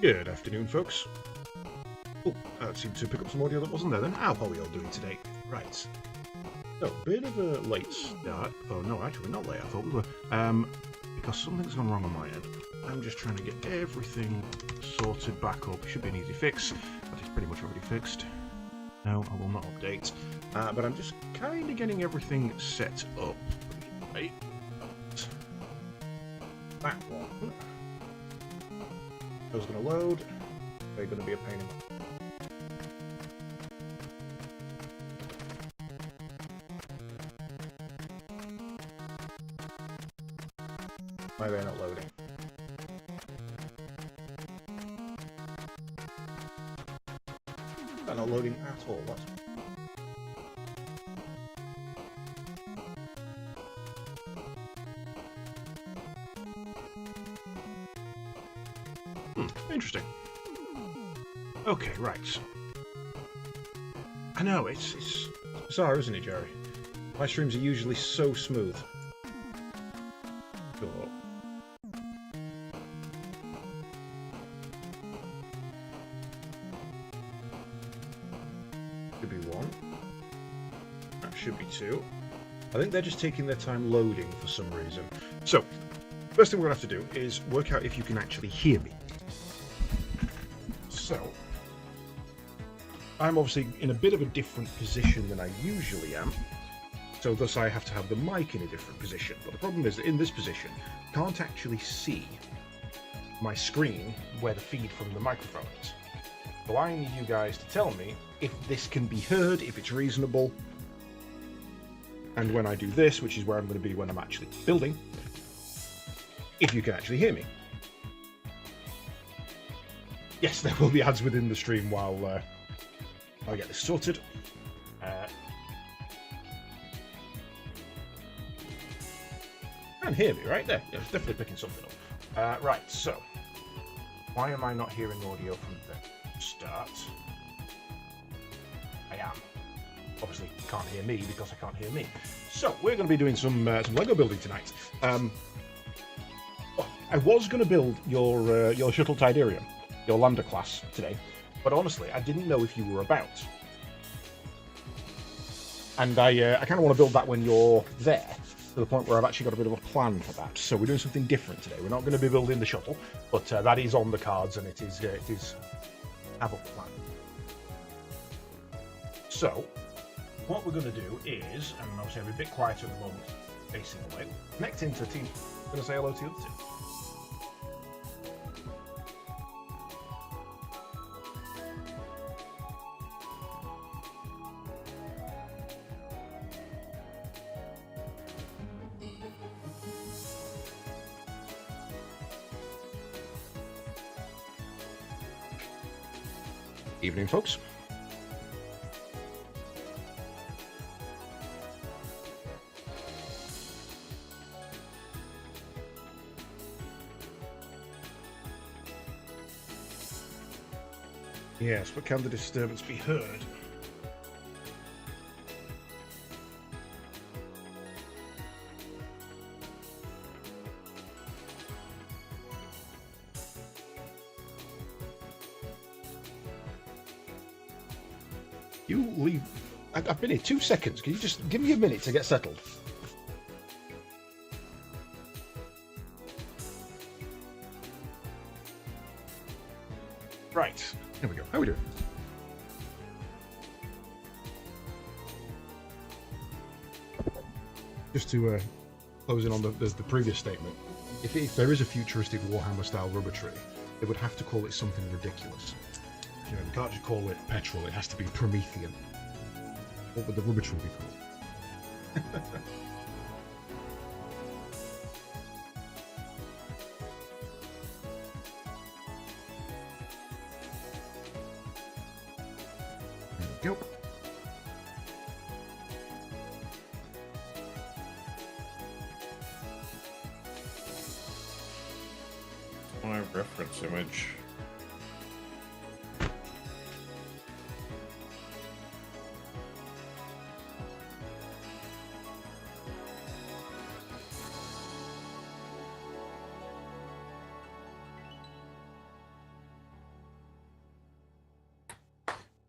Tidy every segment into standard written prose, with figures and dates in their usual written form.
Good afternoon, folks. Oh, that seemed to pick up some audio that wasn't there then. How are we all doing today? Right. So, bit of a late start. Oh, no, actually, not late. I thought we were. Because something's gone wrong on my end. I'm just trying to get everything sorted back up. It should be an easy fix. That is pretty much already fixed. No, I will not update. But I'm just kind of getting everything set up. Right. That one. Those are going to load. They're going to be a pain in the... Why are they not loading? They're not loading at all. That's... Interesting. Okay, right. I know, it's bizarre, isn't it, Jerry? My streams are usually so smooth. Sure. Should be one. That should be two. I think they're just taking their time loading for some reason. So, first thing we're going to have to do is work out if you can actually hear me. So, I'm obviously in a bit of a different position than I usually am, so thus I have to have the mic in a different position. But the problem is that in this position, I can't actually see my screen where the feed from the microphone is. So I need you guys to tell me if this can be heard, if it's reasonable, and when I do this, which is where I'm going to be when I'm actually building, if you can actually hear me. Yes, there will be ads within the stream while I get this sorted. And hear me right there. Yeah, it's definitely picking something up. Right, so why am I not hearing audio from the start? I am. Obviously, you can't hear me because I can't hear me. So we're going to be doing some Lego building tonight. I was going to build your shuttle Tidarium, your lander class today, but honestly, I didn't know if you were about. And I kind of want to build that when you're there, to the point where I've actually got a bit of a plan for that. So we're doing something different today. We're not going to be building the shuttle, but that is on the cards, and it is have a plan. So what we're going to do is, and obviously I'll be a bit quieter at the moment, facing away, connect into team. I'm going to say hello to the other two. Evening, folks. Yes, but can the disturbance be heard? You leave. I've been here 2 seconds. Can you just give me a minute to get settled? Right. Here we go. How are we doing? Just to close in on the previous statement, if there is a futuristic Warhammer-style rubber tree, they would have to call it something ridiculous. You know, you can't just call it petrol, it has to be Promethean. What would the rubber tree be called? There we go. My reference image.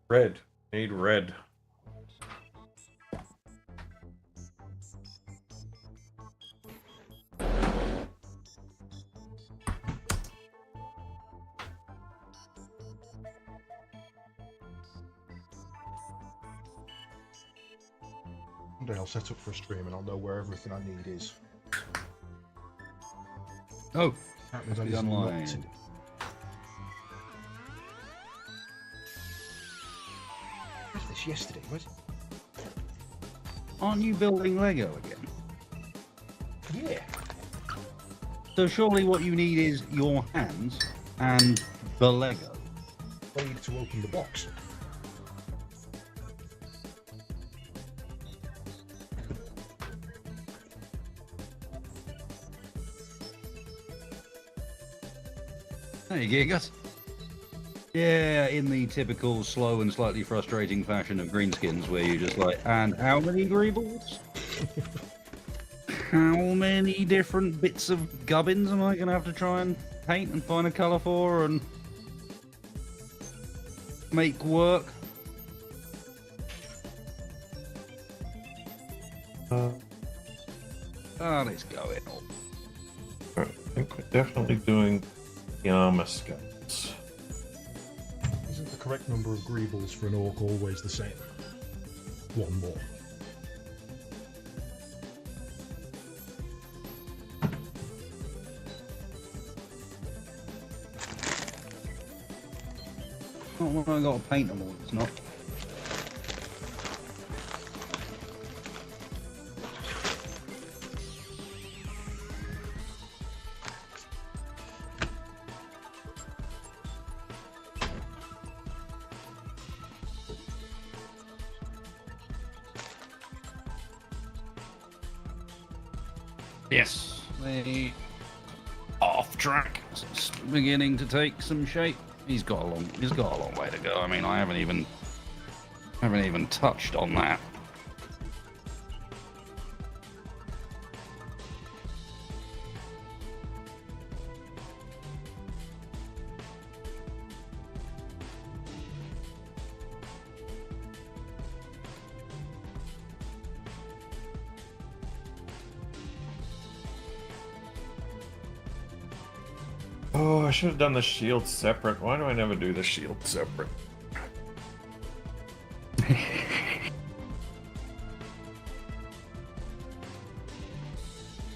Red. Need red. One day I'll set up for a stream and I'll know where everything I need is. Oh, That must be is not online. today. Where's this yesterday? Where's... Aren't you building Lego again? Yeah. So surely what you need is your hands and the Lego. I need to open the box. There you go, Gus. Yeah, in the typical slow and slightly frustrating fashion of greenskins, where you're just like, and how many greebles? How many different bits of gubbins am I going to have to try and paint and find a colour for and make work? Let's go in. I think we're definitely doing the armor scouts. Isn't the correct number of greebles for an orc always the same? One more. Not when I got to paint them all, it's not. Yes, the off track is beginning to take some shape. He's got a long way to go. I mean, I haven't even touched on that. Oh, I should have done the shield separate. Why do I never do the shield separate?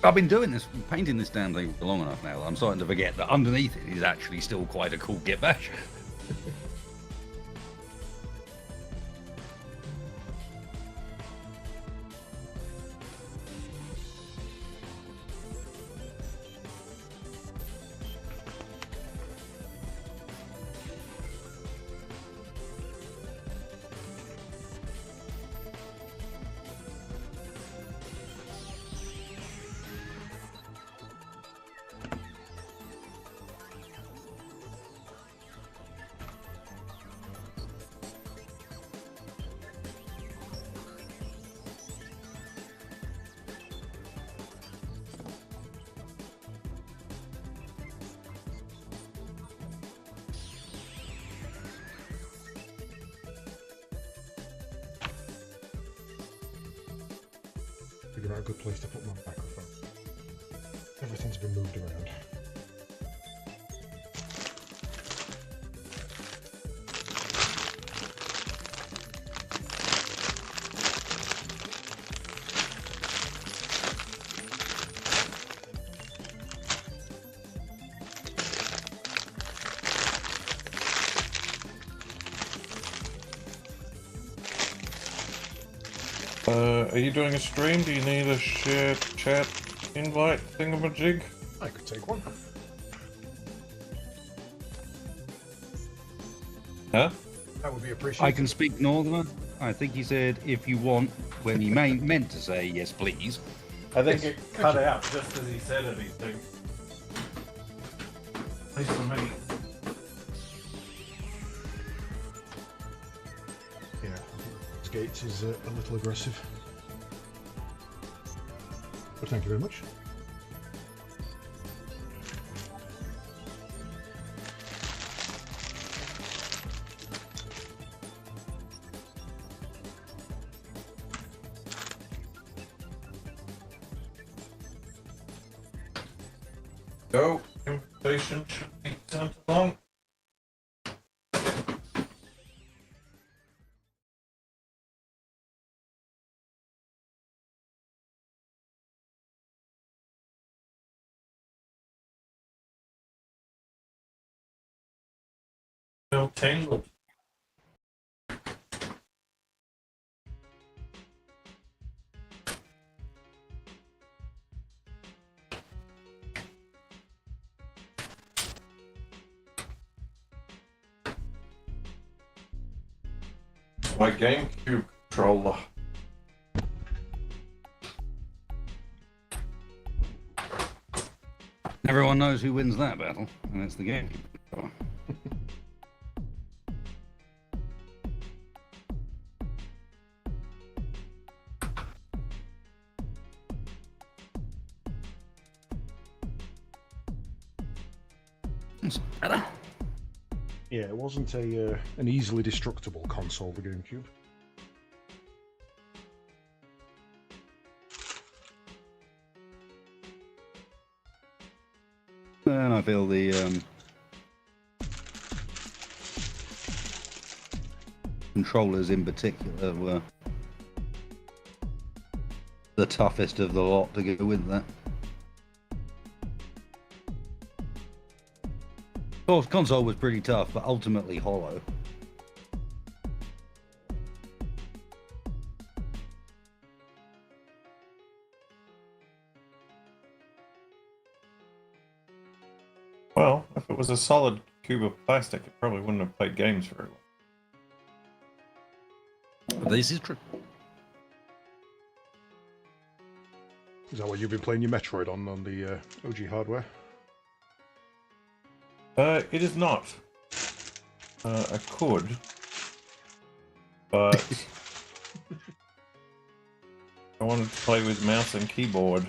I've been doing this, painting this damn thing for long enough now. I'm starting to forget that underneath it is actually still quite a cool git bash. Figure out a good place to put my microphone. Everything's been moved around. Are you doing a stream? Do you need a shared chat invite thingamajig? I could take one. Huh? That would be appreciated. I can speak Northerner. I think he said, if you want, when he meant to say, yes, please. I think it cut out just as he said anything. At least for me. Yeah, Gates is a little aggressive. But thank you very much. Go. Invitation should be sent along. No tangled. My GameCube controller. Everyone knows who wins that battle, and it's the game. That's better. Yeah, it wasn't an easily destructible console, the GameCube. And I feel the controllers in particular were the toughest of the lot to go with that. Of course, console was pretty tough, but ultimately hollow. Well, if it was a solid cube of plastic, it probably wouldn't have played games very well. This is true. Is that what you've been playing your Metroid on the OG hardware? It is not. I could, but I wanted to play with mouse and keyboard.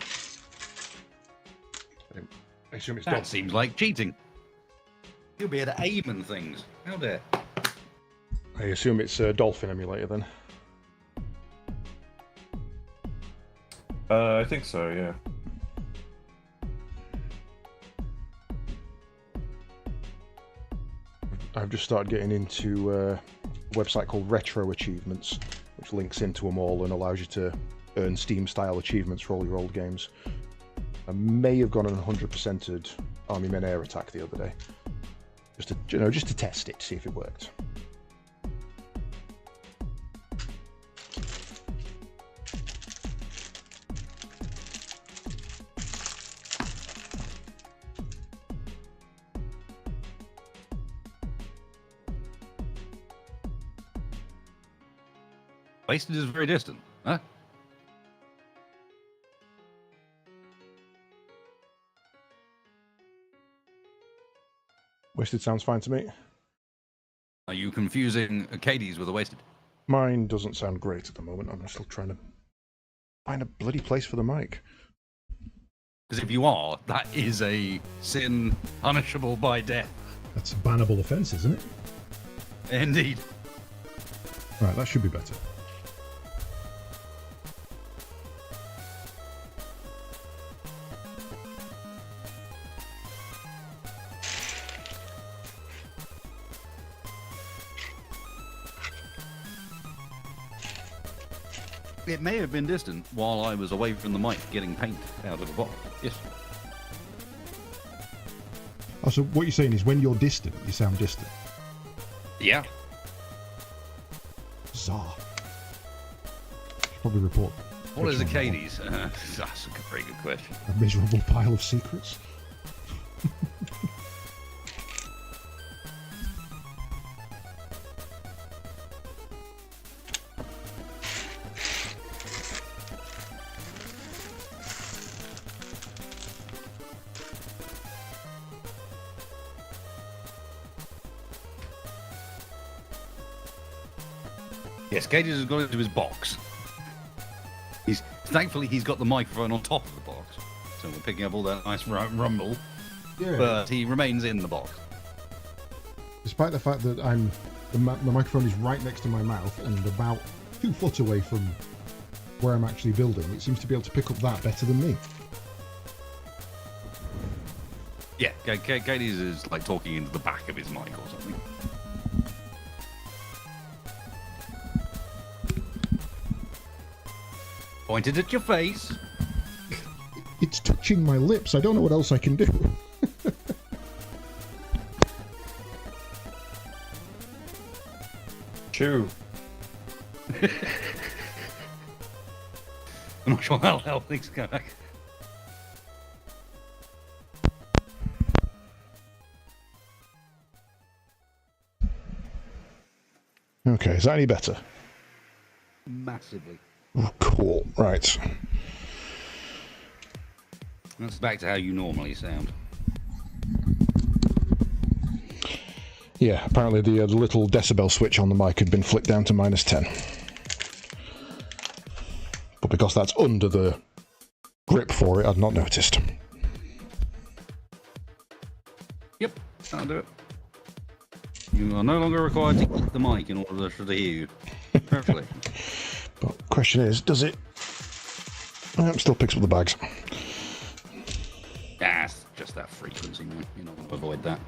I assume it's That not. seems like cheating. You'll be able to aim and things. How dare? I assume it's a Dolphin emulator then. I think so, yeah. I've just started getting into a website called Retro Achievements, which links into them all and allows you to earn Steam-style achievements for all your old games. I may have gone and 100%ed Army Men Air Attack the other day, just to test it, see if it worked. Wasted is very distant, huh? Wasted sounds fine to me. Are you confusing Acades with a Wasted? Mine doesn't sound great at the moment. I'm still trying to find a bloody place for the mic. Because if you are, that is a sin punishable by death. That's a bannable offence, isn't it? Indeed. Right, that should be better. It may have been distant while I was away from the mic getting paint out of the bottle. Yes. Oh, so what you're saying is when you're distant, you sound distant? Yeah. Bizarre. Should probably report. What is Which one? Acades? That's a very good question. A miserable pile of secrets. Yes, Acades has gone into his box. Thankfully he's got the microphone on top of the box, so we're picking up all that nice rumble. Yeah. But he remains in the box. Despite the fact that the microphone is right next to my mouth and about 2 foot away from where I'm actually building, it seems to be able to pick up that better than me. Yeah, Katie's is like talking into the back of his mic or something. Pointed at your face. It's touching my lips. I don't know what else I can do. Chew. I'm not sure that'll help things go back. Okay, is that any better? Massively. Cool, right. That's back to how you normally sound. Yeah, apparently the little decibel switch on the mic had been flicked down to -10. But because that's under the grip for it, I'd not noticed. Yep, that'll do it. You are no longer required to eat the mic in order to hear you. Perfectly. But the question is, does it... still picks up the bags. Yeah, it's just that frequency, man. You're not going to avoid that.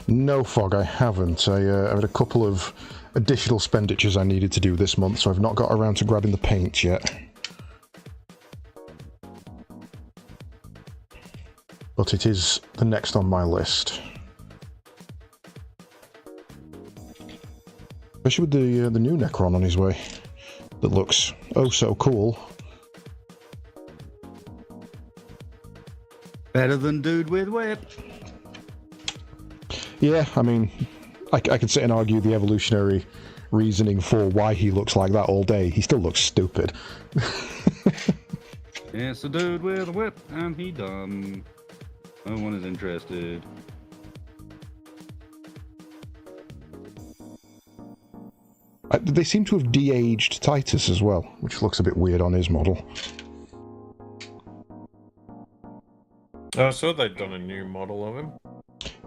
No, Fog, I haven't. I had a couple of additional expenditures I needed to do this month, so I've not got around to grabbing the paint yet. But it is the next on my list. Especially with the new Necron on his way. That looks oh so cool. Better than Dude with Whip. Yeah, I mean, I could sit and argue the evolutionary reasoning for why he looks like that all day. He still looks stupid. It's a dude with a whip, and he done. No one is interested. They seem to have de-aged Titus as well, which looks a bit weird on his model. I saw they'd done a new model of him.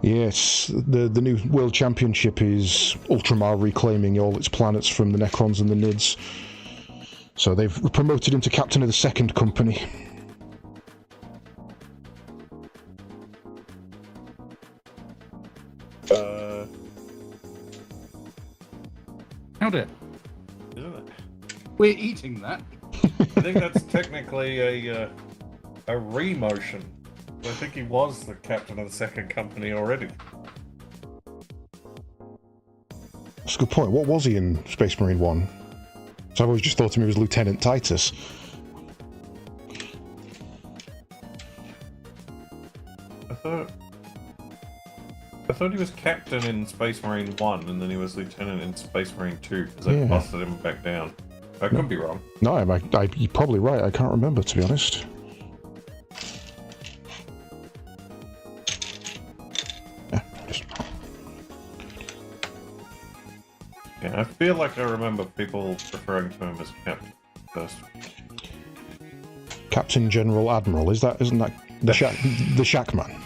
Yes, the new World Championship is Ultramar reclaiming all its planets from the Necrons and the Nids. So they've promoted him to captain of the second company. How'd it? Isn't it? We're eating that. I think that's technically a remotion. I think he was the captain of the second company already. That's a good point. What was he in Space Marine 1? So I've always just thought of him as Lieutenant Titus. I thought he was captain in Space Marine 1 and then he was lieutenant in Space Marine 2 because they Yeah. busted him back down. I could be wrong. No, you're probably right. I can't remember, to be honest. Yeah, I feel like I remember people referring to him as captain first. Captain General Admiral, isn't that the Shack Man?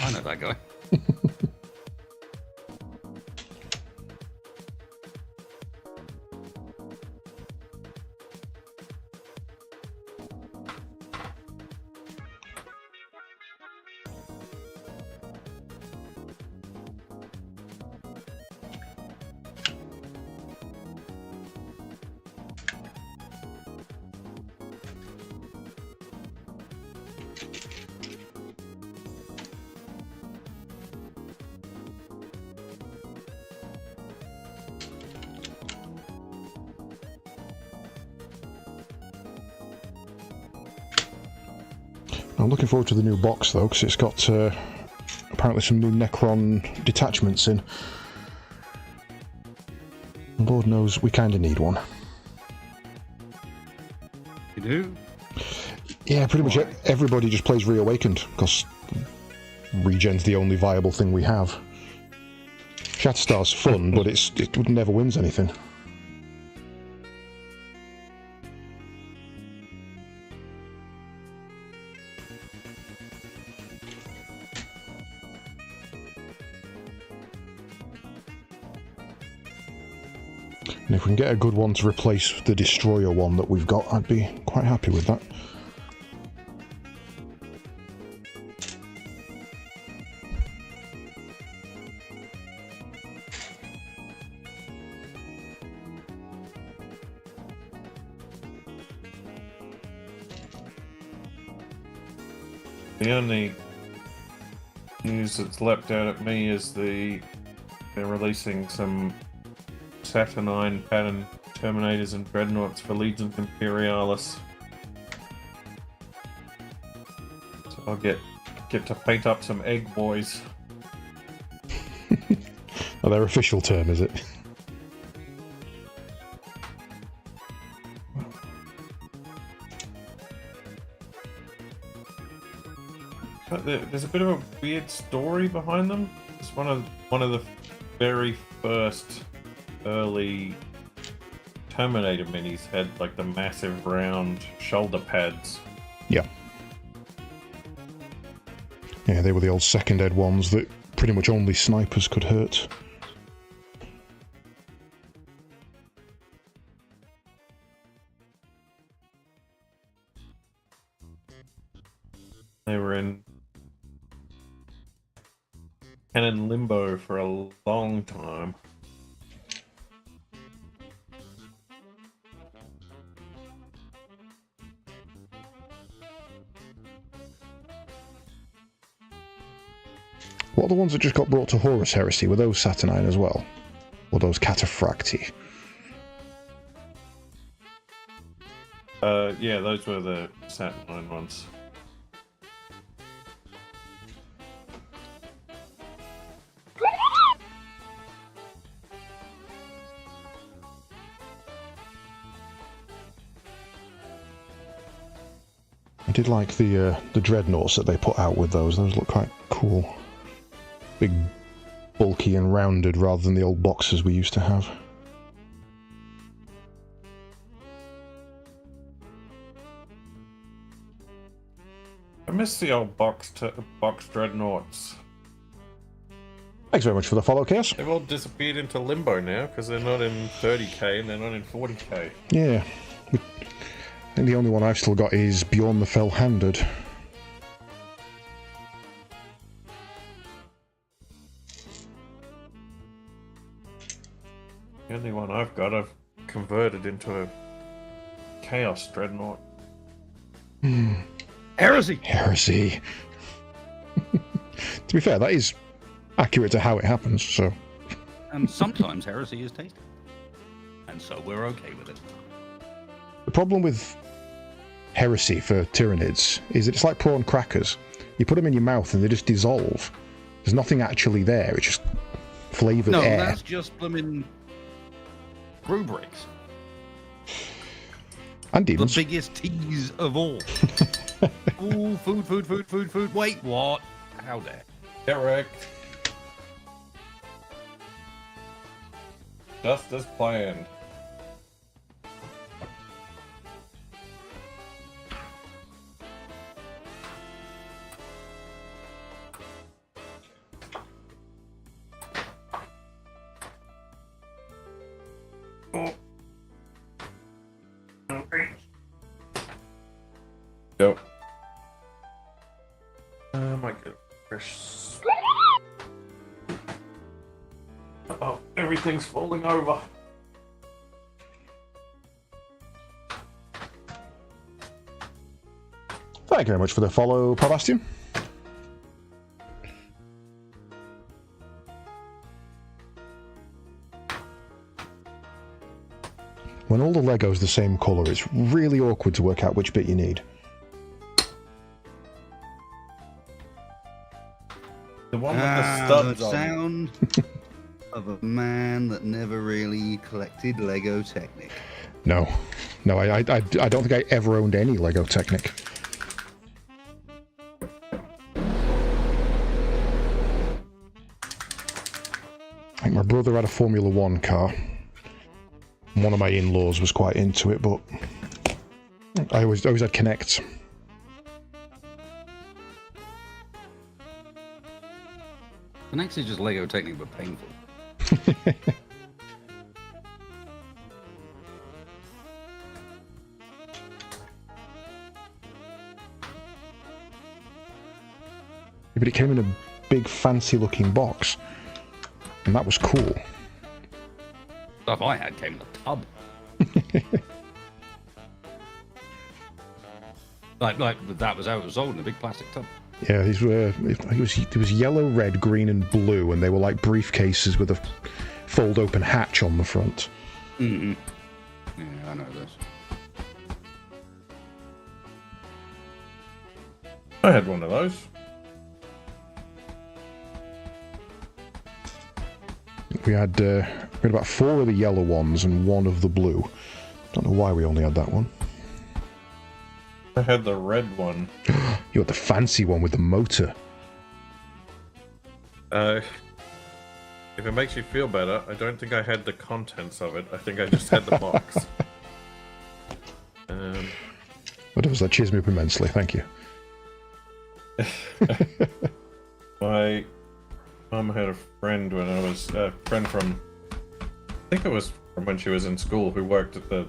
I know that guy. I'm looking forward to the new box, though, because it's got apparently some new Necron detachments in. Lord knows we kind of need one. You do? Yeah, pretty much everybody just plays Reawakened, because regen's the only viable thing we have. Shatterstar's fun, but it never wins anything. And if we can get a good one to replace the destroyer one that we've got, I'd be quite happy with that. The only news that's leapt out at me is they're releasing some Saturnine pattern Terminators and Dreadnoughts for Legions Imperialis. So I'll get to paint up some egg boys. Oh, their official term, is it? But there's a bit of a weird story behind them. It's one of the very first early Terminator minis had like the massive round shoulder pads. Yeah. Yeah, they were the old second ed ones that pretty much only snipers could hurt. They were in canon limbo for a long time. What are the ones that just got brought to Horus Heresy? Were those Saturnine as well? Or those Cataphracti? Yeah, those were the Saturnine ones. I did like the dreadnoughts that they put out with those. Those look quite cool. Big, bulky and rounded rather than the old boxes we used to have. I miss the old box dreadnoughts. Thanks very much for the follow, Chaos. They've all disappeared into limbo now because they're not in 30k and they're not in 40k. Yeah. I think the only one I've still got is Bjorn the Fell-Handed. The only one I've got, I've converted into a Chaos Dreadnought. Heresy! Heresy. To be fair, that is accurate to how it happens, so... And sometimes heresy is tasty. And so we're okay with it. The problem with heresy for Tyranids is that it's like prawn crackers. You put them in your mouth and they just dissolve. There's nothing actually there, it's just flavoured air. No, that's just blooming brew bricks. And The demons. biggest tease of all. Ooh, food. Wait, what? How dare? Correct. Just as planned. Oh. Yep. I might get a fresh. Oh, everything's falling over. Thank you very much for the follow, Probastian. When all the Lego's the same colour, it's really awkward to work out which bit you need. The one with the studs the on. sound of a man that never really collected Lego Technic. No, I don't think I ever owned any Lego Technic. I think my brother had a Formula 1 car. One of my in-laws was quite into it, but I always had Connects. The next is just Lego Technic, but painful. but it came in a big fancy looking box. And that was cool. Stuff I had came in a tub. like that was how it was sold, in a big plastic tub. Yeah, these were, it was yellow, red, green and blue, and they were like briefcases with a fold open hatch on the front. Mm-hmm. Yeah, I know this. I had one of those. We had about 4 of the yellow ones and 1 of the blue. Don't know why we only had that one. I had the red one. You had the fancy one with the motor. If it makes you feel better, I don't think I had the contents of it. I think I just had the box. What does that cheers me up immensely? Thank you. My mum had a friend when I was a friend from, I think it was from when she was in school, who worked at the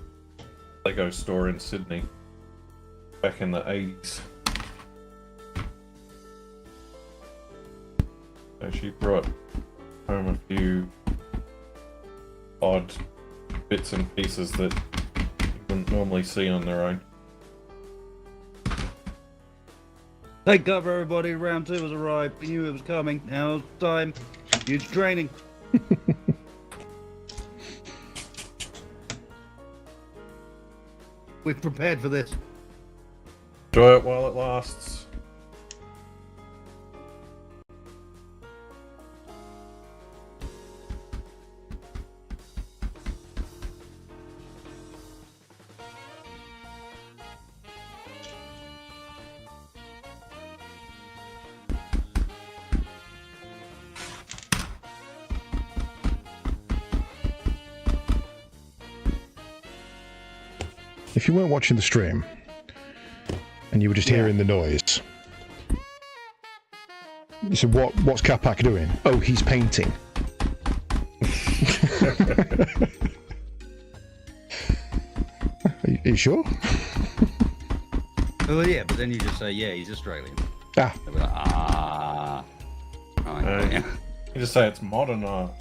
Lego store in Sydney back in the 80s. So she brought home a few odd bits and pieces that you wouldn't normally see on their own. Take cover, everybody. Round 2 has arrived. We knew it was coming. Now it's time. Huge training. We've prepared for this. Enjoy it while it lasts. If you weren't watching the stream and you were just hearing the noise, you said, what's Capac doing? Oh, he's painting. Are you sure? Oh yeah, but then you just say, yeah, he's Australian. Ah. They'll be like, ah. Oh, yeah. You just say it's modern art.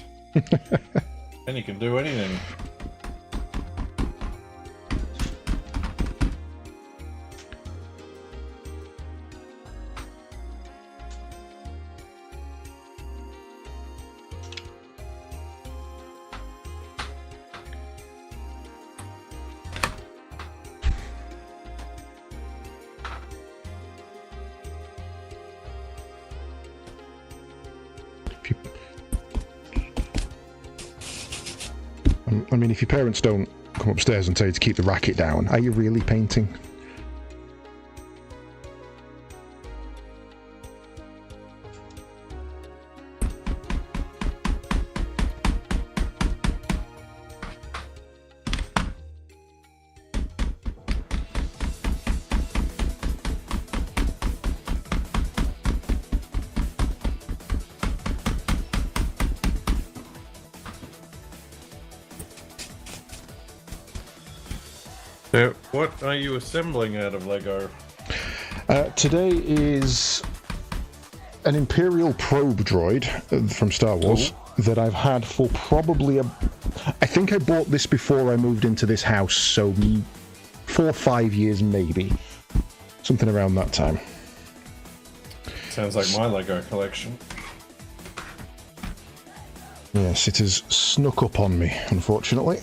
And you can do anything. I mean, if your parents don't come upstairs and tell you to keep the racket down, are you really painting? So, what are you assembling out of Lego? Today is an Imperial probe droid from Star Wars that I've had for probably I think I bought this before I moved into this house, so 4 or 5 years maybe. Something around that time. Sounds like my Lego collection. Yes, it has snuck up on me, unfortunately.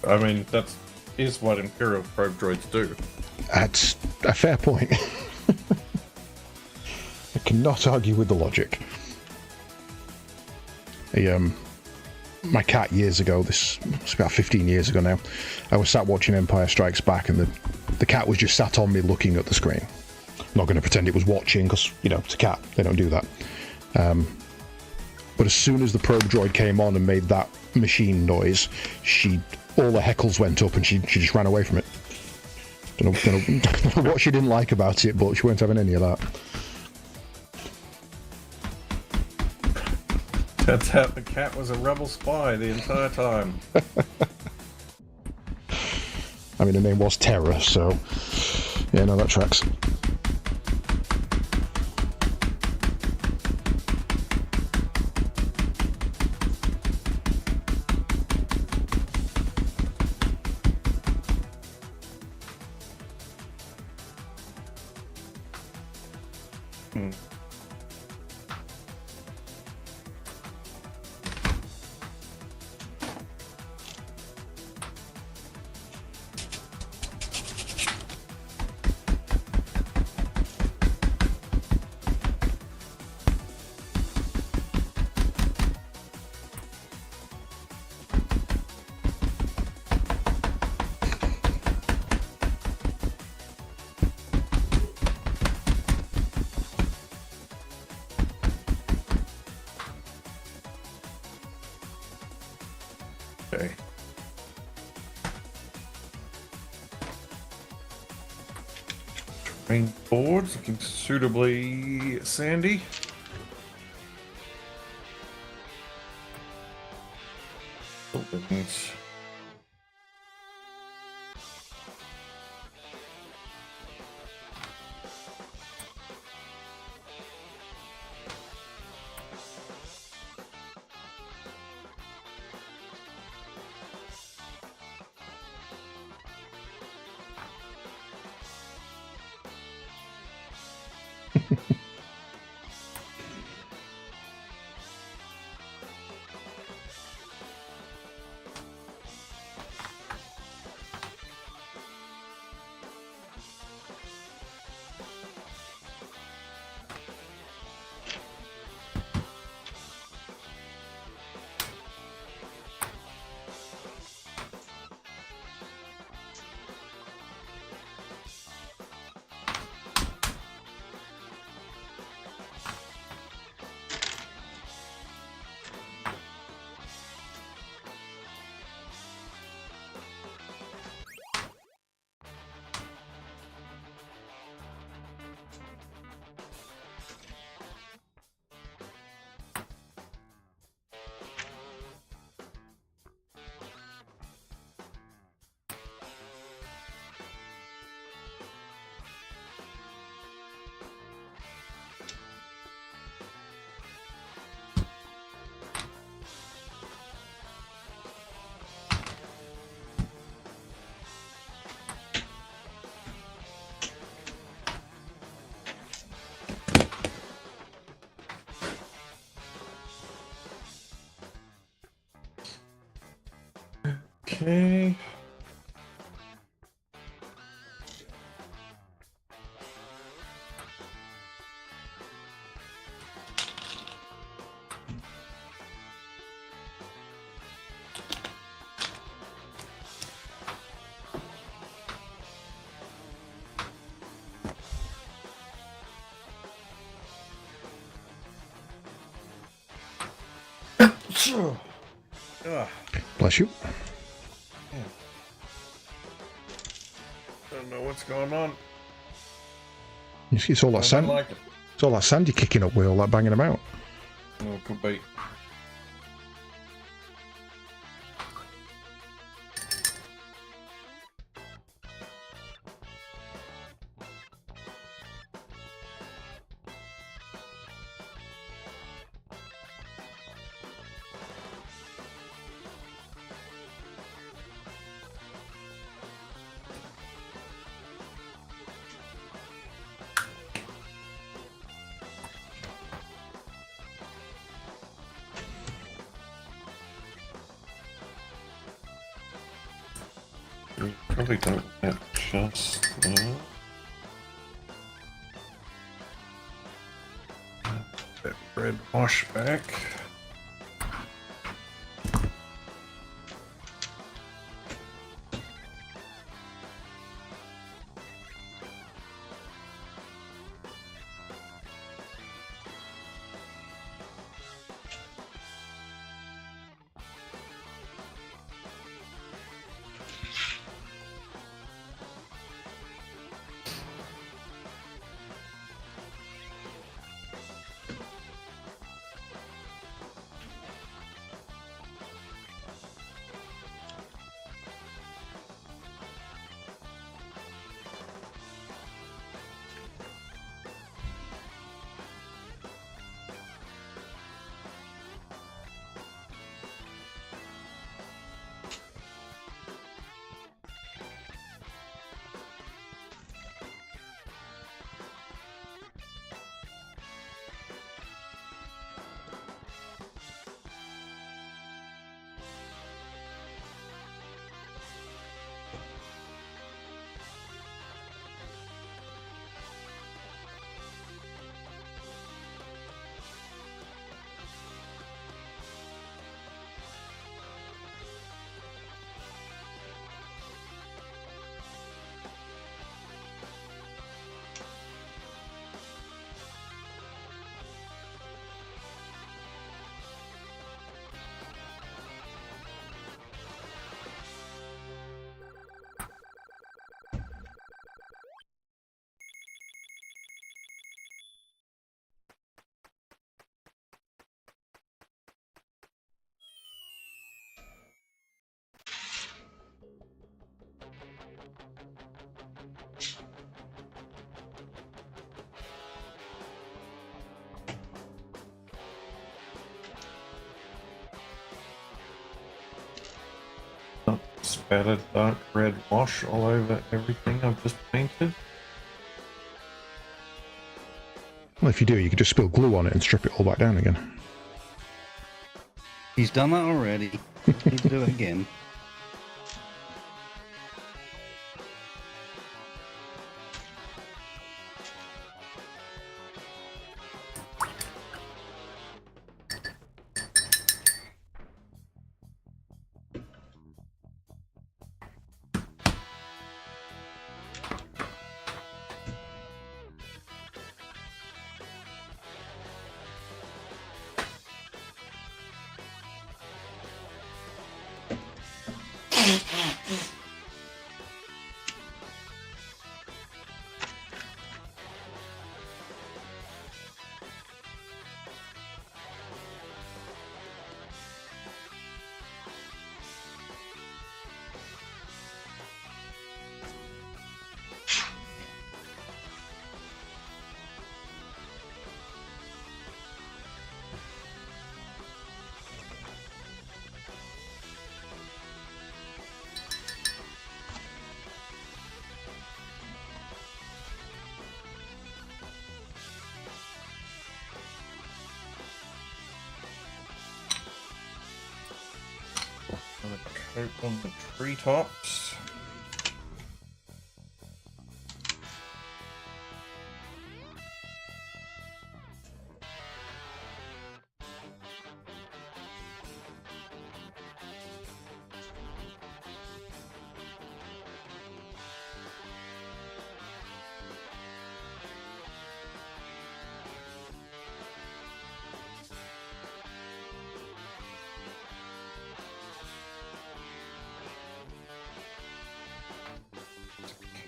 I mean, that is what Imperial probe droids do. That's a fair point. I cannot argue with the logic. My cat years ago, this was about 15 years ago now, I was sat watching Empire Strikes Back and the cat was just sat on me looking at the screen. I'm not going to pretend it was watching because, you know, it's a cat. They don't do that. But as soon as the probe droid came on and made that machine noise, all the heckles went up and she just ran away from it. Don't know what she didn't like about it, but she weren't having any of that. Turns out the cat was a rebel spy the entire time. I mean, the name was Terror, so yeah, no, that tracks. Hmm. Okay. Terrain boards looking suitably sandy. Buildings. Okay. Ugh. Bless you. Don't know what's going on. It's all that I don't sand. like it. It's all that sand you're kicking up with all that banging about. Oh, could be. We probably don't want just that. That red wash back. spattered dark red wash all over everything I've just painted? Well, if you do, you could just spill glue on it and strip it all back down again. He's done that already. Need to do it again. Coat on the treetops.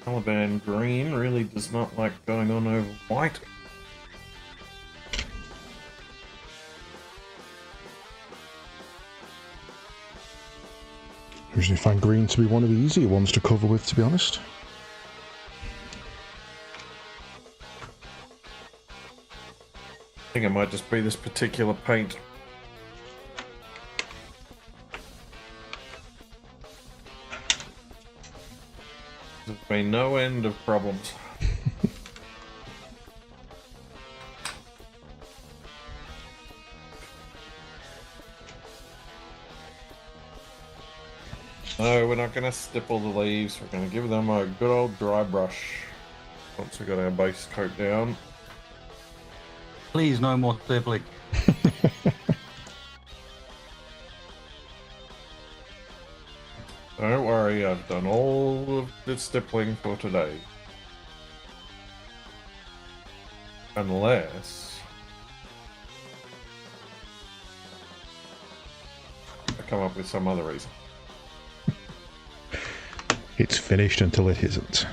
Caliban green really does not like going on over white. I usually find green to be one of the easier ones to cover with, to be honest. I think it might just be this particular paint. There's been no end of problems. No, we're not going to stipple the leaves. We're going to give them a good old dry brush once we got our base coat down. Please, no more stippling. Don't worry, I've done all of the stippling for today. Unless I come up with some other reason. It's finished until it isn't.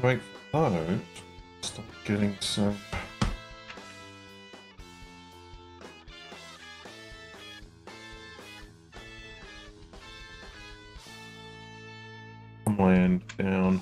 Wait for that. Start getting some. Land down.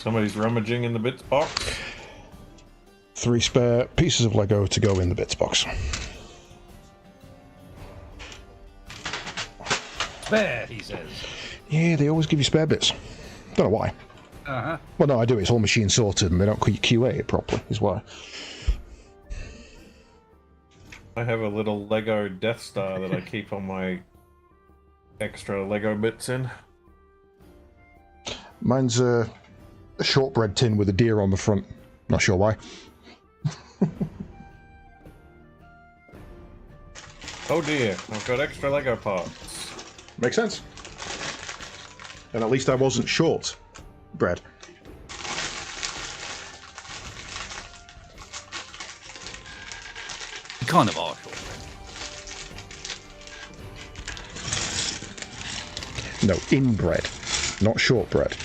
Somebody's rummaging in the bits box. 3 spare pieces of Lego to go in the bits box. Spare, he says. Yeah, they always give you spare bits. Don't know why. Uh-huh. Well, no, I do. It's all machine sorted, and they don't QA it properly, is why. I have a little Lego Death Star that I keep on my extra Lego bits in. Mine's a shortbread tin with a deer on the front. Not sure why. Oh dear, I've got extra Lego parts. Makes sense. And at least I wasn't short bread. You kind of are short. No, inbred, not shortbread.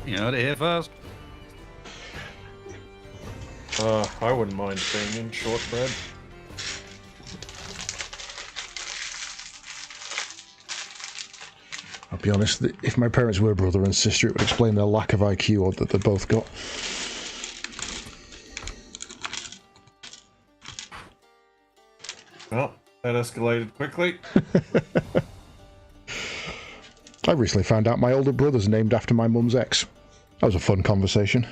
You heard it here first. I wouldn't mind being in shortbread. I'll be honest, if my parents were brother and sister, it would explain their lack of IQ or that they both got. Well, that escalated quickly. I recently found out my older brother's named after my mum's ex. That was a fun conversation.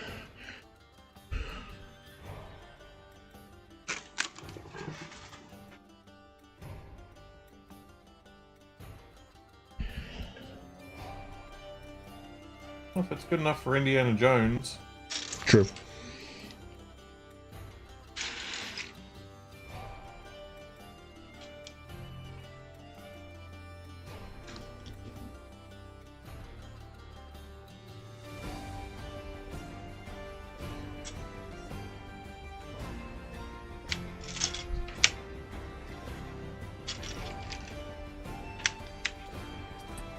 Well, if it's good enough for Indiana Jones. True.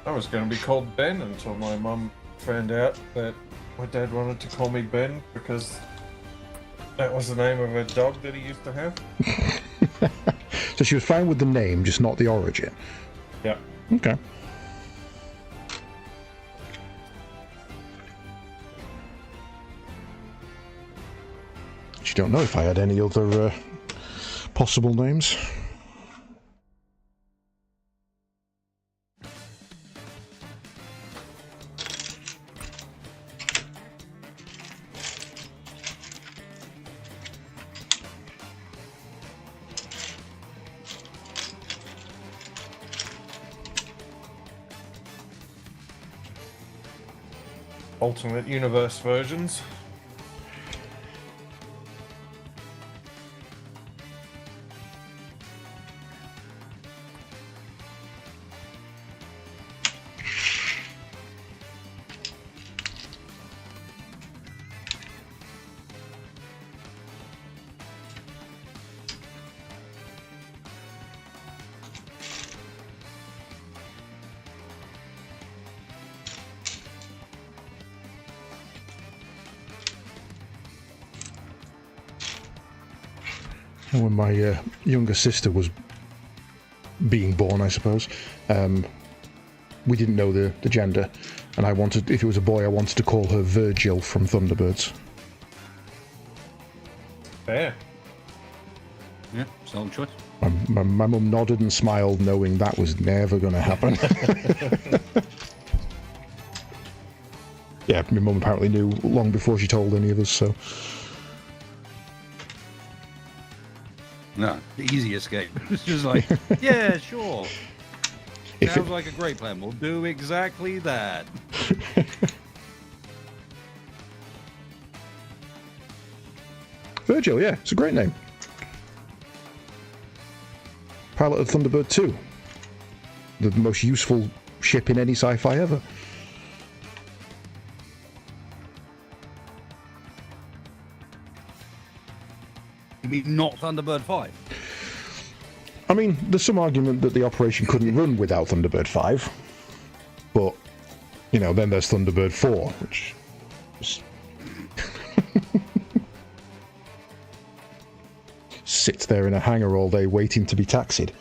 I was going to be called Ben until my mum found out that my dad wanted to call me Ben because that was the name of a dog that he used to have. So she was fine with the name, just not the origin. Yeah. Okay. She don't know if I had any other possible names. Alternate universe versions. And when my younger sister was being born, I suppose, we didn't know the gender, and I wanted, if it was a boy, I wanted to call her Virgil from Thunderbirds. Fair. Yeah, solid choice. My mum nodded and smiled, knowing that was never going to happen. Yeah, my mum apparently knew long before she told any of us, so... No, the easy escape. It's just like, yeah, sure. Sounds like a great plan. We'll do exactly that. Virgil, yeah, it's a great name. Pilot of Thunderbird 2. The most useful ship in any sci-fi ever. You mean not Thunderbird 5? I mean, there's some argument that the operation couldn't run without Thunderbird 5. But, you know, then there's Thunderbird 4, which... sits there in a hangar all day waiting to be taxied.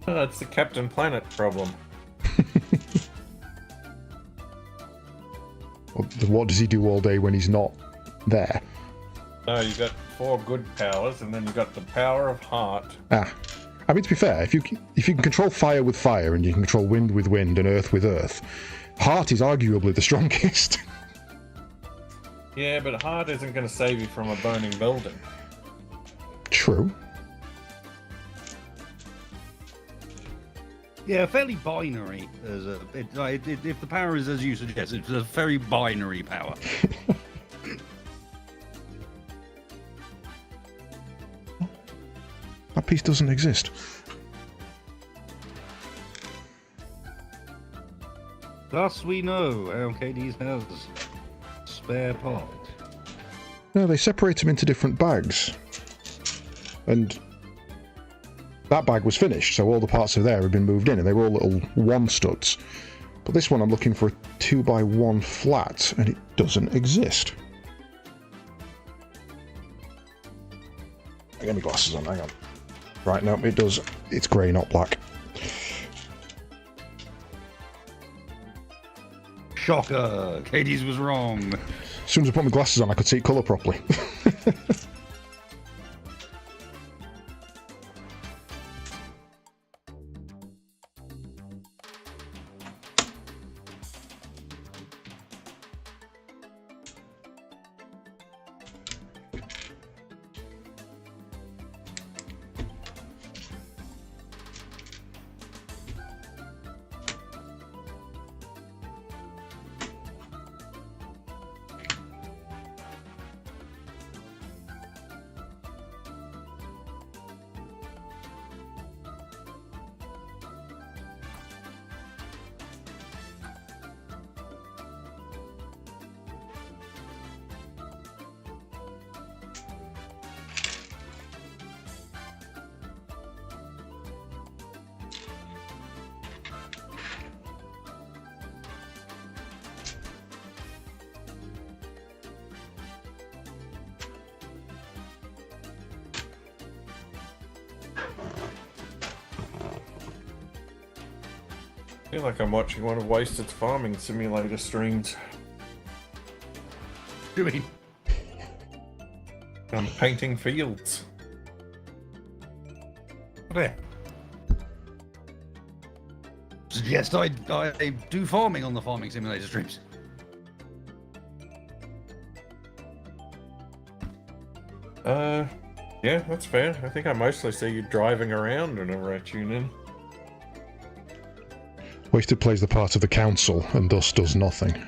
Oh, it's the Captain Planet problem. What does he do all day when he's not there? No, you got 4 good powers, and then you got the power of heart. Ah. I mean, to be fair, if you can control fire with fire, and you can control wind with wind, and earth with earth, heart is arguably the strongest. Yeah, but heart isn't going to save you from a burning building. True. Yeah, fairly binary. If the power is as you suggest, it's a very binary power. That piece doesn't exist. Thus we know how Hades has spare part. No, they separate them into different bags. And that bag was finished, so all the parts of there had been moved in, and they were all little 1 studs. But this one I'm looking for a 2x1 flat, and it doesn't exist. I got my glasses on, hang on. Right, no, it does. It's grey, not black. Shocker! Hades was wrong. As soon as I put my glasses on, I could see colour properly. I feel like I'm watching one of Wasted's farming simulator streams. What do you mean? I'm painting fields. There. Suggest I do farming on the farming simulator streams. Yeah, that's fair. I think I mostly see you driving around whenever I tune in. Wasted plays the part of the council, and thus does nothing.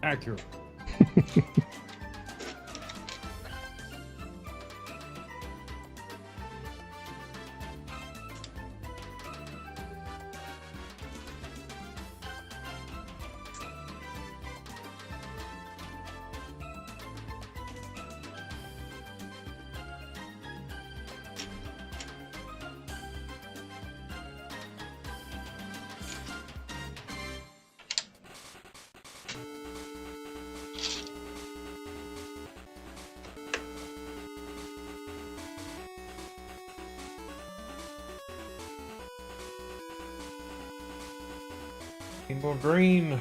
Accurate. More green.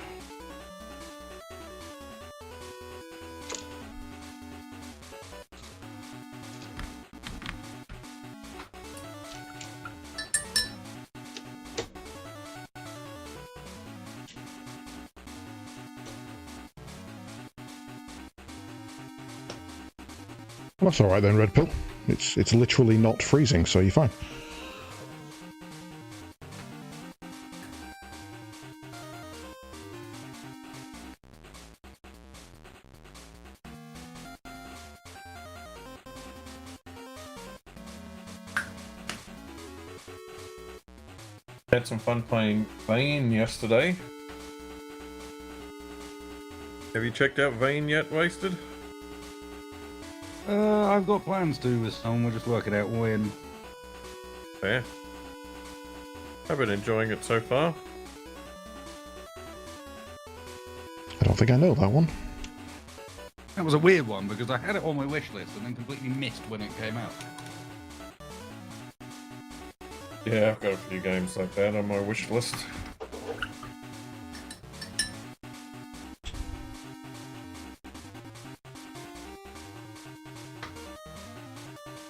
Well, that's alright then, Red Pill. It's literally not freezing, so you're fine. Had some fun playing Vane yesterday. Have you checked out Vane yet, Wasted? I've got plans to this time. We'll just work it out when. Fair. I've been enjoying it so far. I don't think I know that one. That was a weird one because I had it on my wish list and then completely missed when it came out. Yeah, I've got a few games like that on my wish list.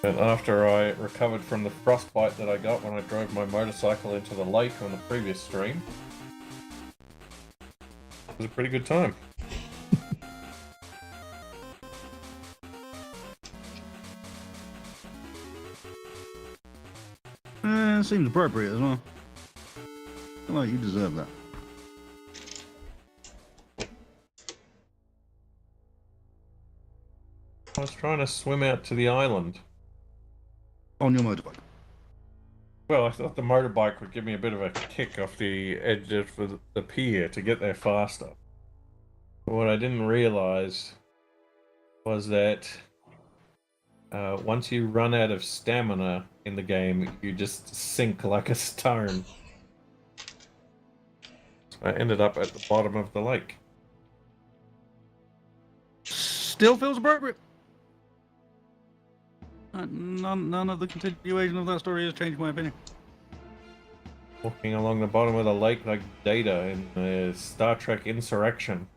And after I recovered from the frostbite that I got when I drove my motorcycle into the lake on the previous stream, it was a pretty good time. Seems appropriate as well. Come on, you deserve that. I was trying to swim out to the island. On your motorbike. Well, I thought the motorbike would give me a bit of a kick off the edge of the pier to get there faster. But what I didn't realize was that once you run out of stamina in the game, you just sink like a stone. So I ended up at the bottom of the lake. Still feels appropriate. None of the continuation of that story has changed my opinion. Walking along the bottom of the lake like Data in the Star Trek Insurrection.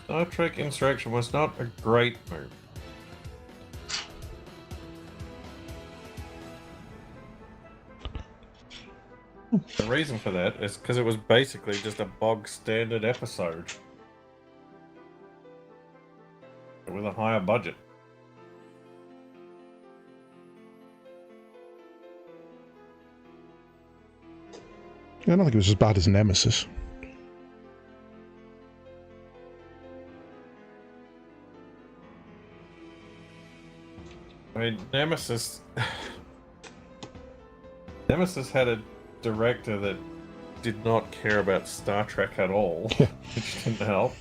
Star Trek Insurrection was not a great movie. The reason for that is because it was basically just a bog standard episode with a higher budget. I don't think it was as bad as Nemesis. I mean, Nemesis had a director that did not care about Star Trek at all, which didn't help.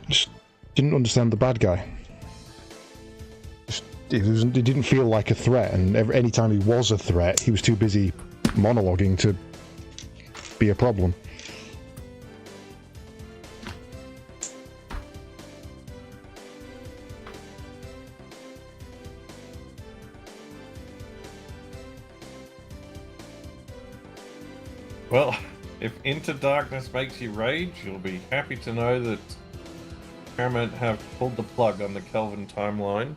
Just didn't understand the bad guy. It didn't feel like a threat, and any time he was a threat, he was too busy monologuing to be a problem. Well, if Into Darkness makes you rage, you'll be happy to know that Paramount have pulled the plug on the Kelvin timeline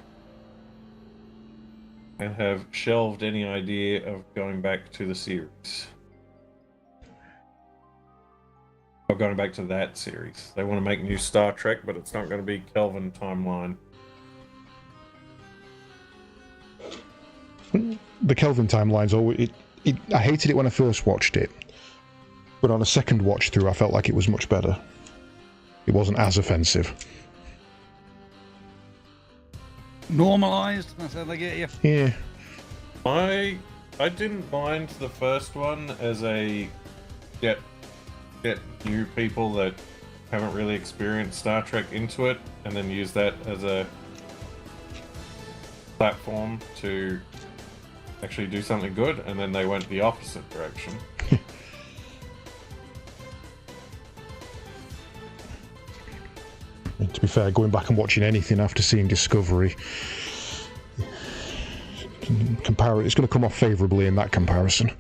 and have shelved any idea of going back to the series. Or going back to that series. They want to make new Star Trek, but it's not going to be Kelvin timeline. The Kelvin timeline's always... I hated it when I first watched it. But on a second watch through, I felt like it was much better. It wasn't as offensive. Normalized? That's how they get you. Yeah. I didn't mind the first one as a get new people that haven't really experienced Star Trek into it, and then use that as a platform to actually do something good, and then they went the opposite direction. To be fair, going back and watching anything after seeing Discovery, it's going to come off favourably in that comparison.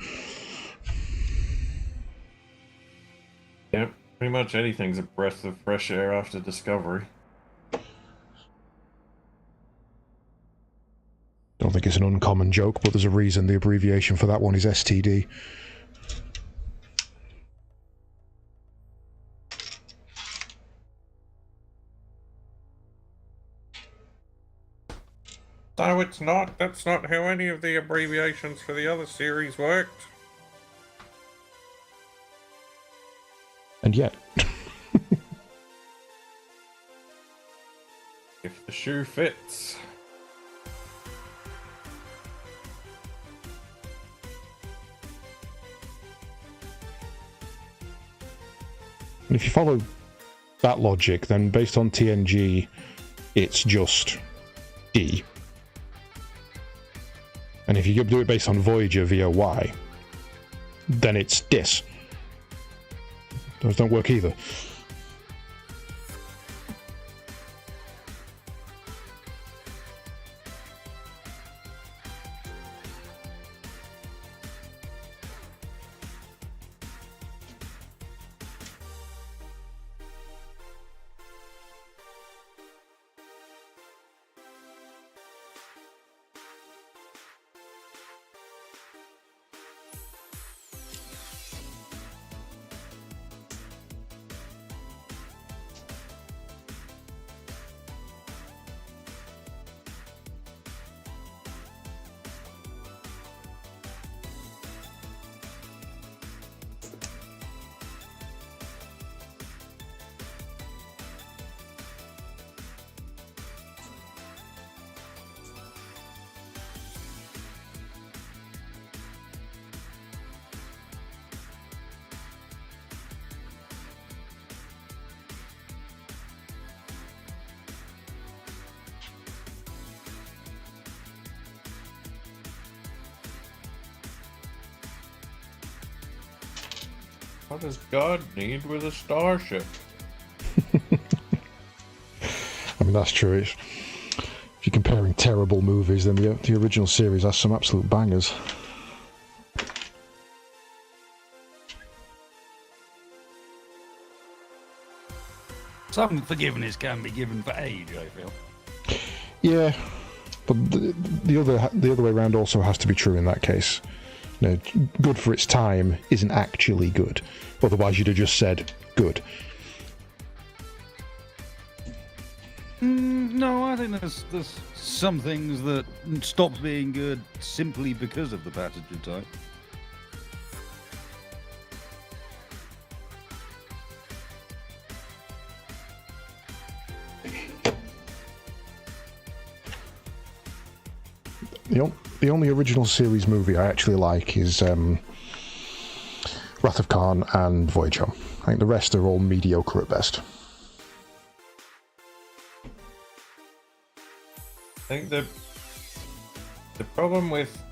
Yeah, Pretty much anything's a breath of fresh air after Discovery. Don't think it's an uncommon joke, but there's a reason the abbreviation for that one is STD. No, it's not. That's not how any of the abbreviations for the other series worked. And yet. If the shoe fits. And if you follow that logic, then based on TNG, it's just D. And if you do it based on Voyager via Y, then it's DIS. Those don't work either. What does God need with a starship? I mean, that's true. If you're comparing terrible movies, then the original series has some absolute bangers. Some forgiveness can be given for age, I feel. Yeah, but the other way around also has to be true in that case. You know, good for its time isn't actually good. Otherwise, you'd have just said good. No, I think there's some things that stop being good simply because of the passage of time. The only original series movie I actually like is Wrath of Khan and Voyager. I think the rest are all mediocre at best. I think the problem with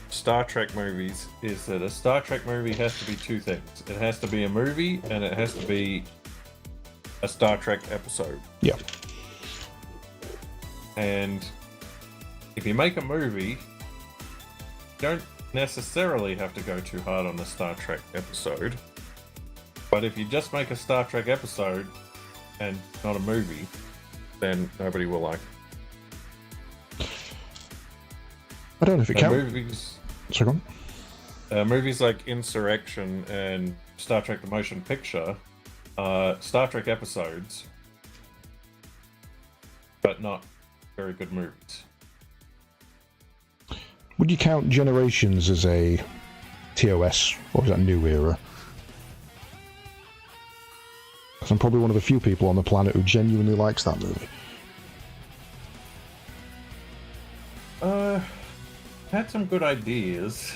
Star Trek movies is that a Star Trek movie has to be two things. It has to be a movie and it has to be a Star Trek episode. Yeah. And if you make a movie, you don't necessarily have to go too hard on the Star Trek episode. But if you just make a Star Trek episode and not a movie, then nobody will like it. I don't know if it counts. Movies like Insurrection and Star Trek: The Motion Picture are Star Trek episodes, but not very good movies. Would you count Generations as a TOS, or is that New Era? Because I'm probably one of the few people on the planet who genuinely likes that movie. Had some good ideas.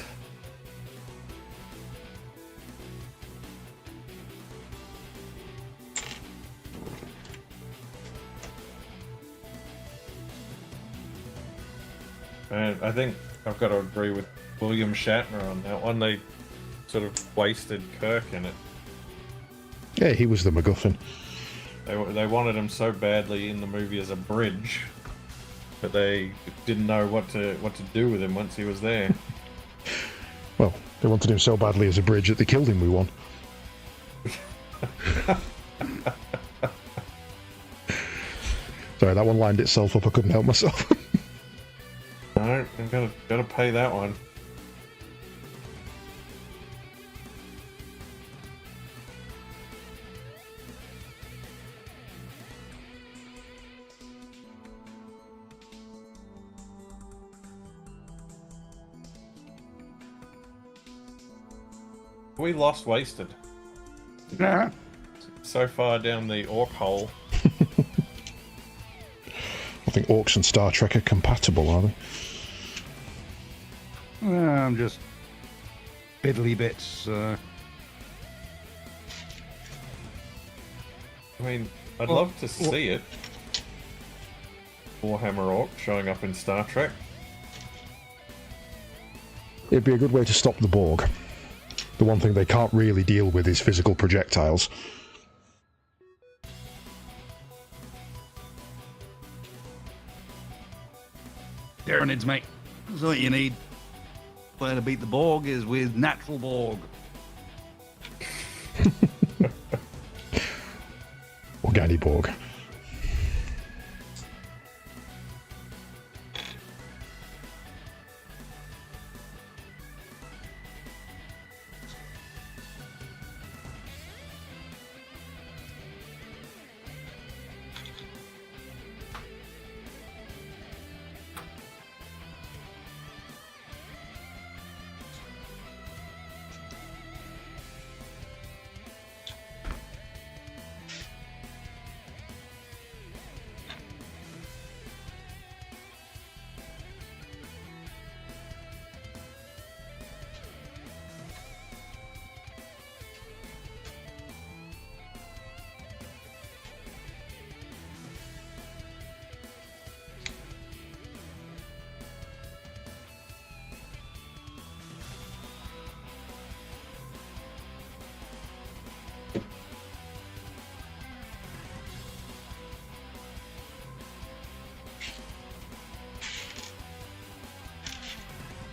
And I think I've got to agree with William Shatner on that one. They sort of wasted Kirk in it. Yeah, he was the MacGuffin. They wanted him so badly in the movie as a bridge, but they didn't know what to do with him once he was there. Well, they wanted him so badly as a bridge that they killed him with one. Sorry, that one lined itself up. I couldn't help myself. No, I'm gotta pay that one. We lost wasted. Nah. So far down the orc hole. I think orcs and Star Trek are compatible, are they? I'm just fiddly bits. I mean, I'd love to see it. Warhammer Orc showing up in Star Trek. It'd be a good way to stop the Borg. The one thing they can't really deal with is physical projectiles. Tyranids, mate. That's what you need. Way to beat the Borg is with natural Borg. Organi Borg.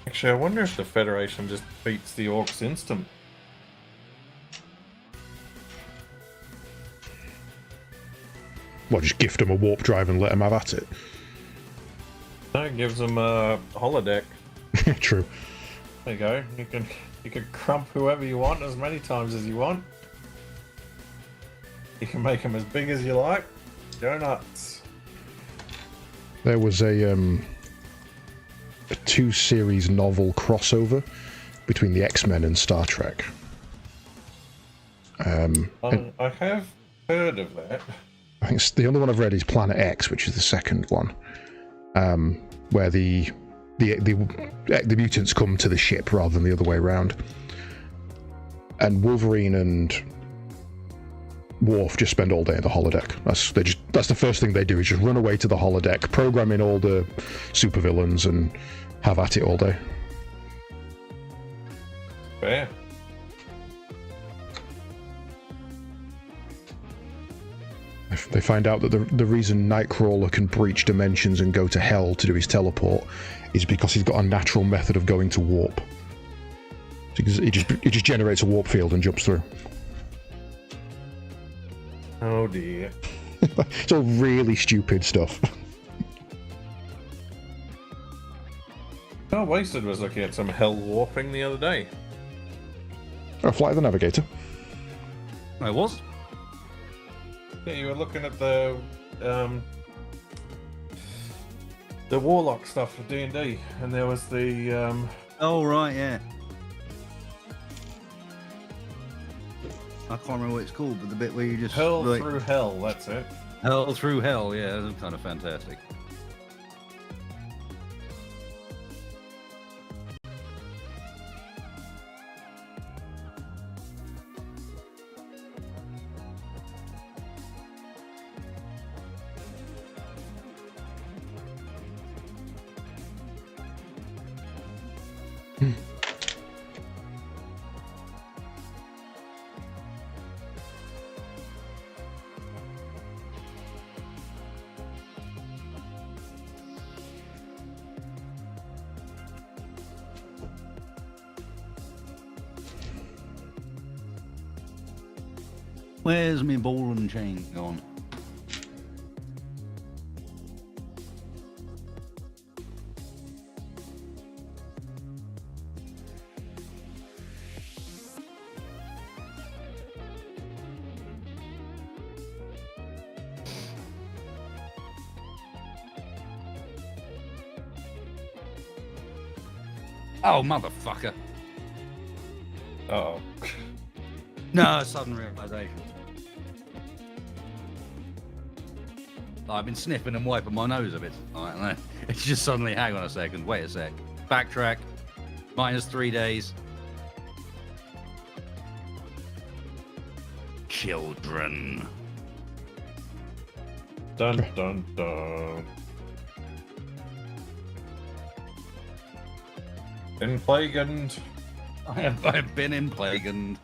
Actually, I wonder if the Federation just beats the Orcs instant. Well, just gift them a warp drive and let them have at it. No, it gives them a holodeck. True. There you go. You can crump whoever you want as many times as you want. You can make them as big as you like. Go nuts. There was a 2-series novel crossover between the X-Men and Star Trek. I have heard of that. I think the only one I've read is Planet X, which is the second one, where the mutants come to the ship rather than the other way around. And Wolverine and Worf just spend all day at the holodeck. That's the first thing they do, is just run away to the holodeck, program in all the supervillains, and have at it all day. Fair. They find out that the reason Nightcrawler can breach dimensions and go to hell to do his teleport is because he's got a natural method of going to warp. He just generates a warp field and jumps through. Oh dear. It's all really stupid stuff. Oh, Wasted was looking at some hell warping the other day. Flight of the Navigator. I was. Yeah, you were looking at the Warlock stuff for D&D, and there was the Oh, right, yeah. I can't remember what it's called, but the bit where you just... Hell like, through hell, that's it. Hell through hell, yeah, that's kind of fantastic. Where's my ball and chain gone? Oh, motherfucker. Uh-oh. No, sudden realization. I've been sniffing and wiping my nose a bit. I don't know. It's just suddenly, hang on a second, wait a sec. Backtrack. -3 days. Children. Dun dun dun. Been plagued. I've been in plague and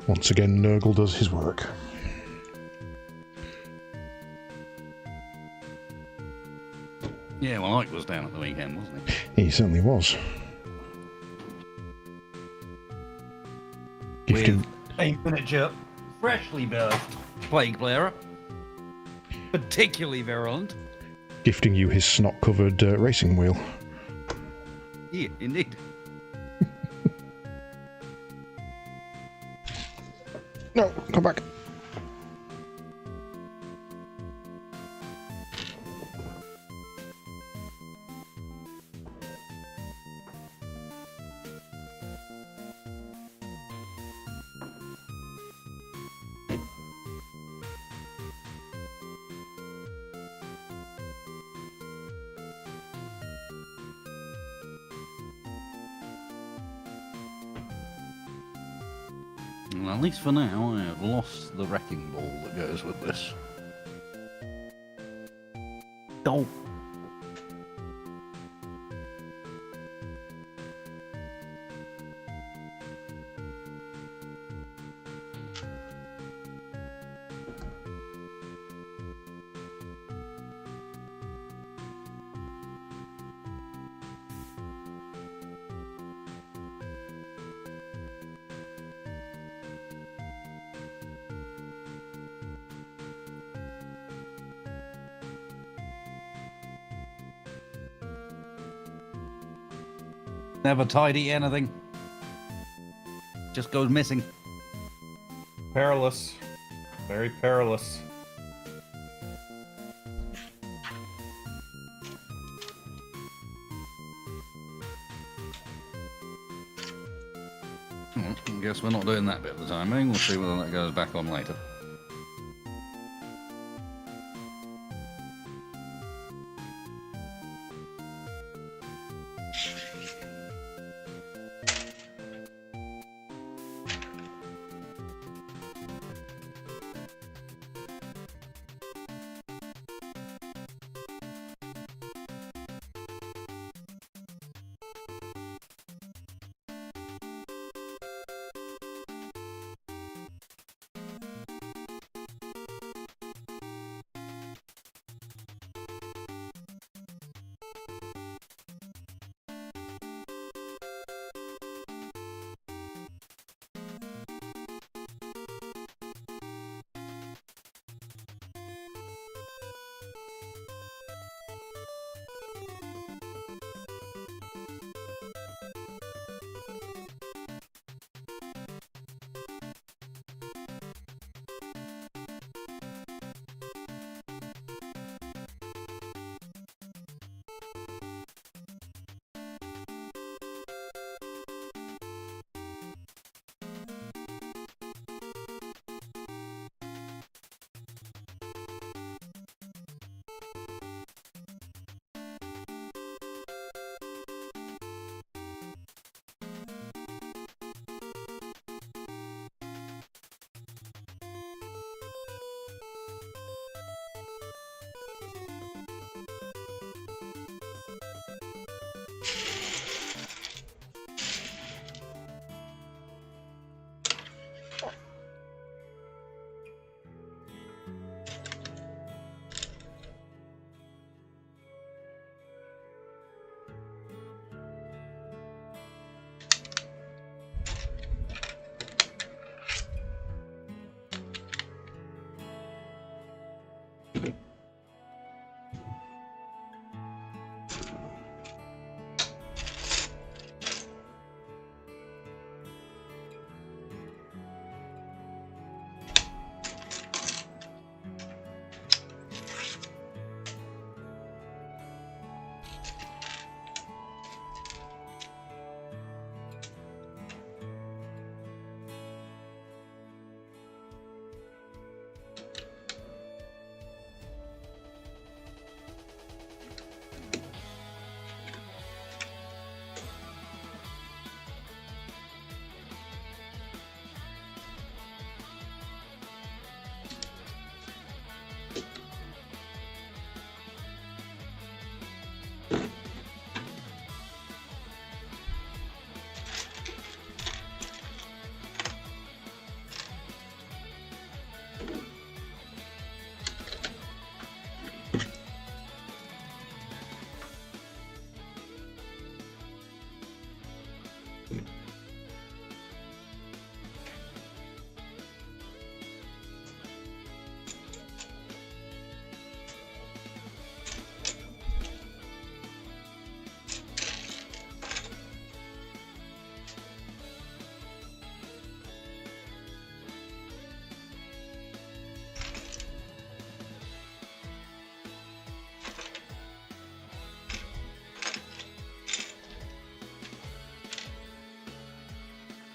Once again, Nurgle does his work. yeah, well, Ike was down at the weekend, wasn't he? He certainly was. Gifting, With a miniature, freshly birthed plague player, particularly virulent. gifting you his snot-covered racing wheel. Yeah, indeed. No, come back. Well, at least for now, I have lost the wrecking ball that goes with this. Oh. Never tidy anything. Just goes missing. Perilous. Very perilous. Well, I guess we're not doing that bit of the timing. We'll see whether that goes back on later.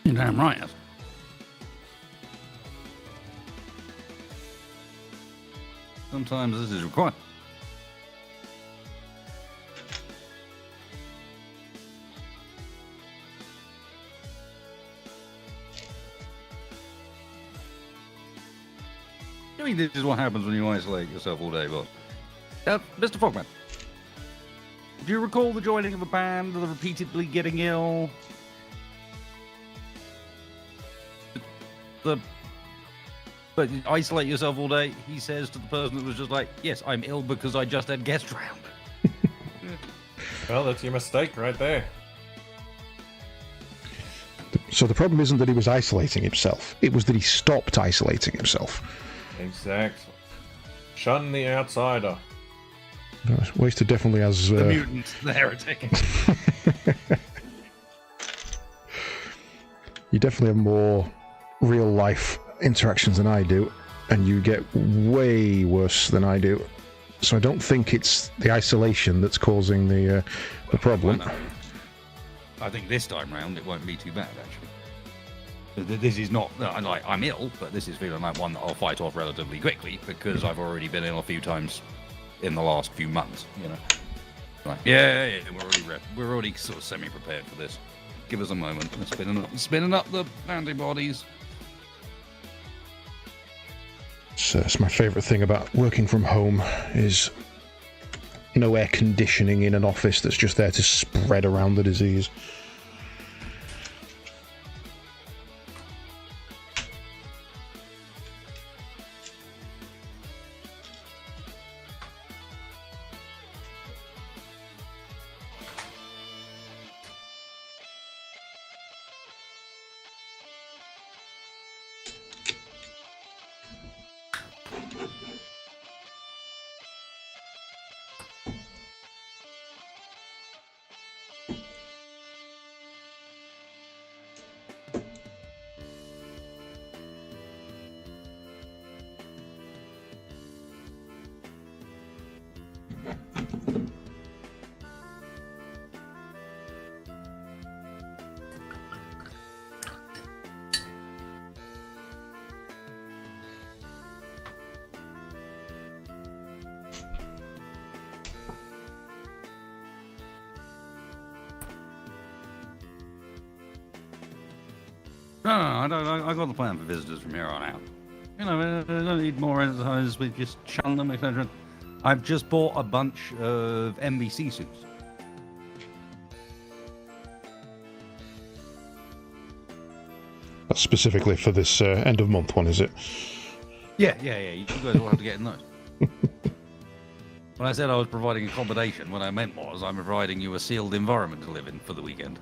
You're damn right. Sometimes this is required. I mean, this is what happens when you isolate yourself all day, boss. Mr. Frogman, do you recall the joining of a band, the repeatedly getting ill? But isolate yourself all day, he says to the person that was just like, yes, I'm ill because I just had guest round. Well, that's your mistake right there. So the problem isn't that he was isolating himself. It was that he stopped isolating himself. Exactly. Shun the outsider. Wasted definitely has... The mutant, the heretic. You definitely have more real-life interactions than I do, and you get way worse than I do. So I don't think it's the isolation that's causing the problem. I think this time round it won't be too bad, actually. This is not like I'm ill, but this is feeling like one that I'll fight off relatively quickly because I've already been ill a few times in the last few months. You know, like yeah, we're already sort of semi-prepared for this. Give us a moment. We're spinning up the antibodies. It's my favourite thing about working from home is no air conditioning in an office that's just there to spread around the disease. No, I got the plan for visitors from here on out. You know, I don't need more exercises. We just shun them, etc. I've just bought a bunch of NBC suits. That's specifically for this end of month one, is it? Yeah. You guys will have to get in those. When I said I was providing accommodation, what I meant was I'm providing you a sealed environment to live in for the weekend.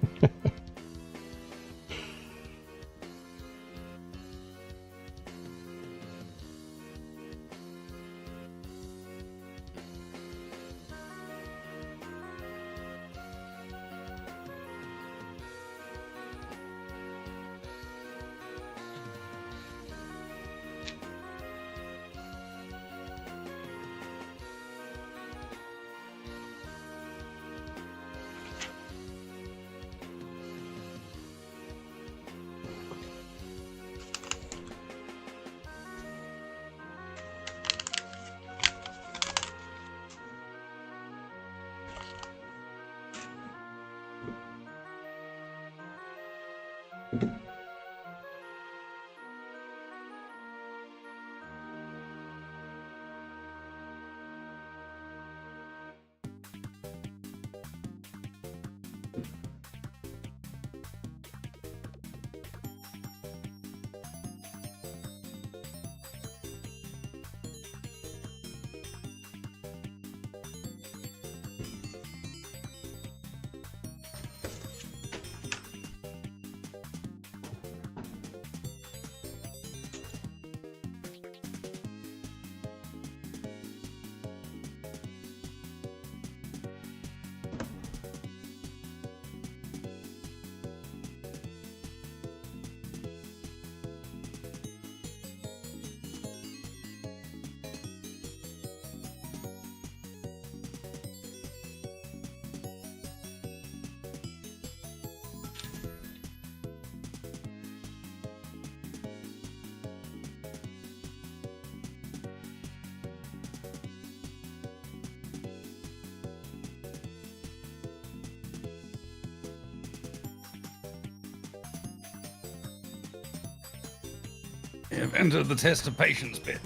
You've entered the test of patience bit.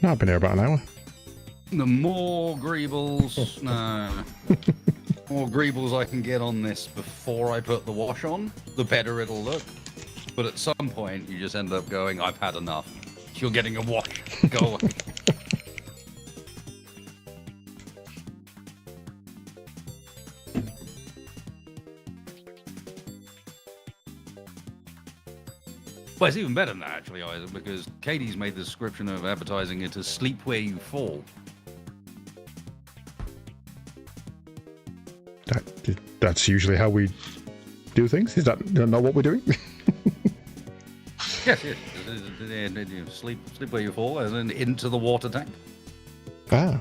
No, I've been here about an hour. The more greebles, more greebles I can get on this before I put the wash on, the better it'll look. But at some point, you just end up going, I've had enough. You're getting a wash. Go away. Well, it's even better than that, actually, Isaac, because Katie's made the description of advertising it as sleep where you fall. That's usually how we do things. Is that not what we're doing? Yes. Sleep where you fall, as in into the water tank. Ah.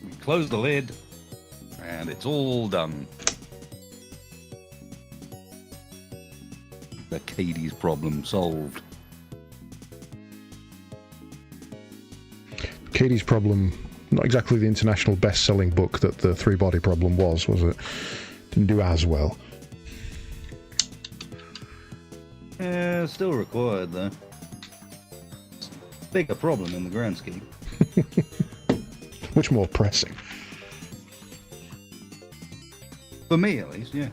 We close the lid, and it's all done. The Katie's problem solved. Katie's problem, not exactly the international best-selling book that the three-body problem was it? Didn't do as well. Yeah, still required, though. Bigger problem in the grand scheme. Much more pressing. For me, at least, yeah.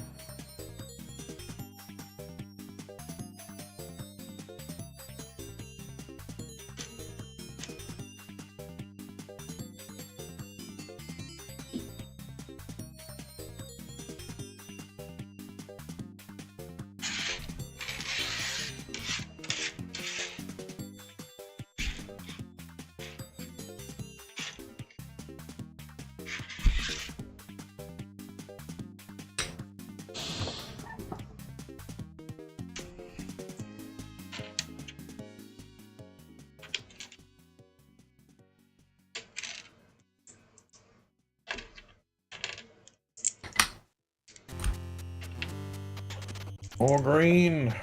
More green.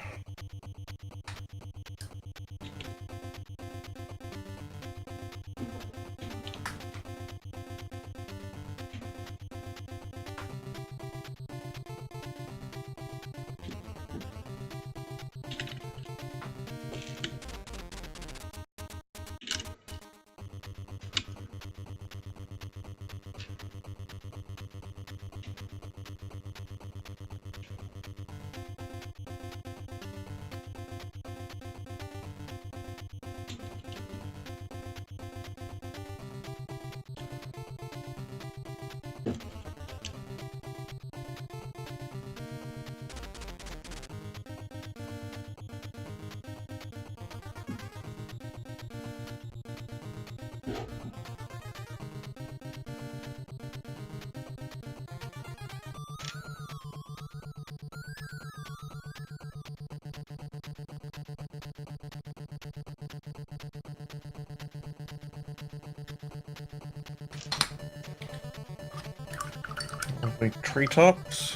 Big treetops.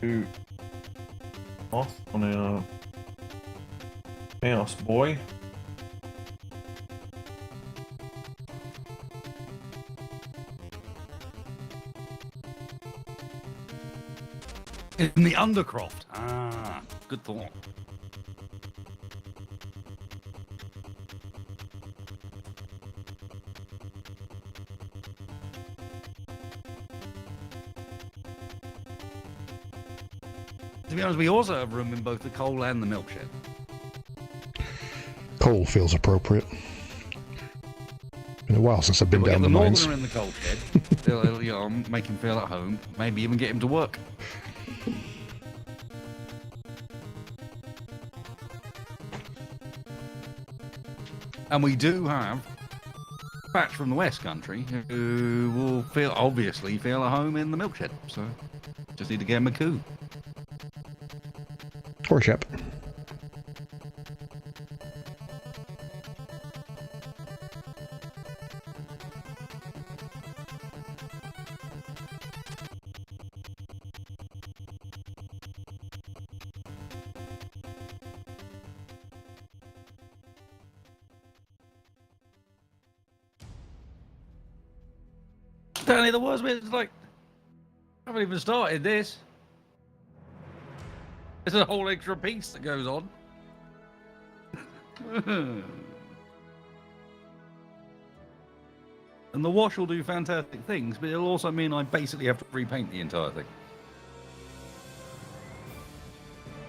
Two off on our house, boy. In the Undercroft. Ah, good thought. To be honest, we also have room in both the coal and the milk shed. Coal feels appropriate. Been a while since I've been We'll down get the the mines. northerner in the coal shed. It'll, make him feel at home. Maybe even get him to work. And we do have Patch from the West Country who will obviously feel at home in the milk shed. So just need to get him a coup. Or a ship. Apparently the worst bit is like, I haven't even started this. There's a whole extra piece that goes on. And the wash will do fantastic things, but it'll also mean I basically have to repaint the entire thing.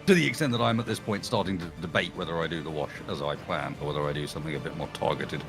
To the extent that I'm at this point starting to debate whether I do the wash as I plan or whether I do something a bit more targeted.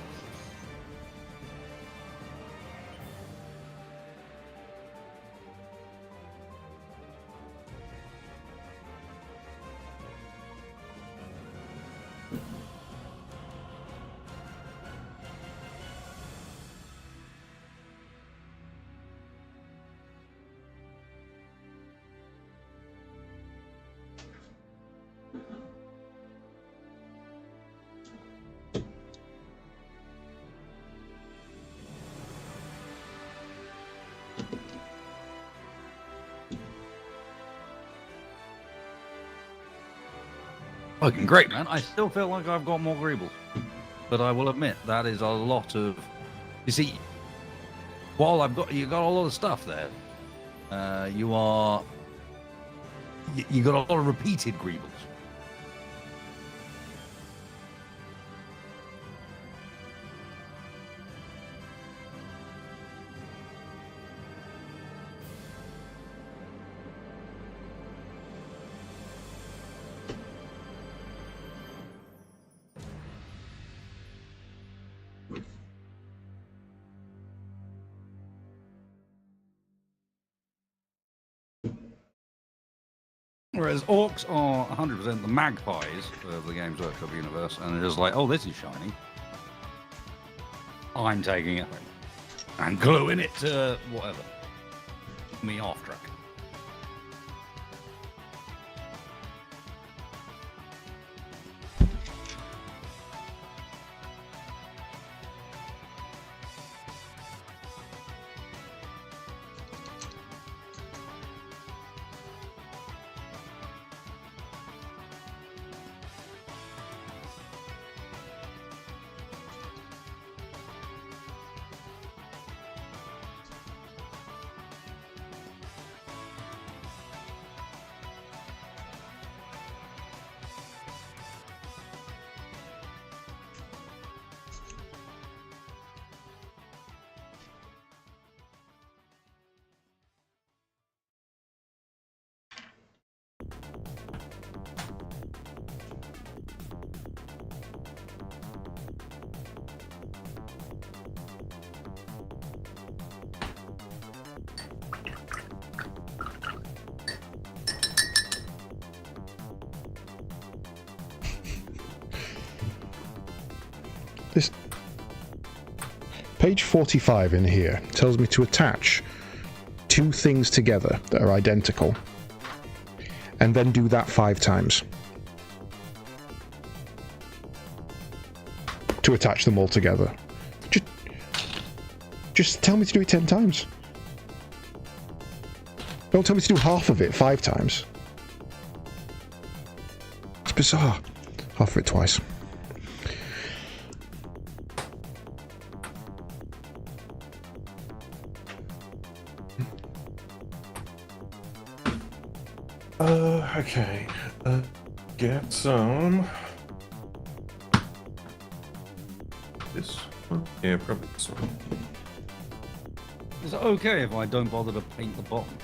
Fucking great, man. I still feel like I've got more greebles. But I will admit, that is a lot of... You see, while you got a lot of stuff there, you got a lot of repeated greebles. Whereas orcs are 100% the magpies of the Games Workshop universe, and they're just like, oh, this is shiny. I'm taking it and gluing it to whatever. Me off track. This page 45 in here tells me to attach two things together that are identical and then do that 5 times to attach them all together. Just tell me to do it 10 times. Don't tell me to do half of it 5 times. It's bizarre. Half of it twice. Okay. Get some. This one? Yeah, probably this one. Is it okay if I don't bother to paint the bottom?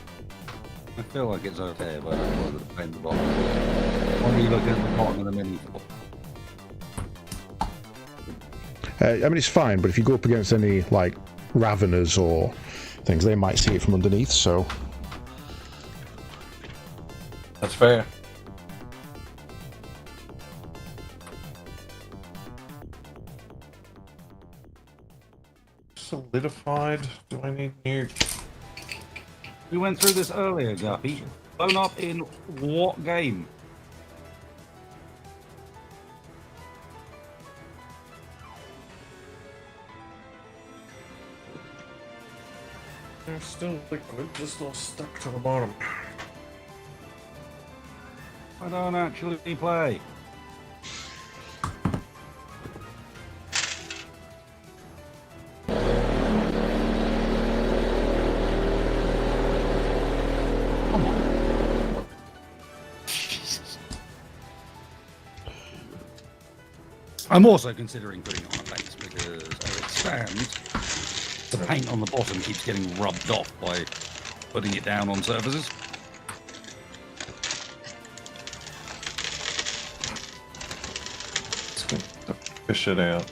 I feel like it's okay if I don't bother to paint the bottom. What are you looking at the bottom of the mini for? I mean, it's fine, but if you go up against any, like, Raveners or things, they might see it from underneath, so... That's fair. Solidified? Do I need new? We went through this earlier, Guppy. Blown up in what game? They're still liquid, just all stuck to the bottom. I don't actually play. I'm also considering putting it on a base because as it stands, the paint on the bottom keeps getting rubbed off by putting it down on surfaces. Let's get the fish it out.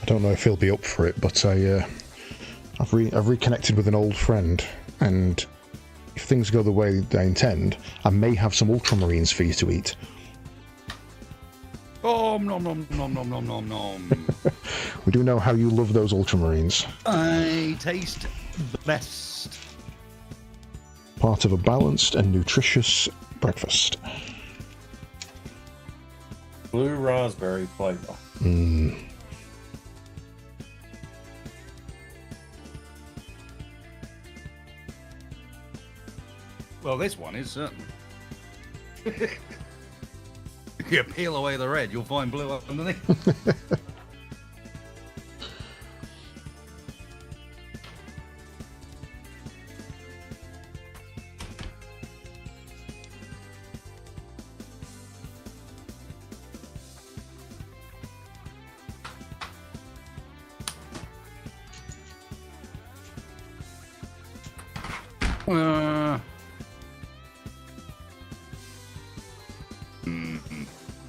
I don't know if he'll be up for it, but I've reconnected with an old friend, and if things go the way I intend, I may have some ultramarines for you to eat. Oh, nom nom nom nom nom nom nom. We do know how you love those ultramarines. I taste the best. Part of a balanced and nutritious breakfast. Blue raspberry flavor. Mmm. Well, this one is certainly. If you peel away the red, you'll find blue up underneath.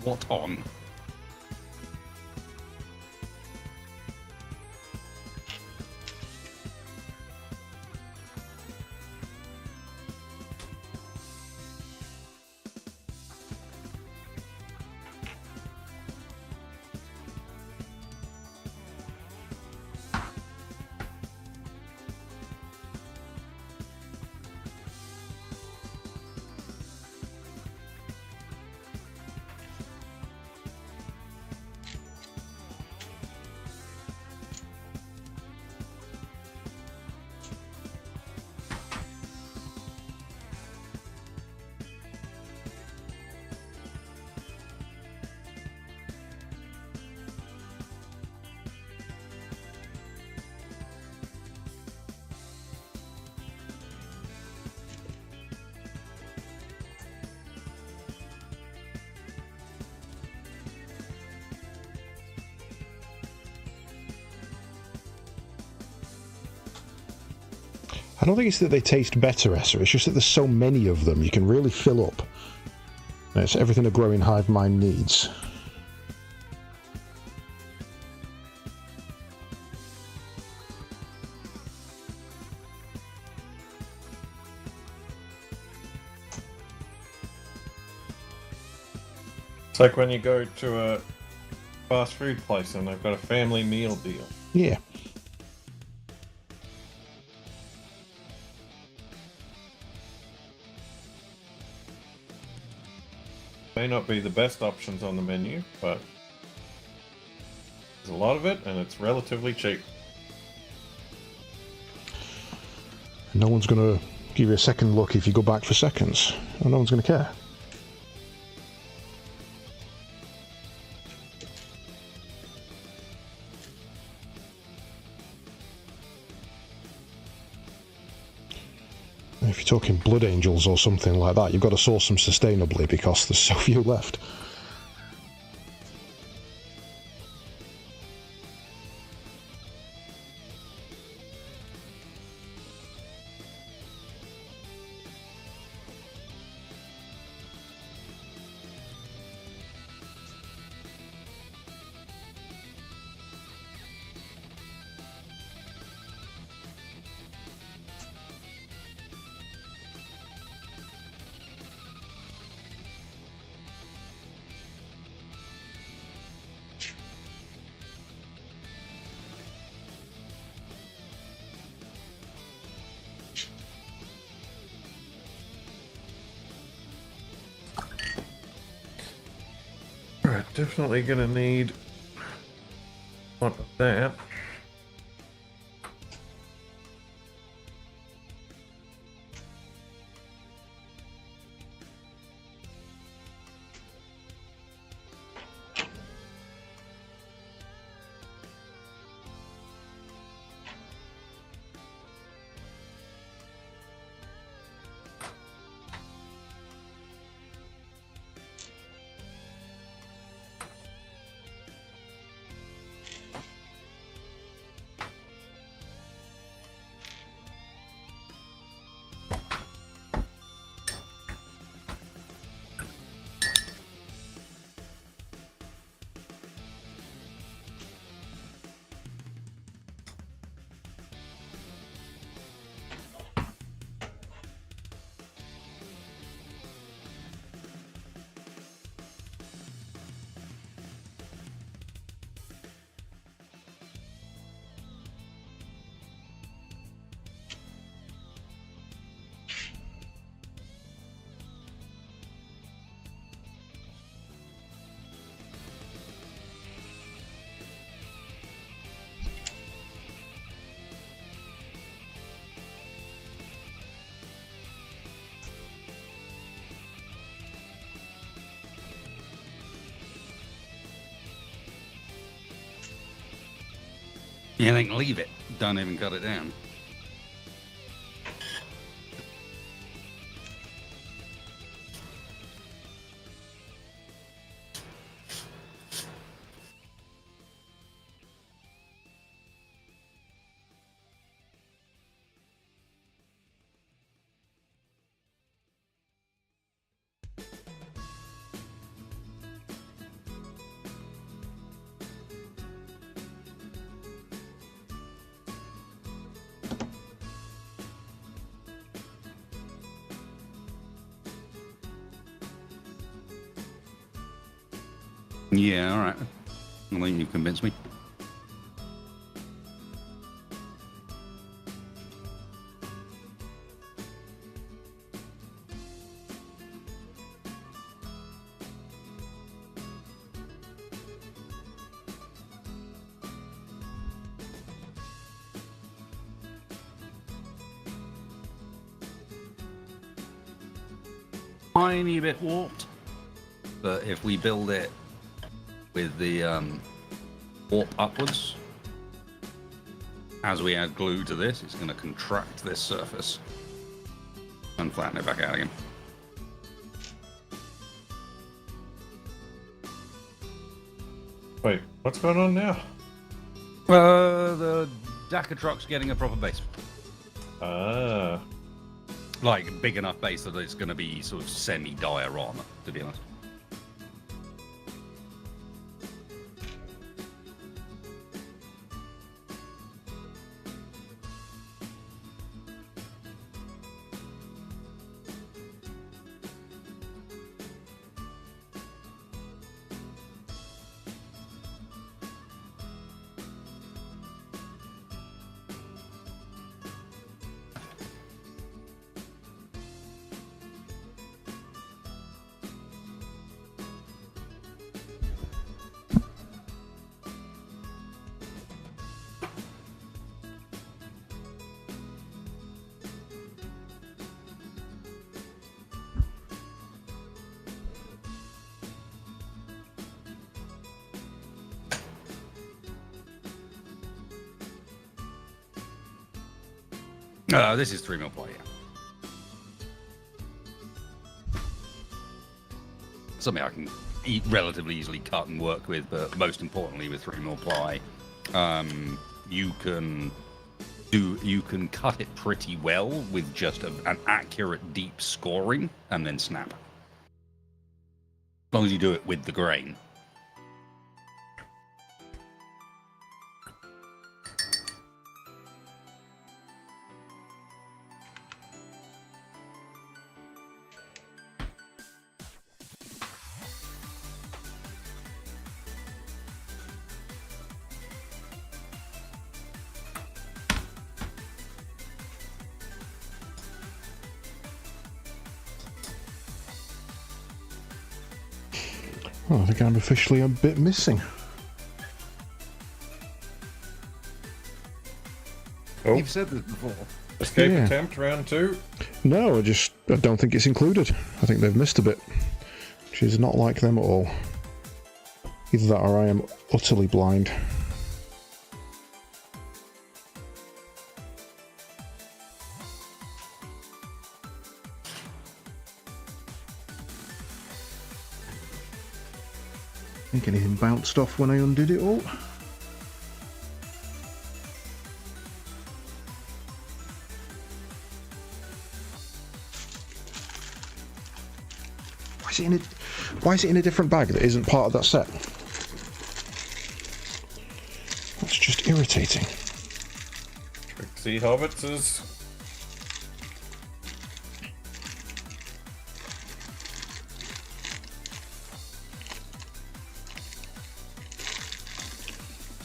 What on? I don't think it's that they taste better, Esser. It's just that there's so many of them, you can really fill up. And it's everything a growing hive mind needs. It's like when you go to a fast food place and they've got a family meal deal. Yeah. May not be the best options on the menu, but there's a lot of it and it's relatively cheap. No one's going to give you a second look if you go back for seconds. No one's going to care. If you're talking Blood Angels or something like that, you've got to source them sustainably because there's so few left. Alright, definitely gonna need Want that. You think leave it? Don't even cut it down. Yeah, all right. I think you've convinced me. Tiny bit warped, but if we build it with the warp upwards, as we add glue to this, it's going to contract this surface and flatten it back out again. Wait, what's going on now? The Dakar truck's getting a proper base. Ah. Like, big enough base that it's going to be sort of semi-diorama, to be honest. This is 3mm ply, yeah. Something I can relatively easily cut and work with, but most importantly with 3mm ply, you can cut it pretty well with just an accurate deep scoring and then snap. As long as you do it with the grain. Oh, I think I'm officially a bit missing. Oh, You've said this before. escape Yeah. attempt, round 2. No, I don't think it's included. I think they've missed a bit, which is not like them at all. Either that or I am utterly blind. I think anything bounced off when I undid it all. Why is it in a different bag that isn't part of that set? That's just irritating. Trixie Hobbitses.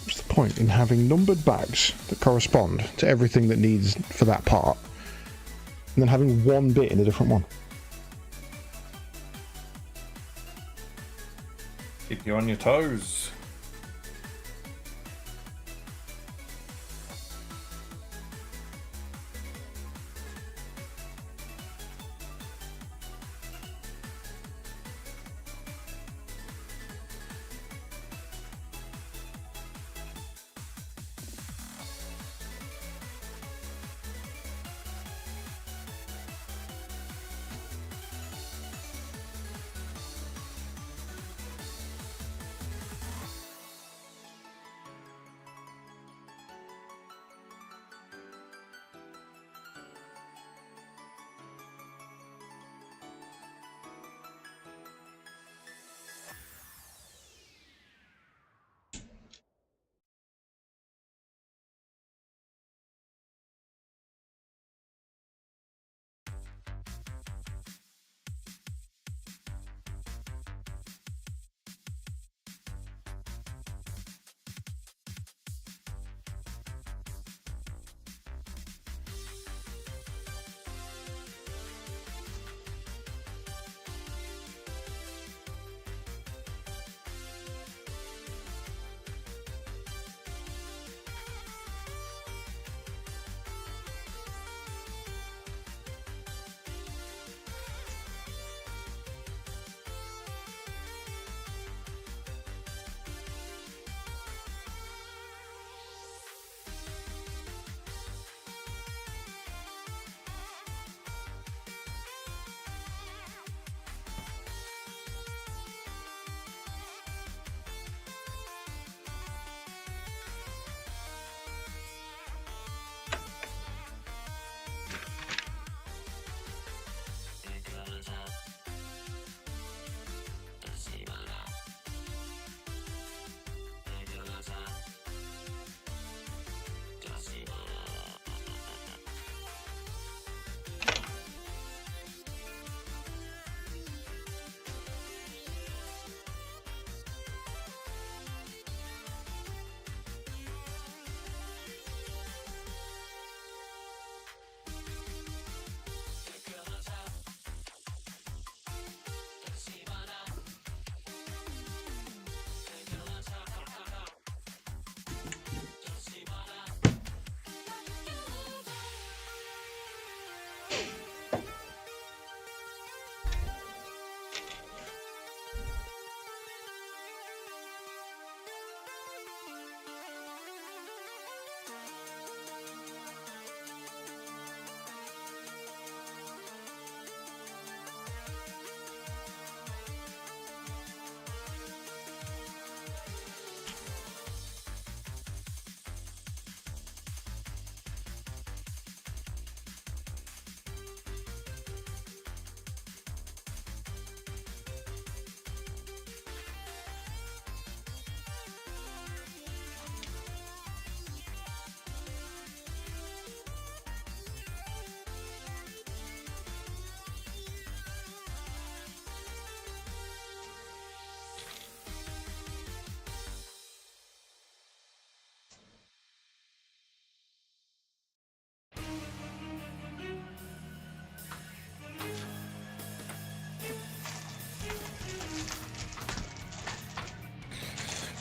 What's the point in having numbered bags that correspond to everything that needs for that part, and then having one bit in a different one? Keep you on your toes.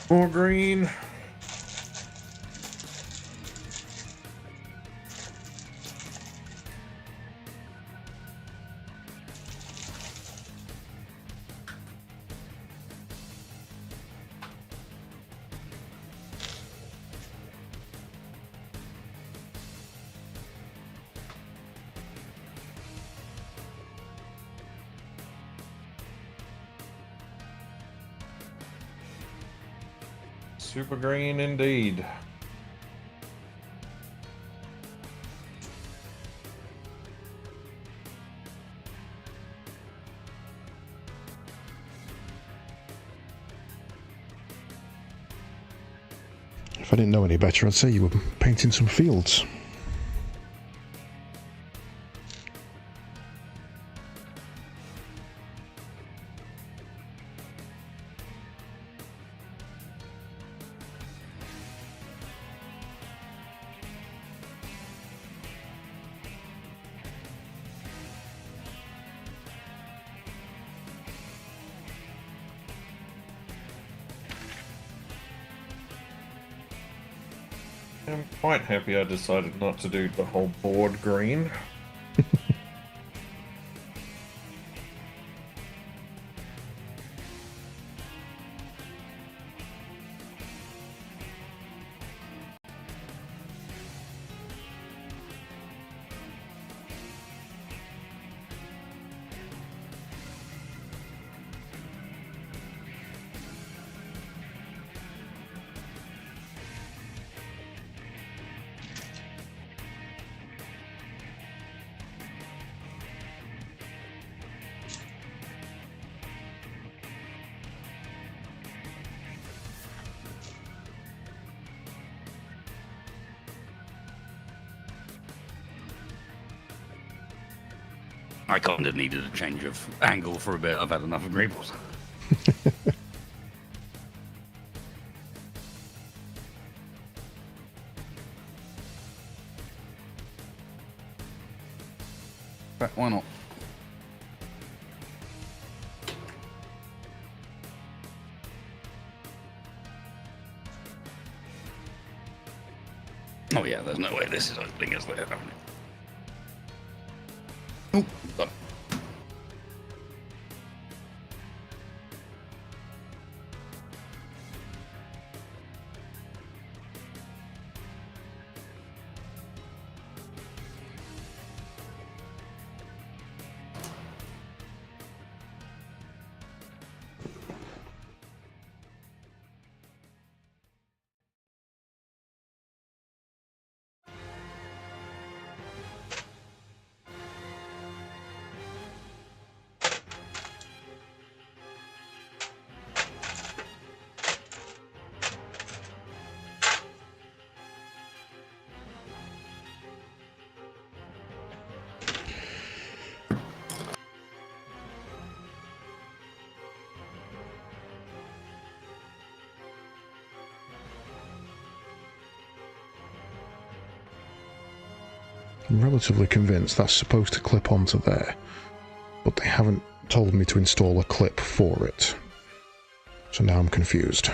More green. Super green indeed. If I didn't know any better, I'd say you were painting some fields. I'm quite happy I decided not to do the whole board green. I kind of needed a change of angle for a bit. I've had enough of Greebles. But why not? Oh yeah, there's no way this is opening as there, haven't it? Oh, done. I'm relatively convinced that's supposed to clip onto there, but they haven't told me to install a clip for it. So now I'm confused.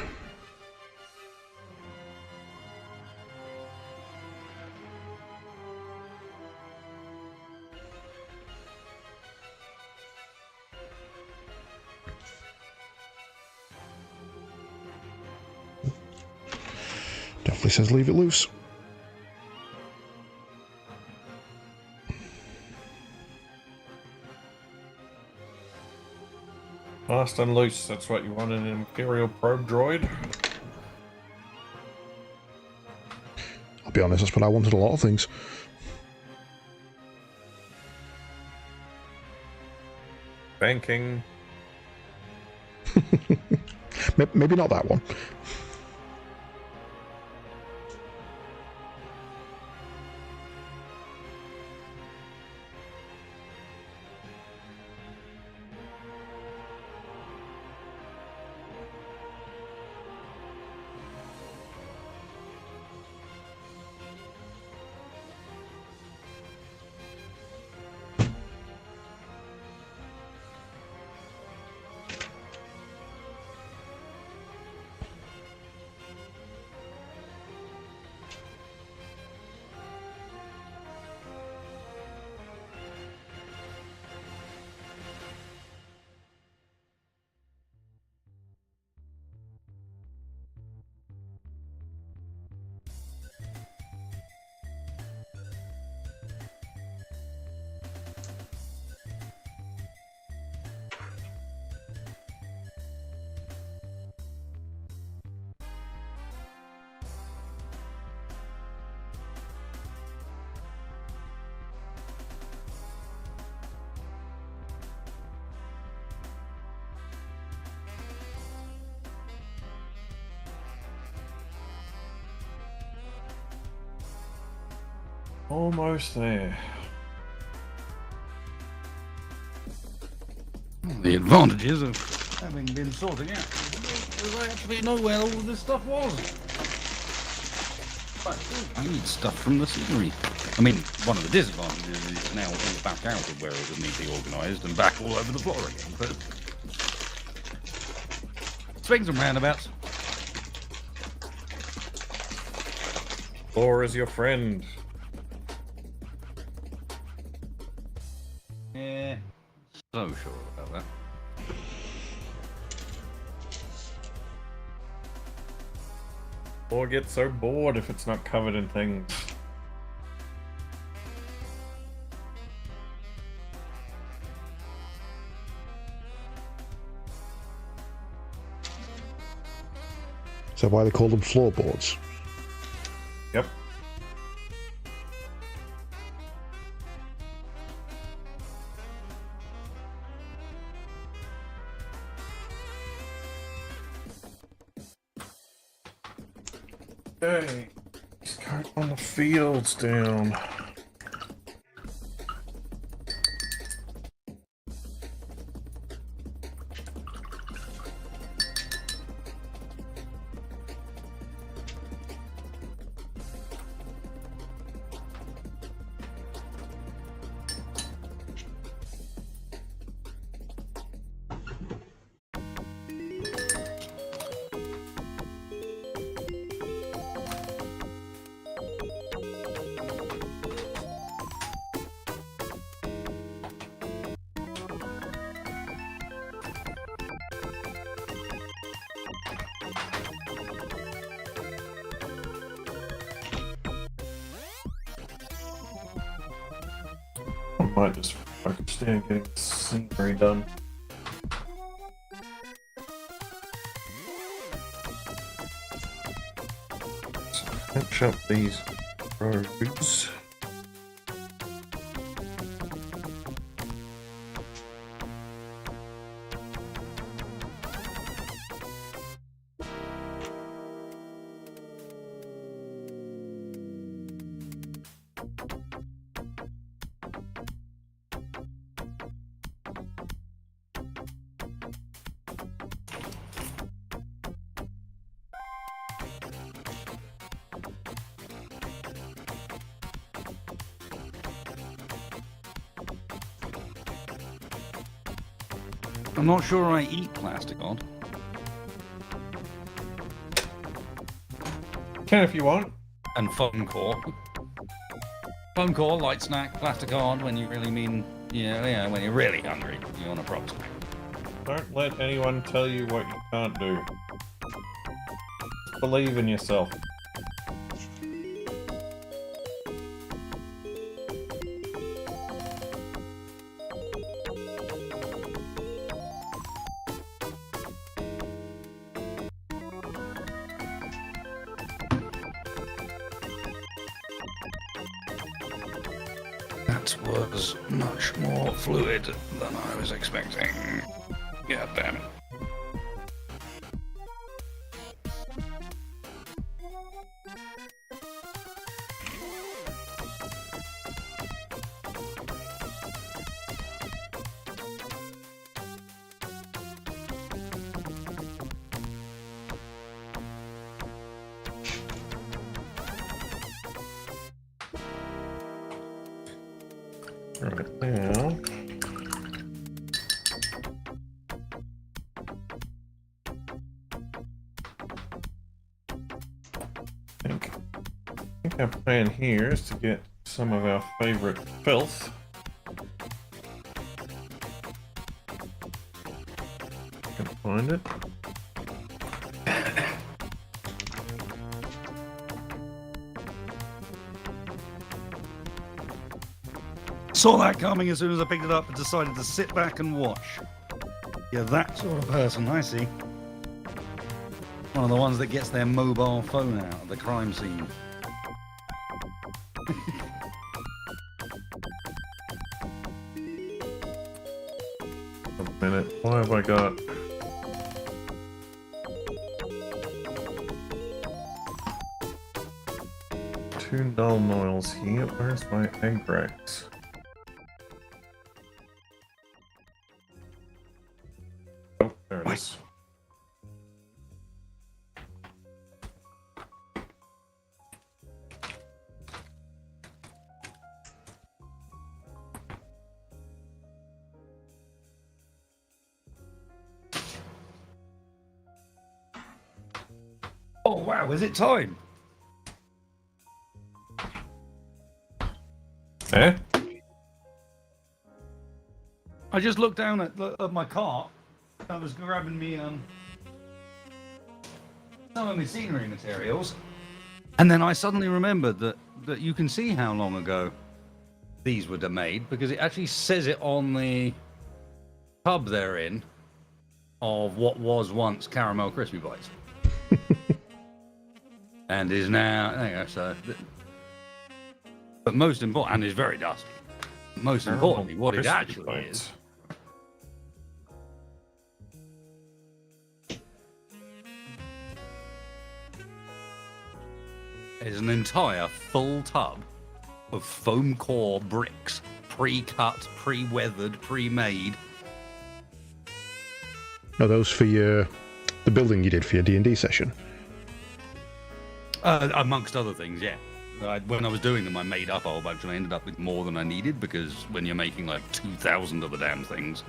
Definitely says leave it loose. Fast and loose, that's what you want in an Imperial probe droid. I'll be honest, that's what I wanted a lot of things. Banking. Maybe not that one. Almost there. The advantages of having been sorting out. I actually know where all of this stuff was. But I need stuff from the scenery. I mean, one of the disadvantages is it's now all back out of where it was neatly organised and back all over the floor again. But swings and roundabouts. Floor is your friend. Yeah, so sure about that. Or get so bored if it's not covered in things. Is that why they call them floorboards? Yep. Okay. Let's go on the fields down. I might just focus down getting the scenery done. So catch up these roads. I'm not sure I eat plastic odd. Can if you want. And foam core. Foam core, light snack, plastic odd when you really mean, yeah, when you're really hungry, you want a prop snack. Don't let anyone tell you what you can't do. Believe in yourself. That was much more fluid than I was expecting. God damn it. Right now. I think our plan here is to get some of our favorite filth. Can find it. Saw that coming as soon as I picked it up and decided to sit back and watch. You're that sort of person, I see. One of the ones that gets their mobile phone out of the crime scene. A minute. Why have I got... two dull noils here. Where's my egg racks? Oh, there it is. Oh wow, is it time? Eh? I just looked down at my cart. I was grabbing me some of my scenery materials, and then I suddenly remembered that you can see how long ago these were made because it actually says it on the tub they're in of what was once caramel crispy bites, and is now. There you go. So, but most important, and is very dusty. Most importantly, what it actually is an entire full tub of foam core bricks, pre-cut, pre-weathered, pre-made. Are those for the building you did for your D&D session? Amongst other things, yeah. When I was doing them, I made up a whole bunch, and I ended up with more than I needed because when you're making like 2,000 of the damn things,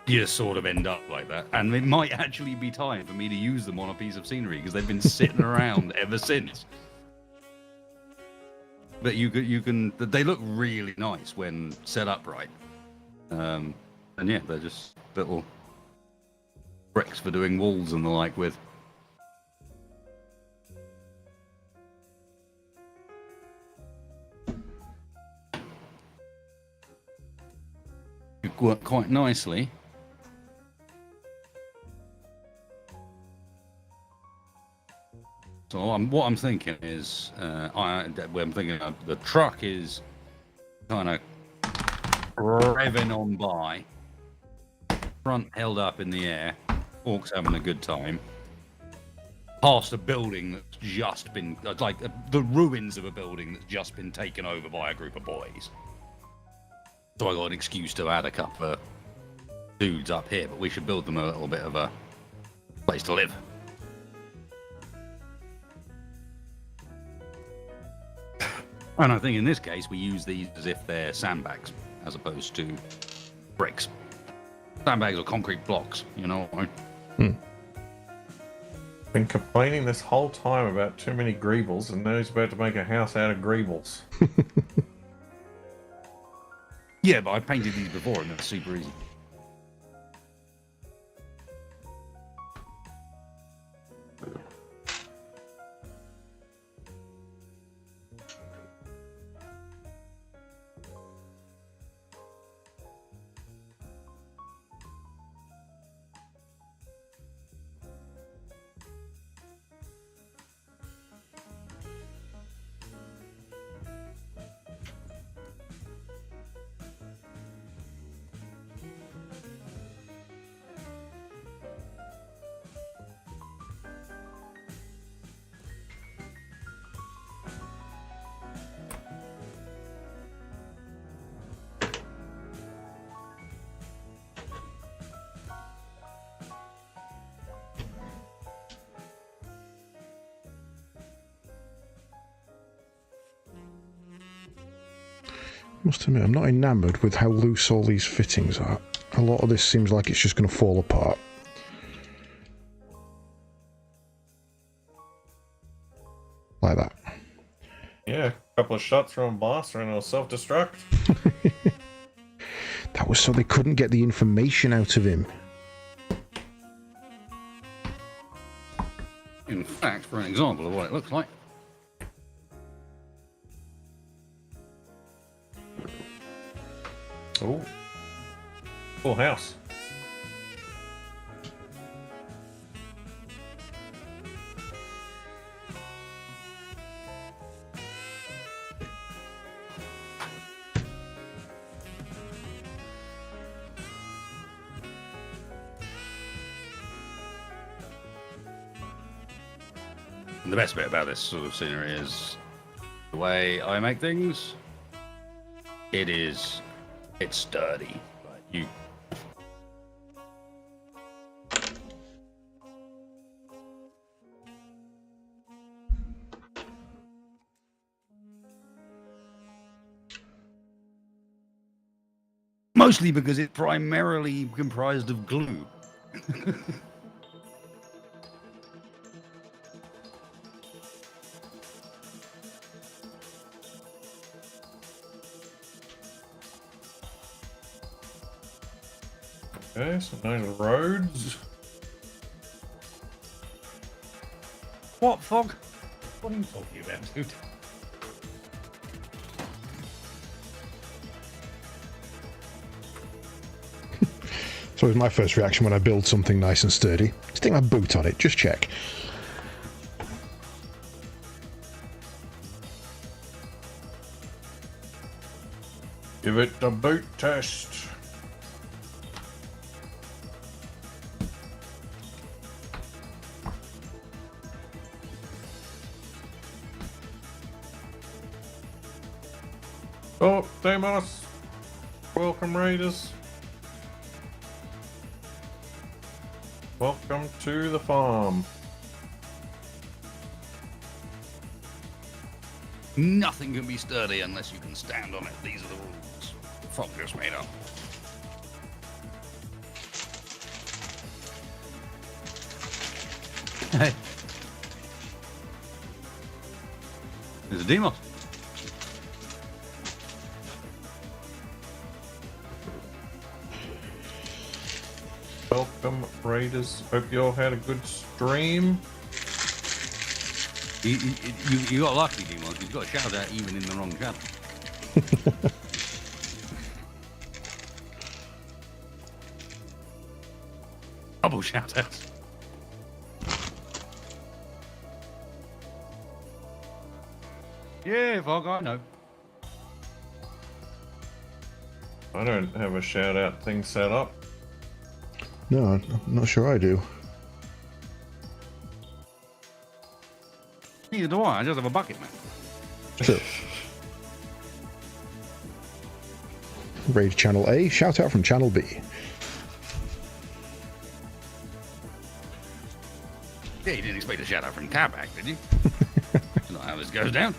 you sort of end up like that. And it might actually be time for me to use them on a piece of scenery because they've been sitting around ever since. But you can, they look really nice when set up right. And yeah, they're just little bricks for doing walls and the like with. It work quite nicely. So what I'm thinking is, I'm thinking the truck is kind of revving on by, front held up in the air, orcs having a good time, past a building that's just been, like the ruins of a building that's just been taken over by a group of boys. So I got an excuse to add a couple of dudes up here, but we should build them a little bit of a place to live. And I think in this case, we use these as if they're sandbags, as opposed to bricks. Sandbags are concrete blocks, you know. Been complaining this whole time about too many greebles, and now he's about to make a house out of greebles. Yeah, but I painted these before, and they're super easy. Must admit, I'm not enamored with how loose all these fittings are. A lot of this seems like it's just going to fall apart. Like that. Yeah, a couple of shots from a boss and it'll self-destruct. That was so they couldn't get the information out of him. In fact, for an example of what it looks like. Oh, full house. And the best bit about this sort of scenery is The way I make things, it's sturdy. But you. Mostly because it's primarily comprised of glue. Okay, so nice roads. What, Fog? What are you talking about, dude? So it's my first reaction when I build something nice and sturdy. Stick my boot on it, just check. Give it the boot test. Oh, Deimos. Welcome, Raiders. Welcome to the farm. Nothing can be sturdy unless you can stand on it. These are the rules. Fog just made up. Hey. There's a Demos. Welcome, Raiders. Hope you all had a good stream. You got lucky, Demos. You got a shout out even in the wrong channel. Double shout outs. Yeah, Fog, I know. I don't have a shout out thing set up. No, I'm not sure I do. Neither do I just have a bucket, man. True. Raid Channel A, shout out from Channel B. Yeah, you didn't expect a shout out from Cabak, did you? That's not how this goes down.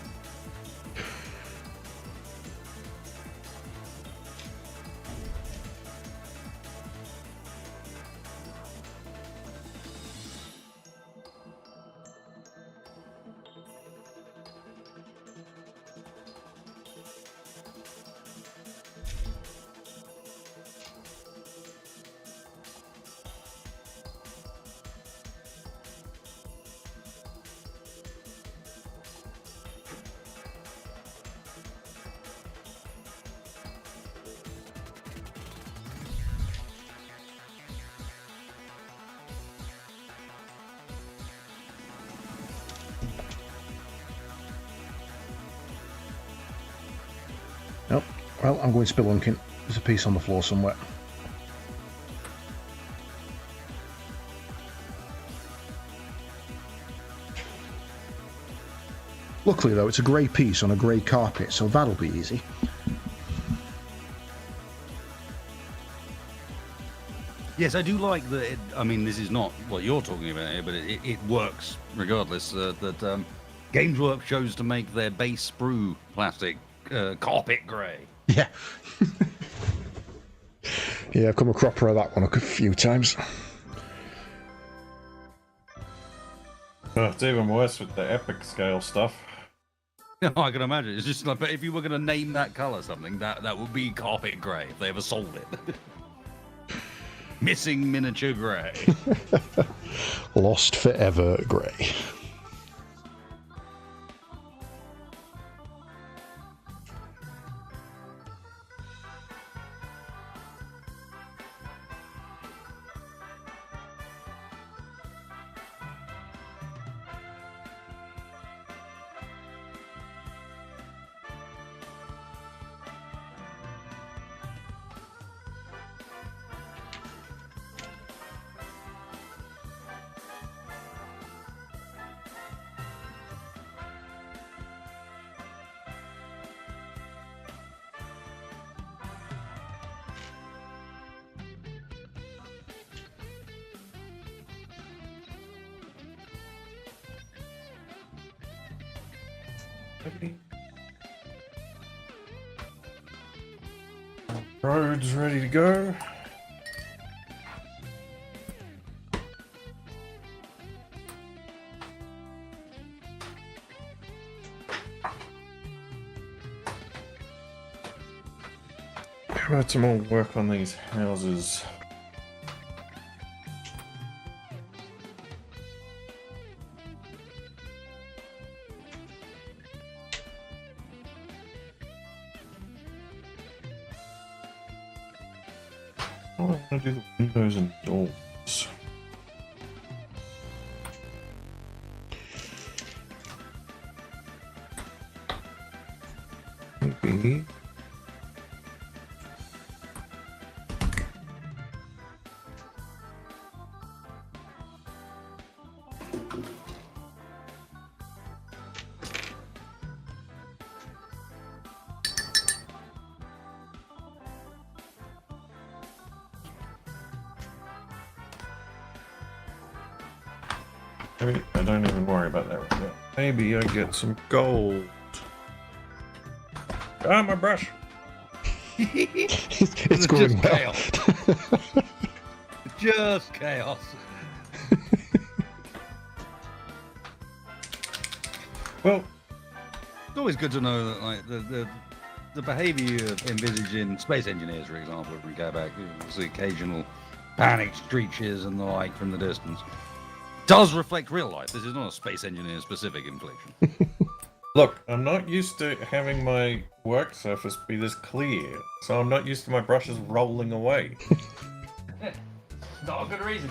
Oh, well, I'm going spelunking. There's a piece on the floor somewhere. Luckily, though, it's a grey piece on a grey carpet, so that'll be easy. Yes, I do like that. I mean, this is not what you're talking about here, but it works regardless. That Games Work chose to make their base sprue plastic carpet grey. Yeah. Yeah, I've come a cropper of that one a few times. Oh, it's even worse with the epic scale stuff. No, I can imagine. It's just like, but if you were going to name that color something, that would be carpet grey if they ever sold it. Missing miniature grey. Lost forever grey. Road's ready to go. How about some more work on these houses? I want to do the windows and doors. Maybe. Maybe I don't even worry about that right now. Maybe I get some gold. Ah, my brush. It's going just well. chaos. Just chaos. Well, It's always good to know that, like, the behaviour you envisage in Space Engineers, for example, if we go back, the occasional panic screeches and the like from the distance, does reflect real life. This is not a Space Engineer specific infliction. look, I'm not used to having my work surface be this clear, so I'm not used to my brushes rolling away. Not a good reason.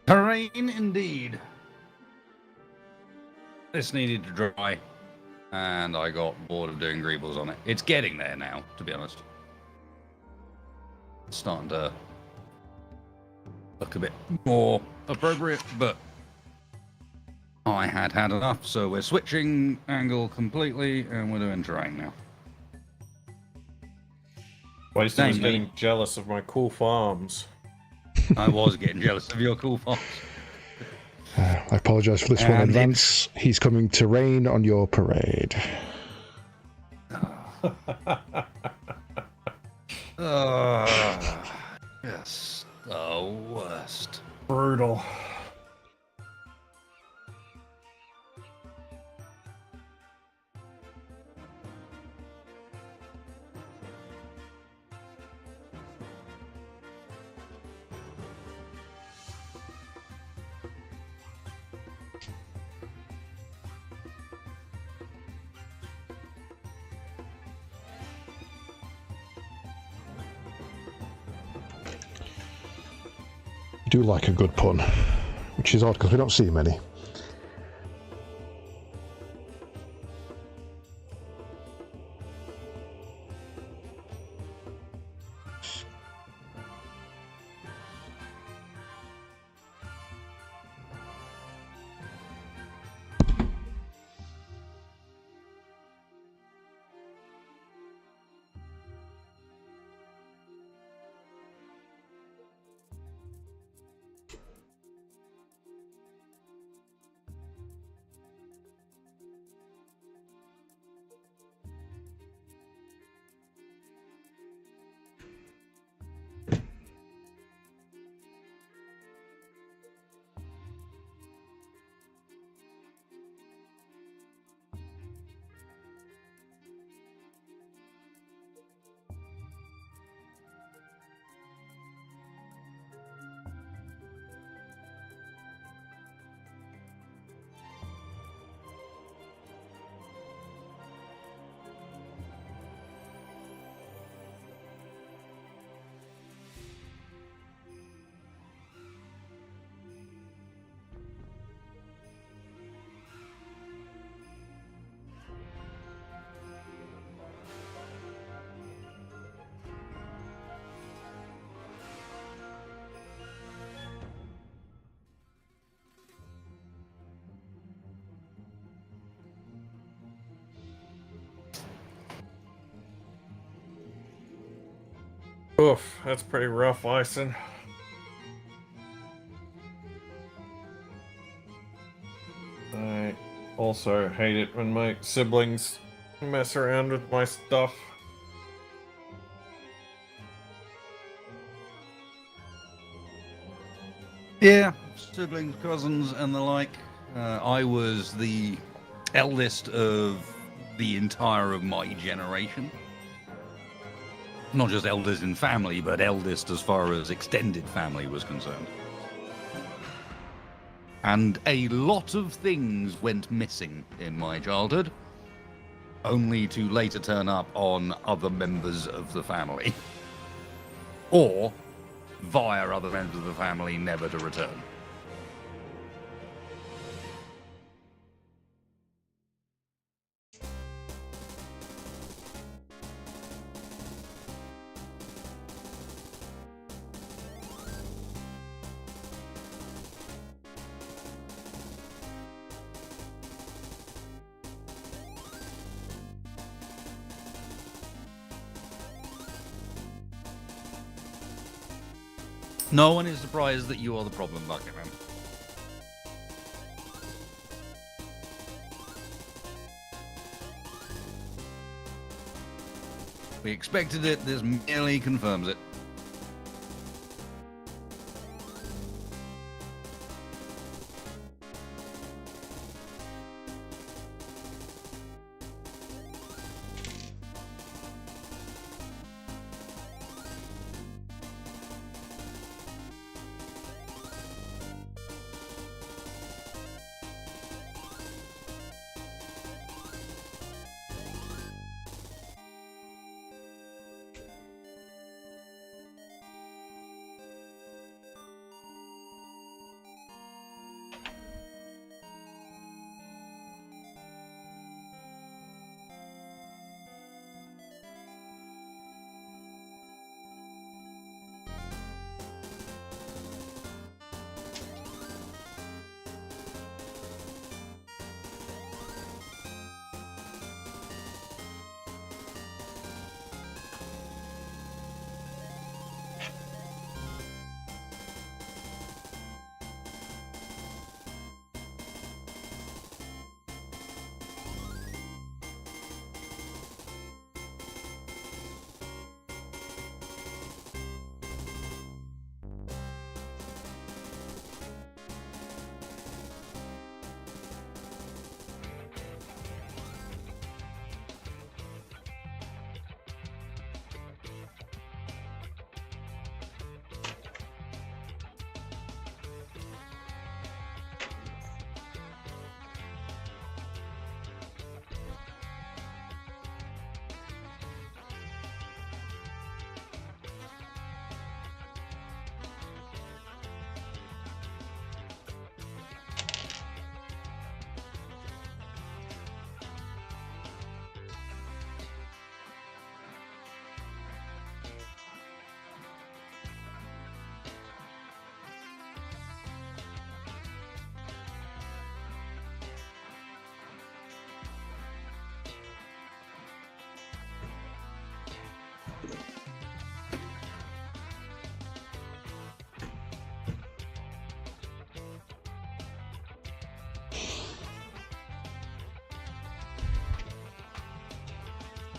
Terrain indeed. This needed to dry, and I got bored of doing greebles on it. It's getting there now, to be honest. It's starting to look a bit more appropriate, but I had enough, so we're switching angle completely, and we're doing terrain now. Wasted was Namely- getting jealous of my cool farms. I was getting jealous of your cool farms. I apologise for this one in And advance. He's coming to rain on your parade. Yes, the worst. Brutal. You do like a good pun, which is odd because we don't see many. Oof, that's pretty rough, Ison. I also hate it when my siblings mess around with my stuff. Yeah, siblings, cousins, and the like. I was the eldest of the entire of my generation. Not just eldest in family, but eldest as far as extended family was concerned. And a lot of things went missing in my childhood, only to later turn up on other members of the family. Or via other members of the family, never to return. No one is surprised that you are the problem bucket, man. We expected it, this merely confirms it.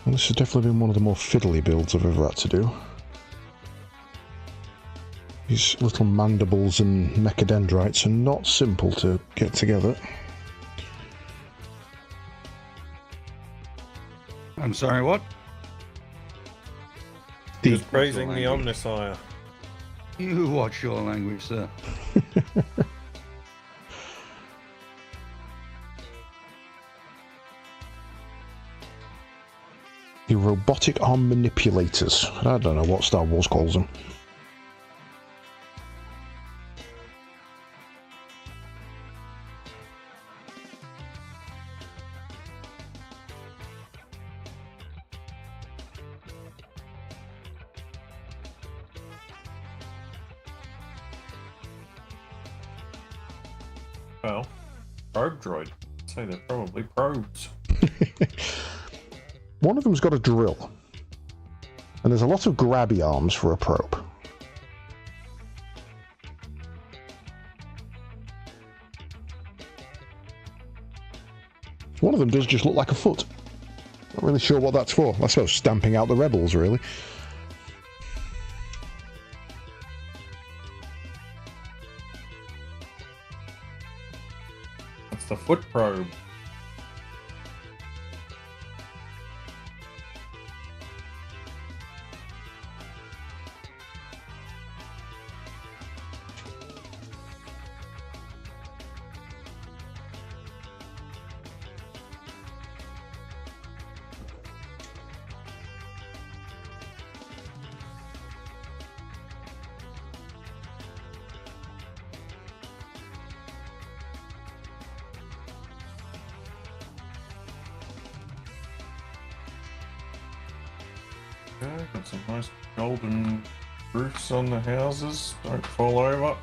Well, this has definitely been one of the more fiddly builds I've ever had to do. These little mandibles and mechadendrites are not simple to get together. I'm sorry, what? He was praising the Omnissiah. You watch your language, sir. The robotic arm manipulators. I don't know what Star Wars calls them. Well, probe droid. I'd say they're probably probes. One of them's got a drill. And there's a lot of grabby arms for a probe. One of them does just look like a foot. Not really sure what that's for. I suppose stamping out the rebels, really. That's the foot probe. Okay, got some nice golden roofs on the houses. Don't fall over.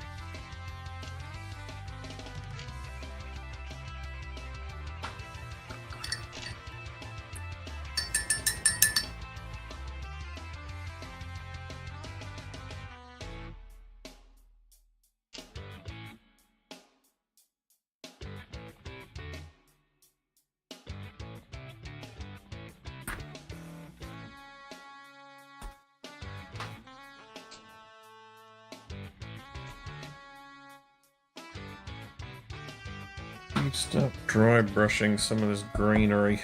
Start dry brushing some of this greenery.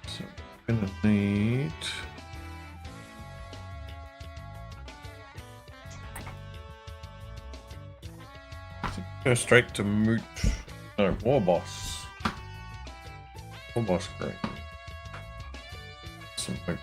So I'm gonna need go straight to Moot. No, War Boss. War Boss green. Some Moot.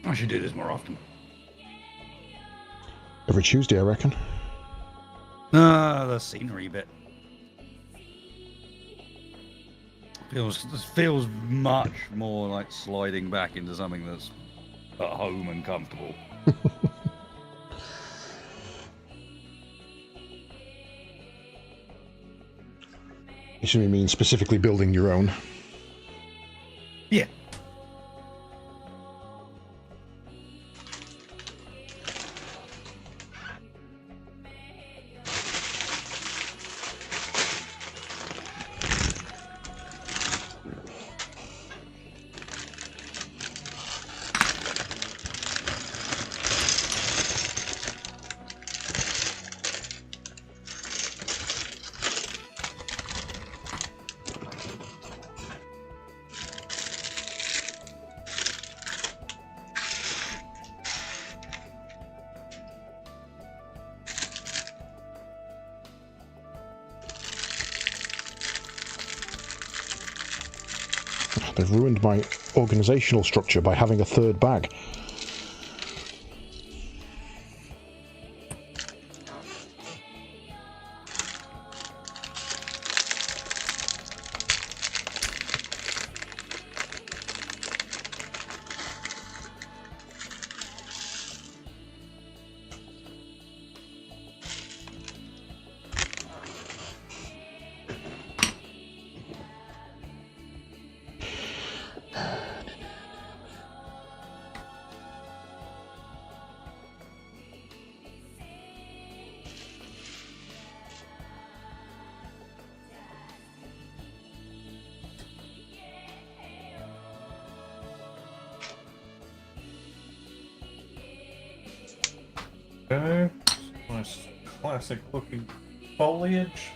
I should do this more often. Every Tuesday, I reckon. The scenery bit. This feels much more like sliding back into something that's at home and comfortable. You see what I mean? Specifically building your own. Yeah. they've ruined my organisational structure by having a third bag. Okay, nice classic looking foliage.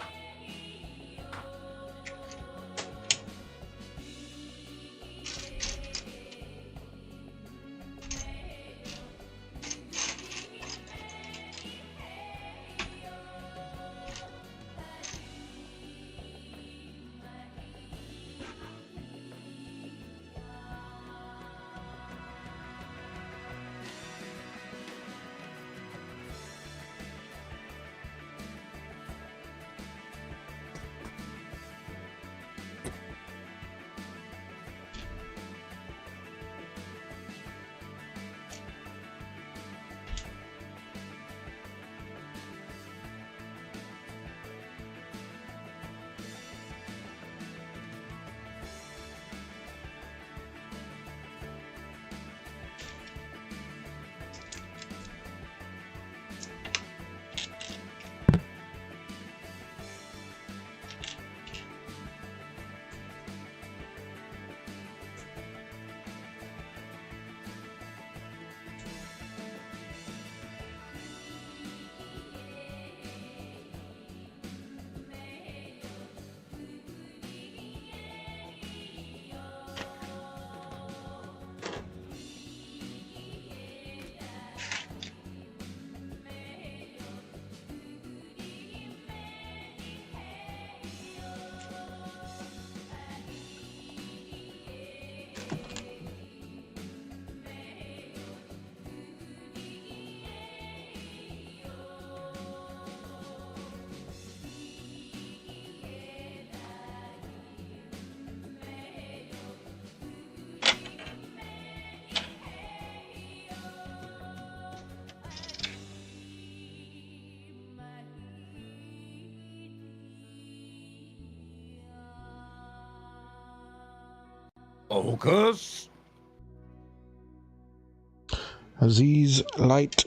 Focus. Aziz Light.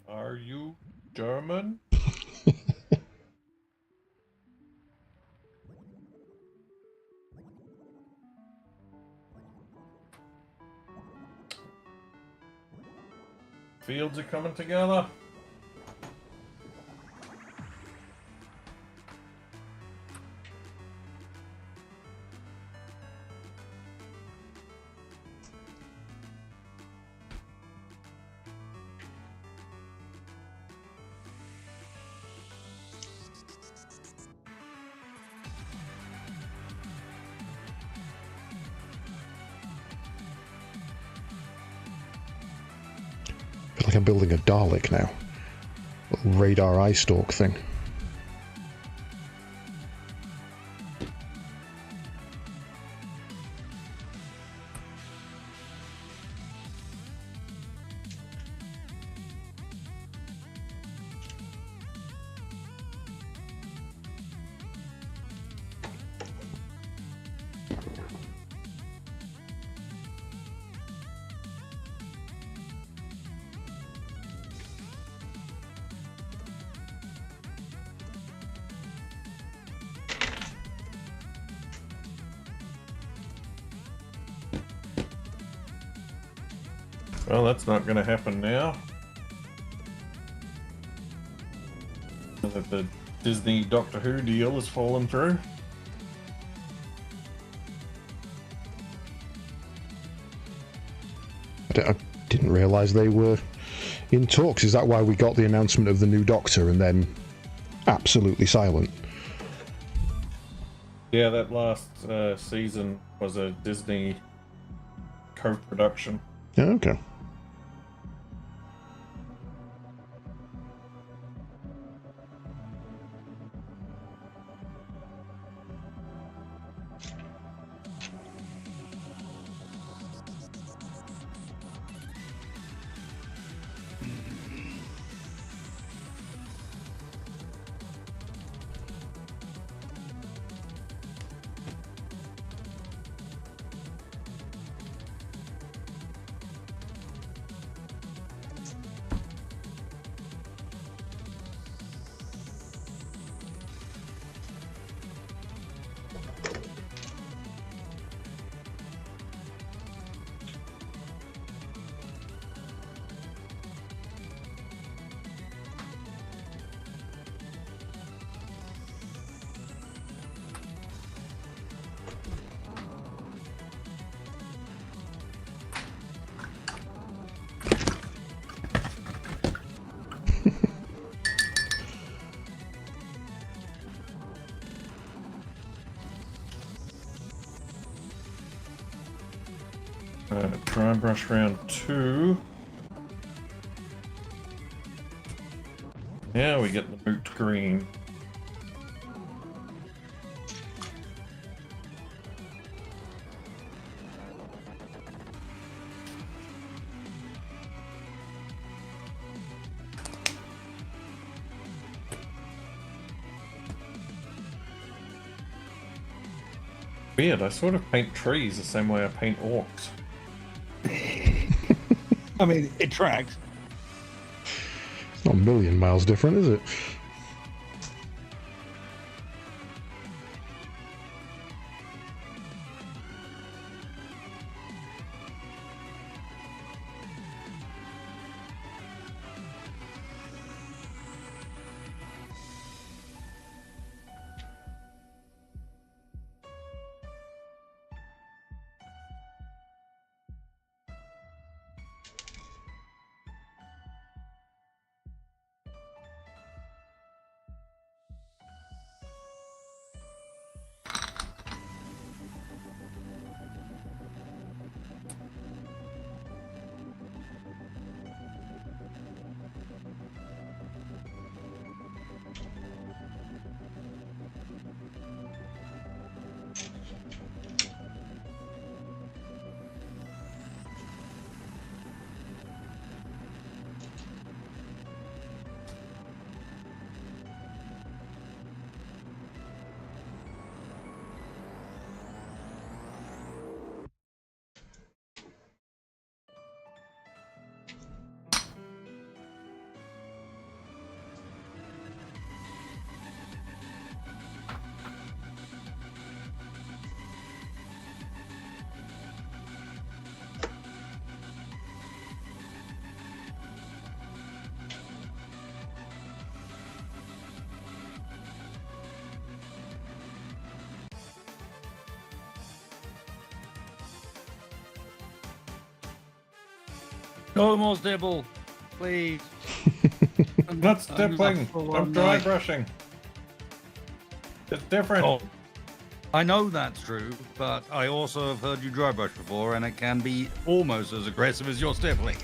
Are you German? Fields are coming together. I feel like I'm building a Dalek now. Little radar eye stalk thing. Well, that's not going to happen now. Now that the Disney Doctor Who deal has fallen through. I didn't realise they were in talks. Is that why we got the announcement of the new Doctor and then absolutely silent. Yeah, that last season was a Disney co-production. Yeah, okay. Dry brush round 2. Now we get the moot green. Weird, I sort of paint trees the same way I paint orcs. I mean, it tracks. It's not a million miles different, is it? No more stipple, please. Not stippling, I'm dry brushing. It's different. Oh, I know that's true, but I also have heard you dry brush before, and it can be almost as aggressive as your stippling.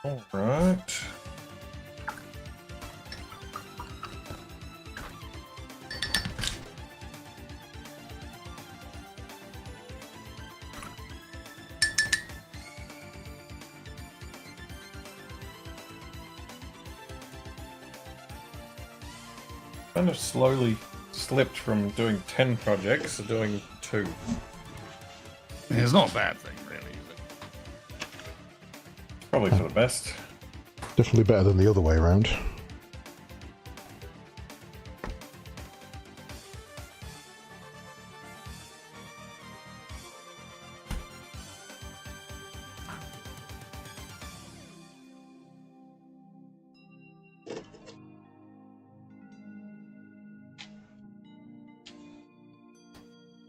All right. Kind of slowly slipped from doing 10 projects to doing 2. It's not a bad thing, really, is it? Probably for the best. Definitely better than the other way around.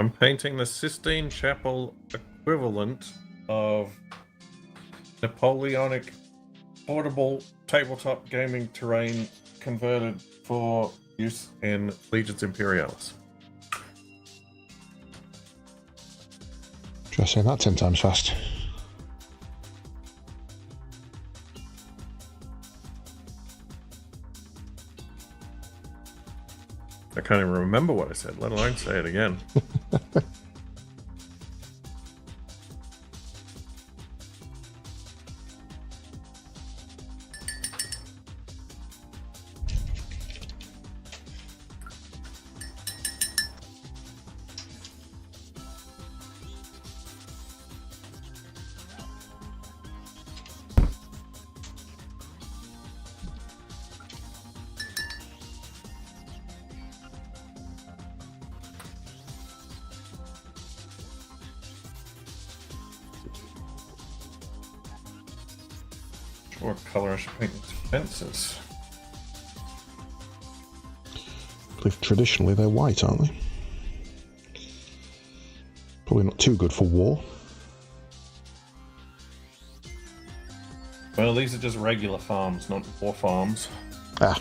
I'm painting the Sistine Chapel equivalent of Napoleonic portable tabletop gaming terrain converted for use in Legions Imperialis. Try saying that 10 times fast. I can't even remember what I said, let alone say it again. What color I should paint these fences? I believe traditionally they're white, aren't they? Probably not too good for war. Well, these are just regular farms, not war farms. Ah.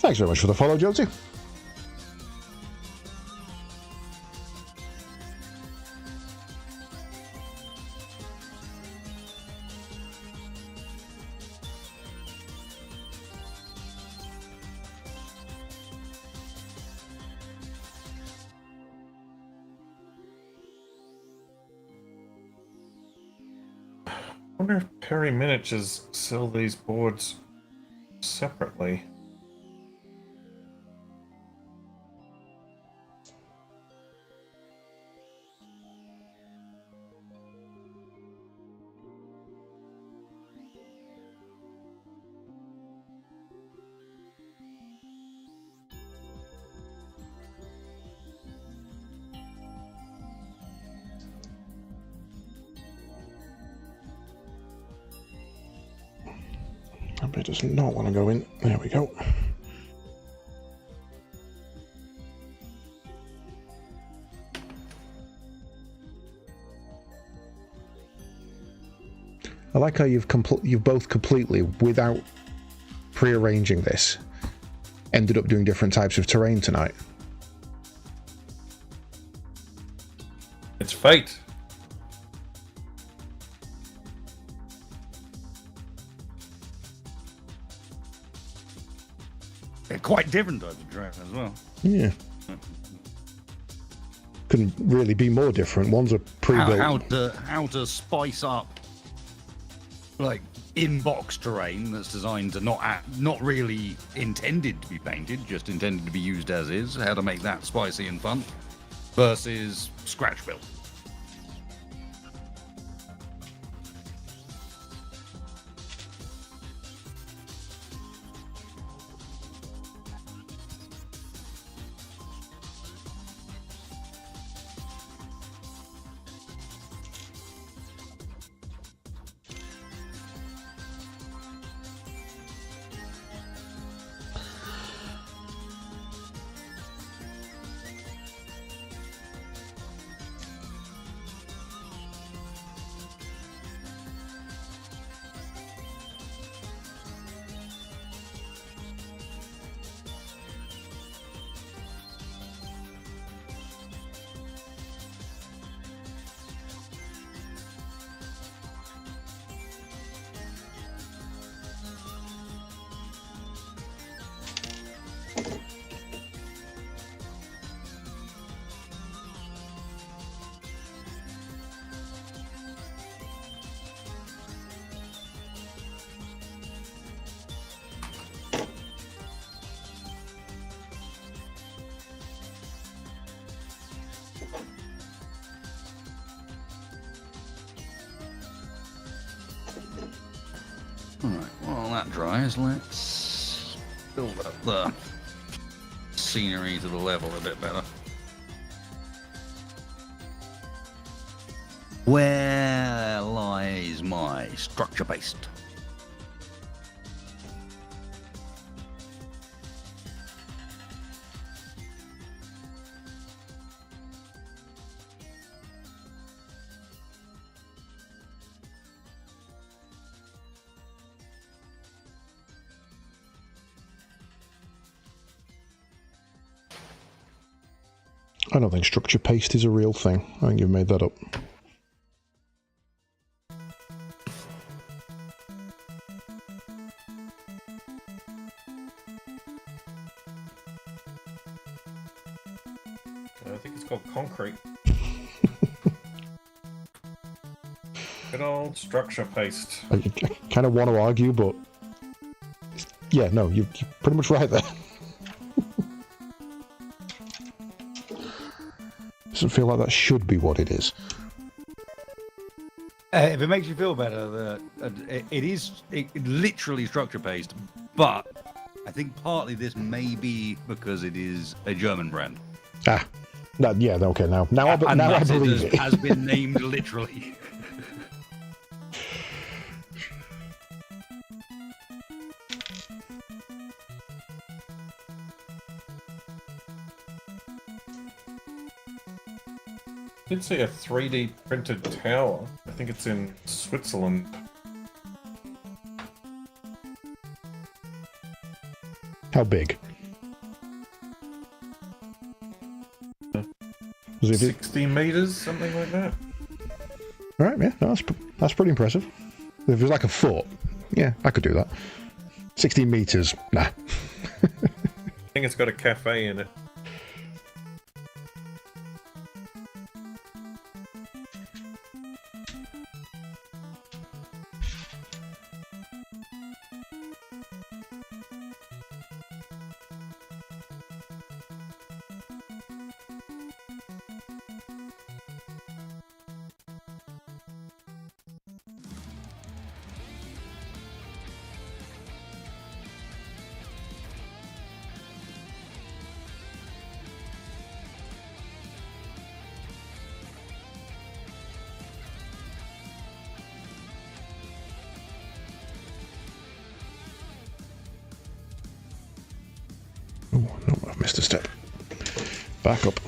Thanks very much for the follow, Jonesy. I wonder if Perry Miniatures sell these boards separately. But it does not want to go in. There we go. I like how you've both completely, without prearranging this, ended up doing different types of terrain tonight. It's fate. They're quite different types of terrain as well. Yeah. Couldn't really be more different. One's a pre-built. How to spice up like in-box terrain that's designed to not really intended to be painted, just intended to be used as is. How to make that spicy and fun versus scratch built. Alright, while that dries, let's build up the scenery to the level a bit better. Where lies my structure paste? I don't think structure paste is a real thing. I think you've made that up. I think it's called concrete. Good old structure paste. I kind of want to argue, but yeah, no, you're pretty much right there. Doesn't feel like that should be what it is. If it makes you feel better, it is literally structure paste, but I think partly this may be because it is a German brand. Ah, yeah, okay, now I believe it. Has been named literally. I did see a 3D printed tower. I think it's in Switzerland. How big? Was it 60 meters, something like that. All right, yeah, no, that's pretty impressive. If it was like a foot, yeah, I could do that. 16 meters, nah. I think it's got a cafe in it. Oh, no, I've missed a step. Back up.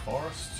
Forest.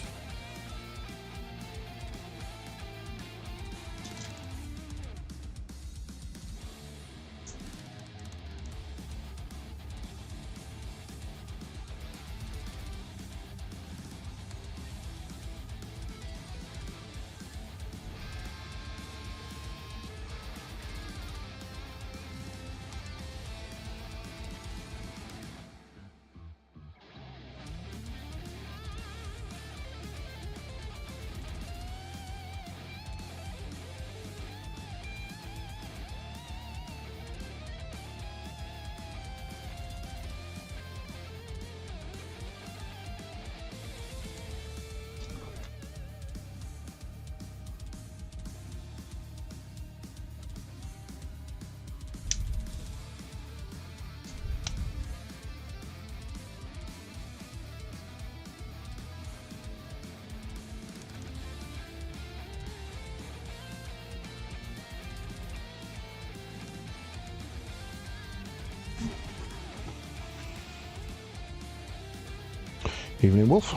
Evening, Wolf.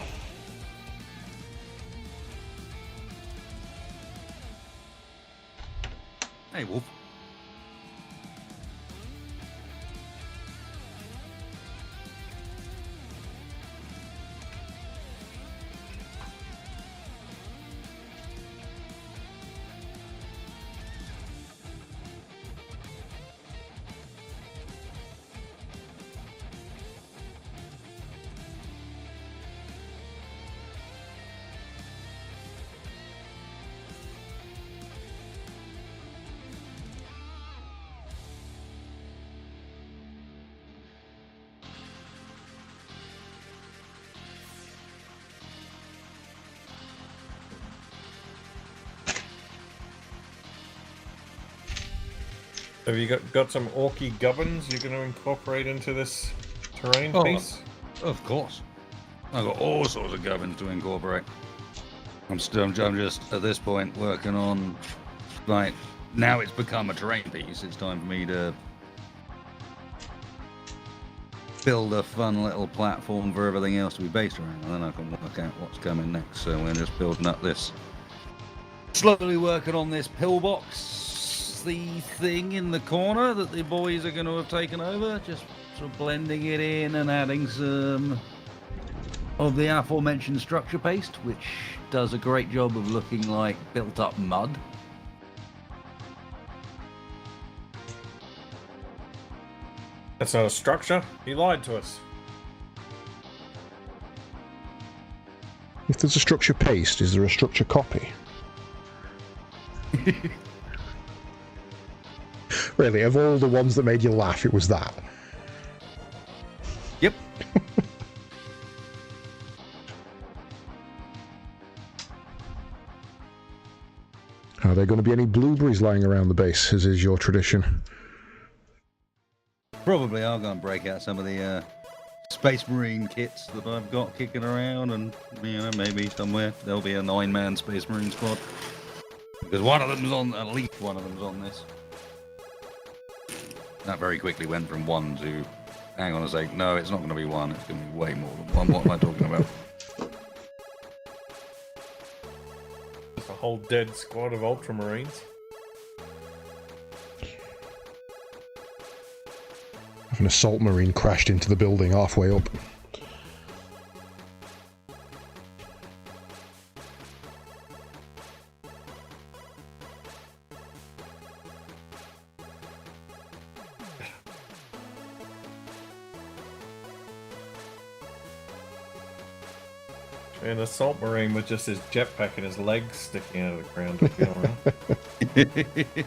Hey, Wolf. Have you got some orky gubbins you're going to incorporate into this terrain piece? Of course. I've got all sorts of gubbins to incorporate. I'm just at this point working on, like, now it's become a terrain piece. It's time for me to build a fun little platform for everything else to be based around, and then I can work out what's coming next. So we're just building up this, slowly working on this pillbox, the thing in the corner that the boys are going to have taken over, just sort of blending it in and adding some of the aforementioned structure paste, which does a great job of looking like built up mud. That's not a structure. He lied to us. If there's a structure paste, is there a structure copy? Really, of all the ones that made you laugh, it was that. Yep. Are there going to be any blueberries lying around the base, as is your tradition? Probably I'll go and break out some of the Space Marine kits that I've got kicking around, and maybe somewhere there'll be a 9-man Space Marine squad. Because at least one of them's on this. That very quickly went from 1 to, hang on a sec, no, it's not going to be 1, it's going to be way more than 1. What am I talking about? There's a whole dead squad of Ultramarines. An assault marine crashed into the building halfway up. An assault marine with just his jetpack and his legs sticking out of the ground to feel around.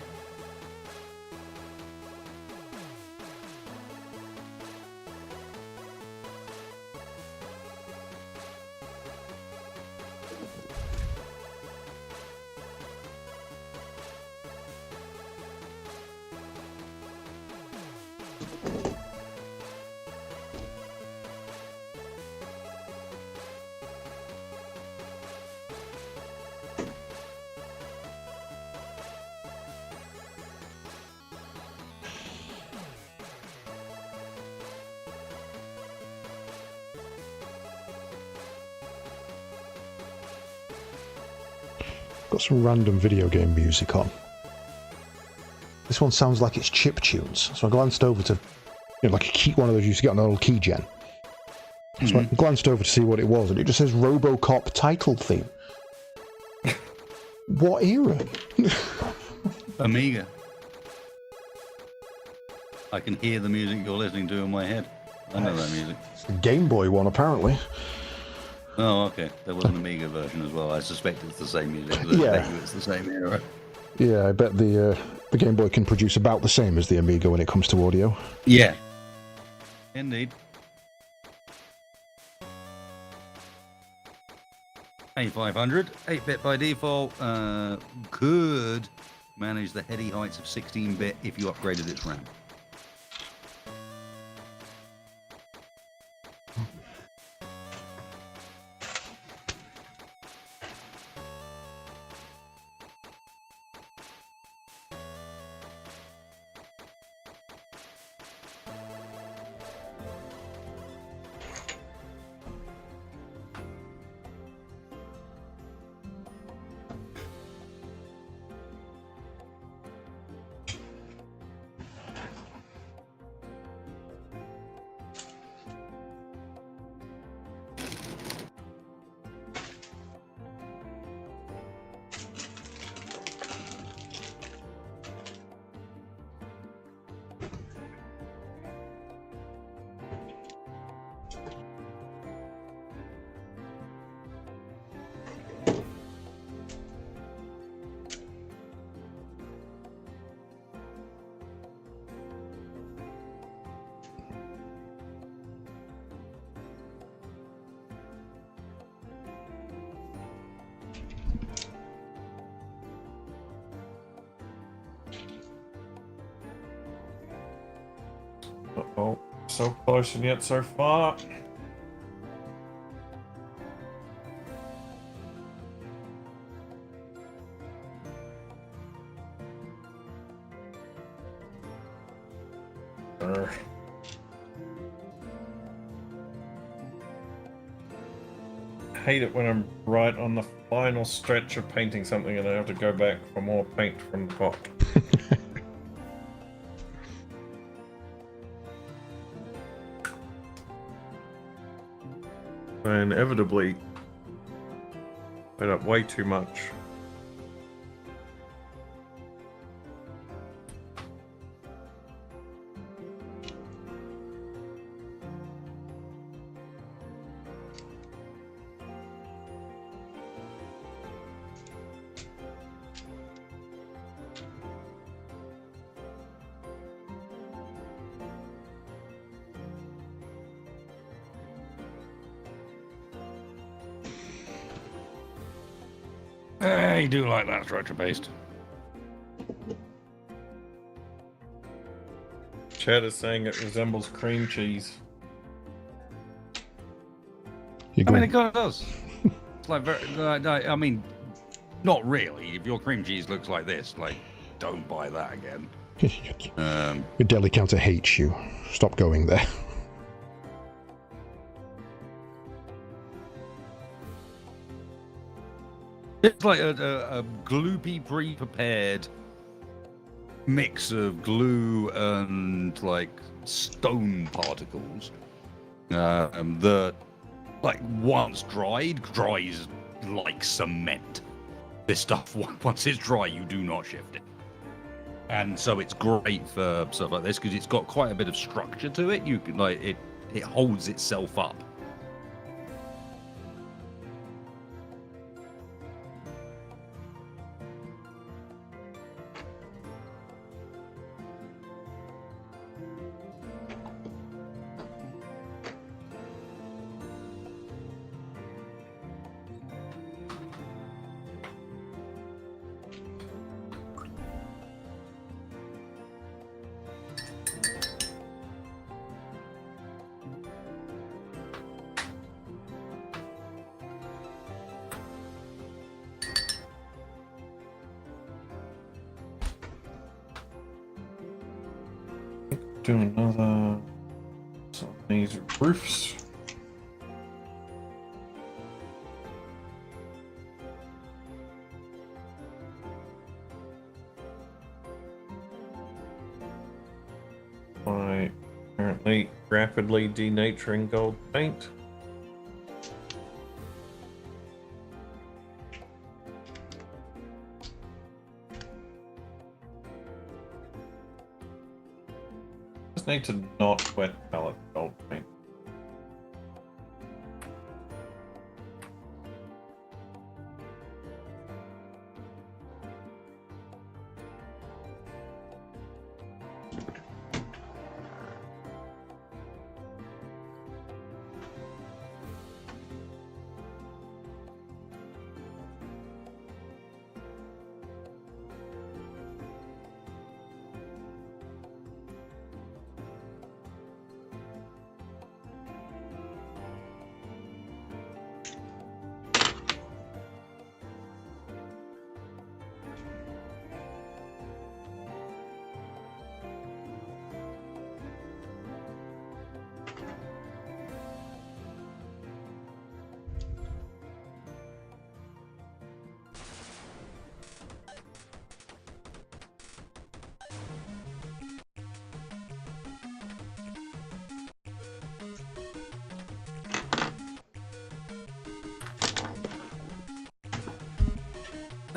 Got some random video game music on. This one sounds like it's chip tunes, so I glanced over to, like a key, one of those you used to get on an old key gen. So I glanced over to see what it was, and it just says RoboCop title theme. What era? Amiga. I can hear the music you're listening to in my head. I know that music. It's the Game Boy one, apparently. Oh, okay. There was an Amiga version as well. I suspect it's the same music. I bet you it's the same era. Yeah, I bet the Game Boy can produce about the same as the Amiga when it comes to audio. Yeah. Indeed. A500, 8-bit by default, could manage the heady heights of 16-bit if you upgraded its RAM. So close and yet so far. Hate it when I'm right on the final stretch of painting something and I have to go back for more paint from the pot. I inevitably paint up way too much. I do like that structure based. Chad is saying it resembles cream cheese. I mean, it kind of does. It's like very. I mean, not really. If your cream cheese looks like this, like, don't buy that again. Your deli counter hates you. Stop going there. It's like a gloopy pre-prepared mix of glue and like stone particles that, like, once dries like cement. This stuff, once it's dry, you do not shift it. And so it's great for stuff like this because it's got quite a bit of structure to it. You can, like, it holds itself up. Do another some of these roofs. By apparently rapidly denaturing gold paint. Just need to not wet palette gold paint.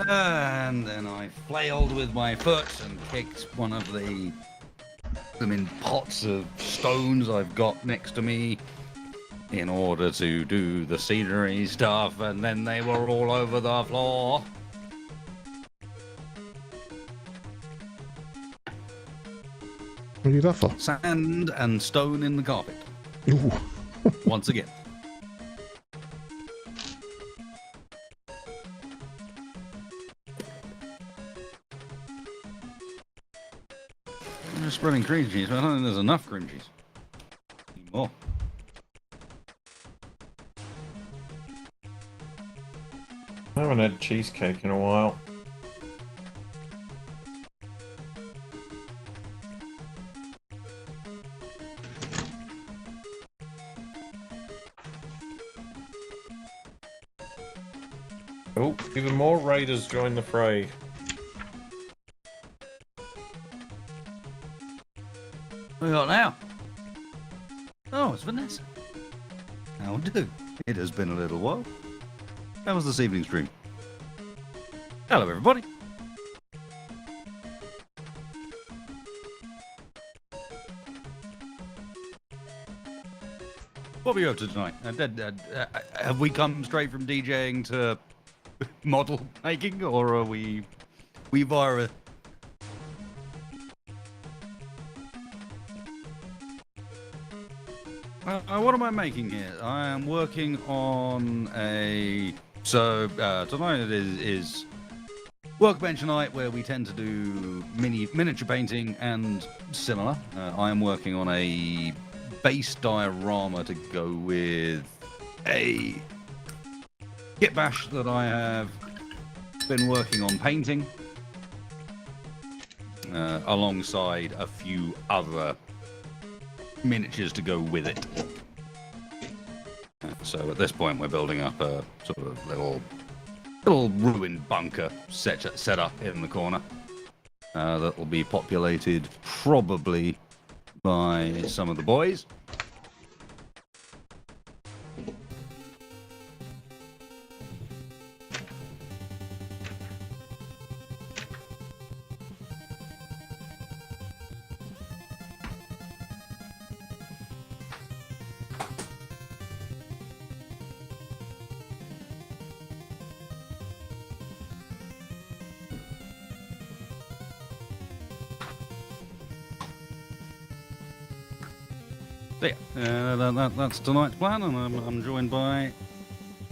And then I flailed with my foot and kicked one of the pots of stones I've got next to me in order to do the scenery stuff, and then they were all over the floor. What are you that for? Sand and stone in the carpet. Ooh. Once again. I'm just spreading cream cheese, but I don't think there's enough cream cheese. Oh, I haven't had cheesecake in a while. Oh, even more raiders join the fray. what we got now? Oh, it's Vanessa. How do? It has been a little while. How was this evening's stream? Hello, everybody. What were you up to tonight? Have we come straight from DJing to model making, or are we via a... what am I making here? I am working on a... So, tonight is workbench night, where we tend to do miniature painting and similar. I am working on a base diorama to go with a kit bash that I have been working on painting, alongside a few other miniatures to go with it. So at this point, we're building up a sort of little ruined bunker set up in the corner that will be populated probably by some of the boys. So yeah, that's tonight's plan, and I'm joined by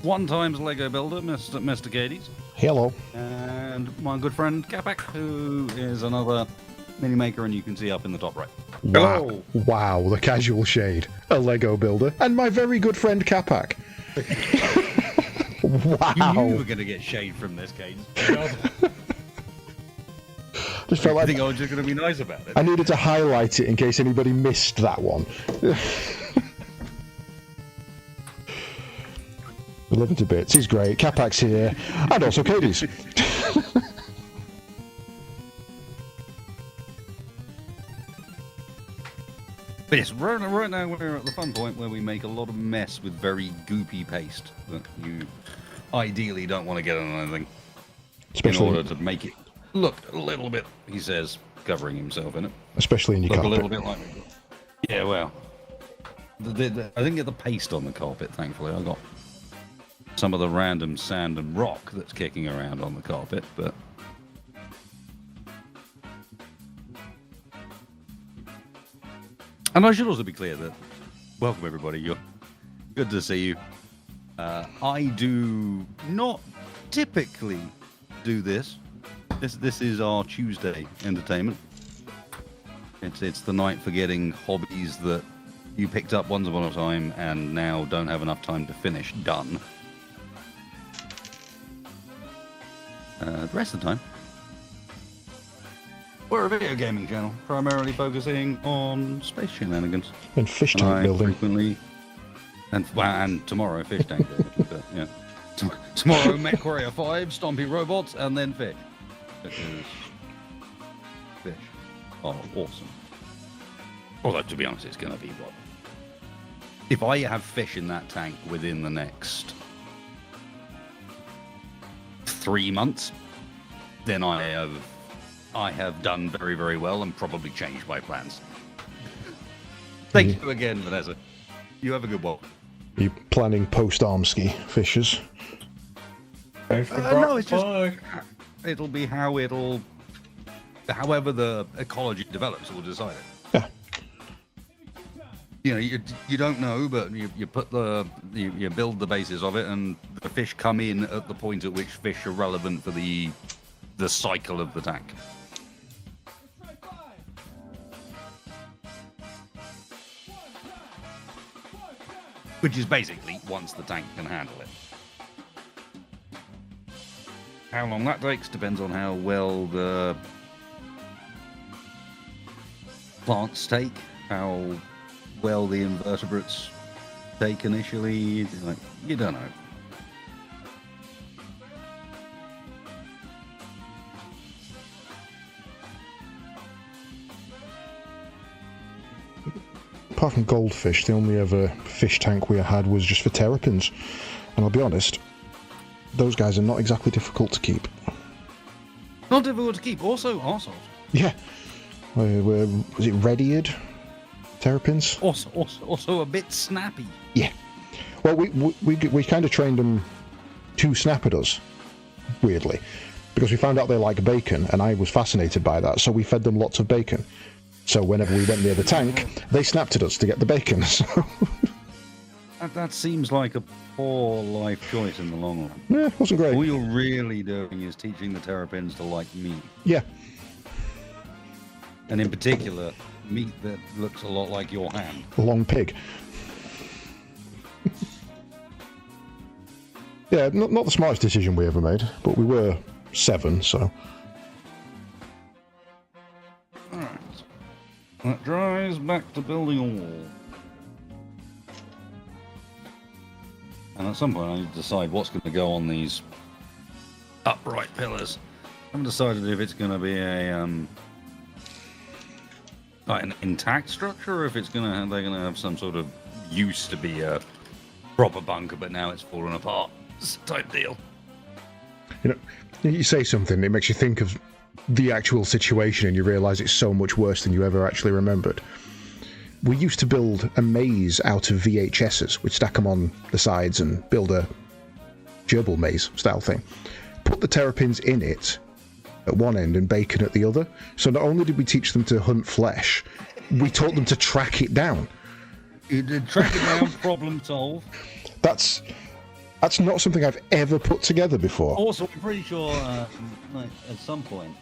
one times Lego builder, Mr. Cadies, Hello. and my good friend Capac, who is another mini maker, and you can see up in the top right. Wow. Hello. Wow, the casual shade. A Lego builder. And my very good friend Capac. Wow. You knew you were going to get shade from this, Cadies. Just felt I like think I was just going to be nice about it. I needed to highlight it in case anybody missed that one. We love it to bits. He's great. Capac's here. And also Katie's. But yes, right now we're at the fun point where we make a lot of mess with very goopy paste that you ideally don't want to get on anything. Especially, in order to make it look a little bit, he says, covering himself in it. especially in your Look a carpet. little bit like... Yeah, well. I didn't get the paste on the carpet, thankfully. I got some of the random sand and rock that's kicking around on the carpet, but... And I should also be clear that, welcome everybody, you're good to see you. I do not typically do this. This is our Tuesday entertainment. It's the night for getting hobbies that you picked up once upon a time and now don't have enough time to finish done. The rest of the time, we're a video gaming channel, primarily focusing on space shenanigans. And fish And tank I building. frequently, and tomorrow fish tank building. But, yeah. Tomorrow Mech Warrior 5, Stompy Robots, and then fish. Because fish are awesome. Although, to be honest, it's going to be what? If I have fish in that tank within the next 3 months, then I have done very, very well and probably changed my plans. Thank you again, Vanessa. You have a good one. Are you planning post-Armsky fishers? No, it's just it'll be however the ecology develops, we'll decide it. Yeah. You know, you don't know, but you put you build the basis of it, and the fish come in at the point at which fish are relevant for the cycle of the tank. which is basically once the tank can handle it. How long that takes depends on how well the plants take, how well the invertebrates take initially. Like, you don't know. Apart from goldfish, the only other fish tank we had was just for terrapins. And I'll be honest, those guys are not exactly difficult to keep. Not difficult to keep. Also, arseholes. Yeah. Was it red-eared terrapins? Also a bit snappy. Yeah. Well, we kind of trained them to snap at us, weirdly, because we found out they like bacon, and I was fascinated by that, so we fed them lots of bacon. So whenever we went near the tank, they snapped at us to get the bacon. So. That seems like a poor life choice in the long run. Yeah, it wasn't great. All you're really doing is teaching the terrapins to like meat. Yeah. And in particular, meat that looks a lot like your hand. A long pig. Yeah, not the smartest decision we ever made, but we were 7, so... Alright. That dries back to building a wall. And at some point I need to decide what's going to go on these upright pillars. I haven't decided if it's going to be a like an intact structure, or if it's they're going to have some sort of used to be a proper bunker, but now it's fallen apart type deal. You know, you say something, it makes you think of the actual situation, and you realise it's so much worse than you ever actually remembered. We used to build a maze out of VHSs. We'd stack them on the sides and build a gerbil maze style thing. Put the terrapins in it at one end and bacon at the other. So not only did we teach them to hunt flesh, we taught them to track it down. You did track it down, problem solved. That's not something I've ever put together before. Also, I'm pretty sure like, at some point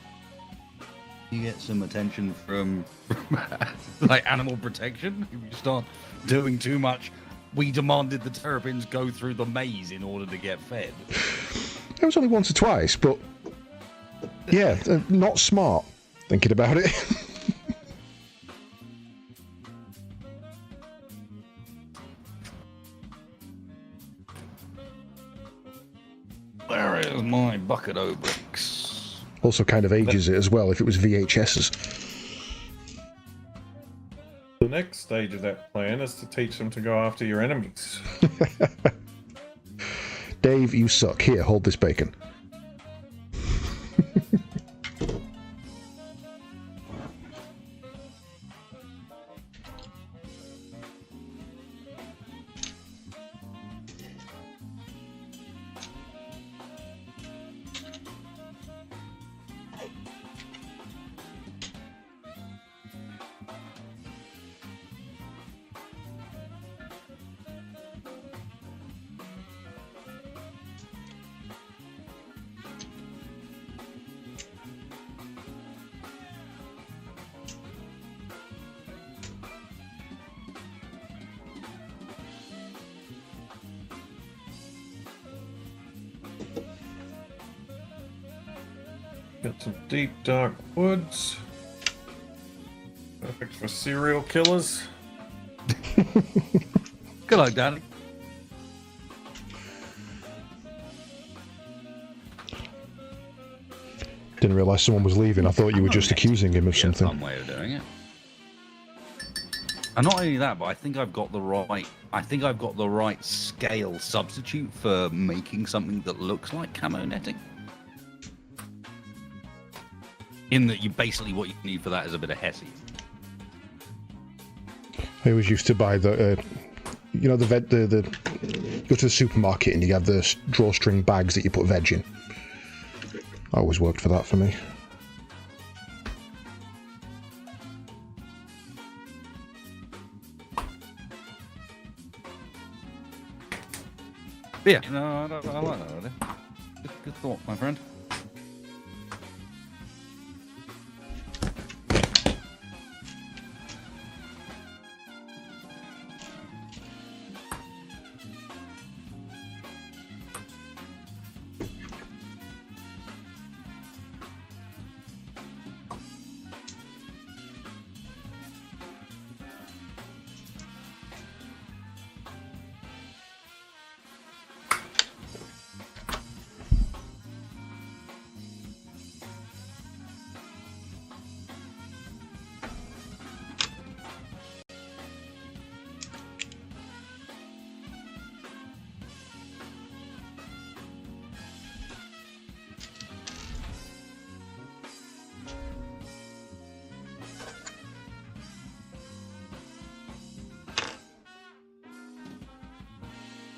you get some attention from like animal protection. If you start doing too much, we demanded the terrapins go through the maze in order to get fed. It was only once or twice, but yeah, not smart thinking about it. Where is my bucket o' bricks? Also kind of ages it as well if it was VHSs. The next stage of that plan is to teach them to go after your enemies. Dave, you suck. Here, hold this bacon. Got some deep, dark woods. Perfect for serial killers. Good luck, Danny. Didn't realise someone was leaving. I thought you were just accusing him of something. Some way of doing it. And not only that, but I think I've got the right scale substitute for making something that looks like camo netting. In that you basically what you need for that is a bit of hessian. I always used to buy the, you know, the go to the supermarket and you have the drawstring bags that you put veg in. That always worked for that for me. But yeah, no, I like that idea. Good thought, my friend.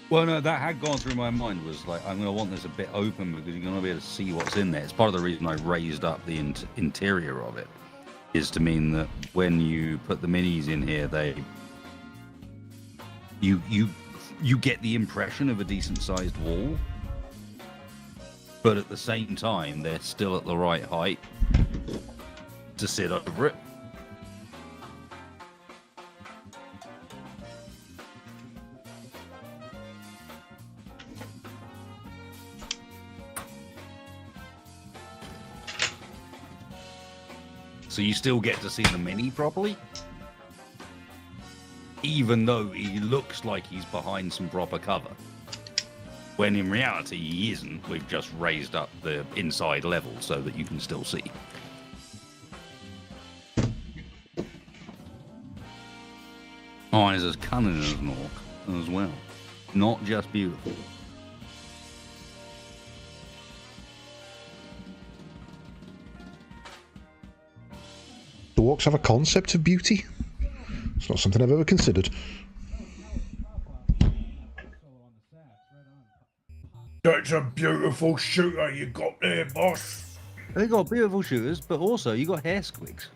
Well, no, that had gone through my mind. Was like, I'm going to want this a bit open because you're going to be able to see what's in there. It's part of the reason I raised up the interior of it, is to mean that when you put the minis in here, you get the impression of a decent sized wall, but at the same time, they're still at the right height to sit over it. So you still get to see the mini properly, even though he looks like he's behind some proper cover. When in reality, he isn't. We've just raised up the inside level so that you can still see. Oh, and he's as cunning as an orc as well. Not just beautiful. Do orcs have a concept of beauty? It's not something I've ever considered. That's a beautiful shooter you got there, boss. They got beautiful shooters, but also you got hair squigs.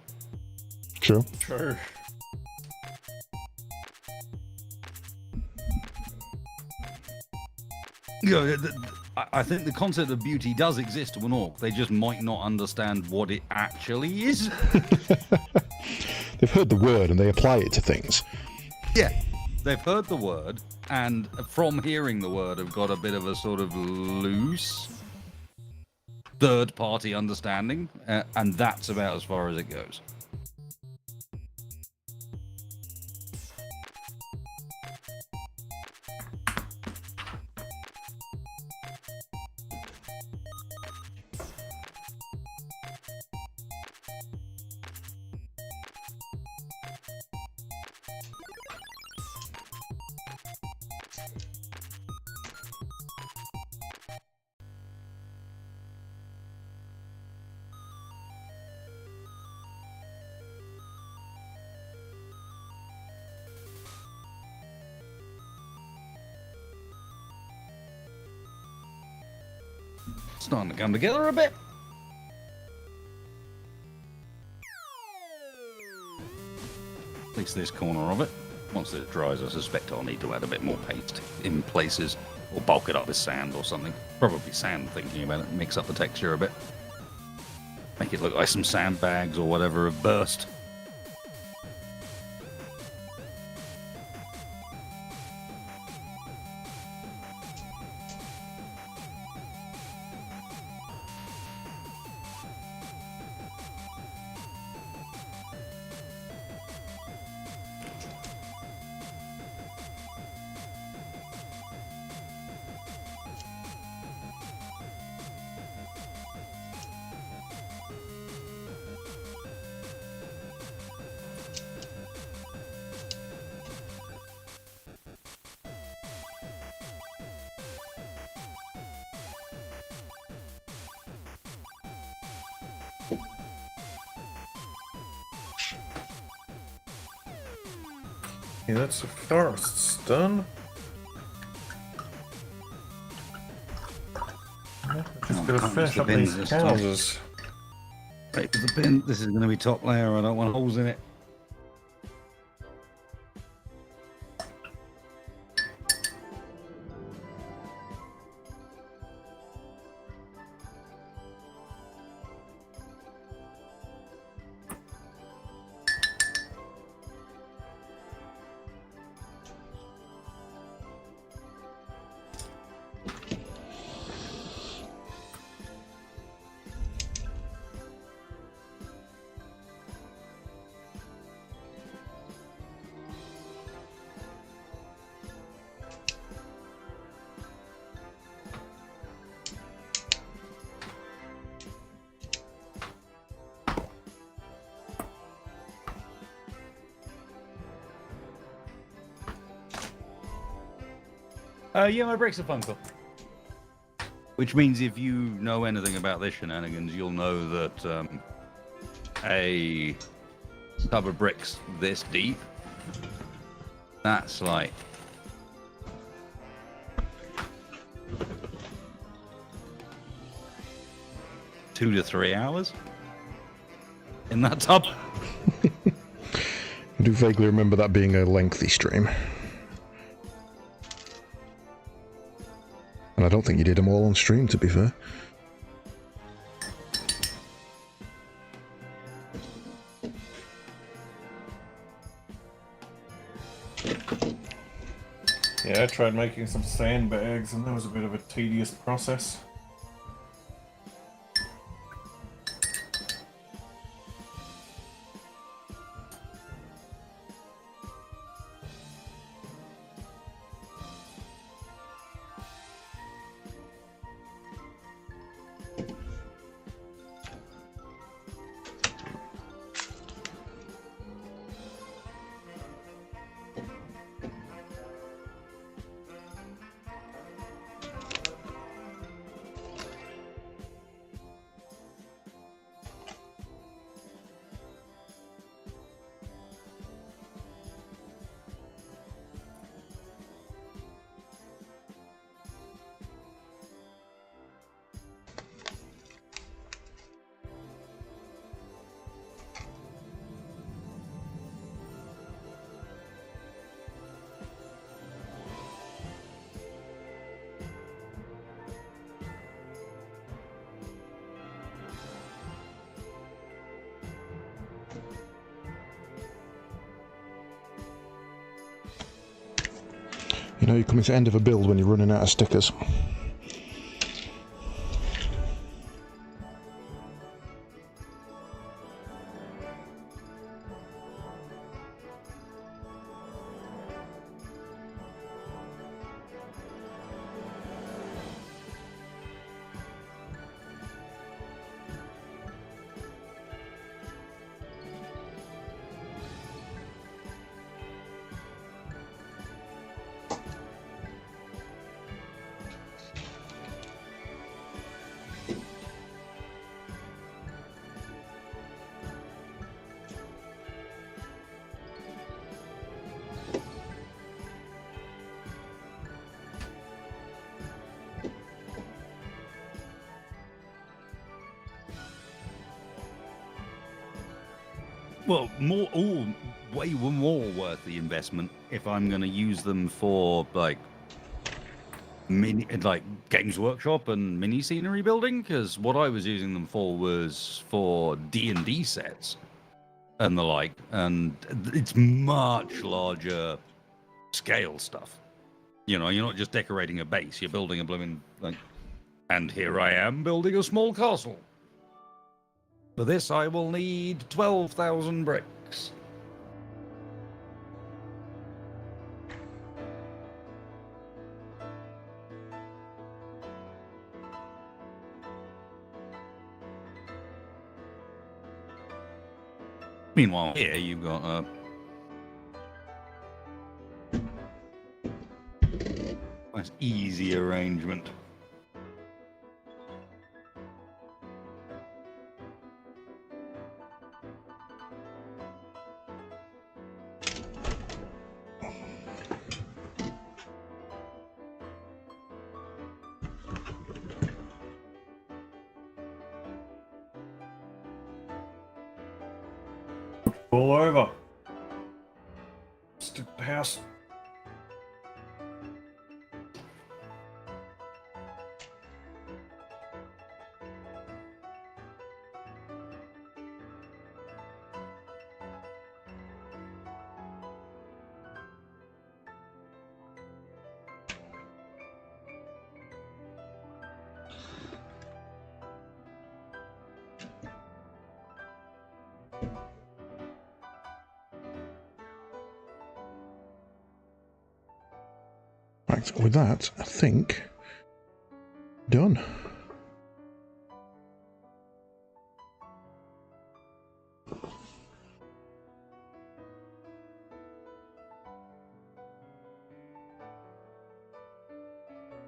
True. True. You know, I think the concept of beauty does exist to an orc. They just might not understand what it actually is. They've heard the word and they apply it to things. Yeah, they've heard the word, and from hearing the word have got a bit of a sort of loose third-party understanding, and that's about as far as it goes. Starting to come together a bit. At least this corner of it. Once it dries, I suspect I'll need to add a bit more paste in places, or bulk it up with sand or something. Probably sand, thinking about it. Mix up the texture a bit. Make it look like some sandbags or whatever have burst. Yeah, that's the forests done. Just gotta finish up these houses. Right, the bin. This is going to be top layer. I don't want holes in it. Yeah, my bricks are fungal. Which means if you know anything about this shenanigans, you'll know that a tub of bricks this deep, that's like 2 to 3 hours in that tub. I do vaguely remember that being a lengthy stream. And I don't think you did them all on stream, to be fair. Yeah, I tried making some sandbags, and that was a bit of a tedious process. You know, you're coming to the end of a build when you're running out of stickers. Well, way more worth the investment if I'm going to use them for like Games Workshop and mini scenery building. Because what I was using them for was for D&D sets and the like, and it's much larger scale stuff. You know, you're not just decorating a base; you're building a blooming like. And here I am building a small castle. For this, I will need 12,000 bricks. Meanwhile, here you've got a nice, easy arrangement. All over. Stupid house. Right, with that, I think done.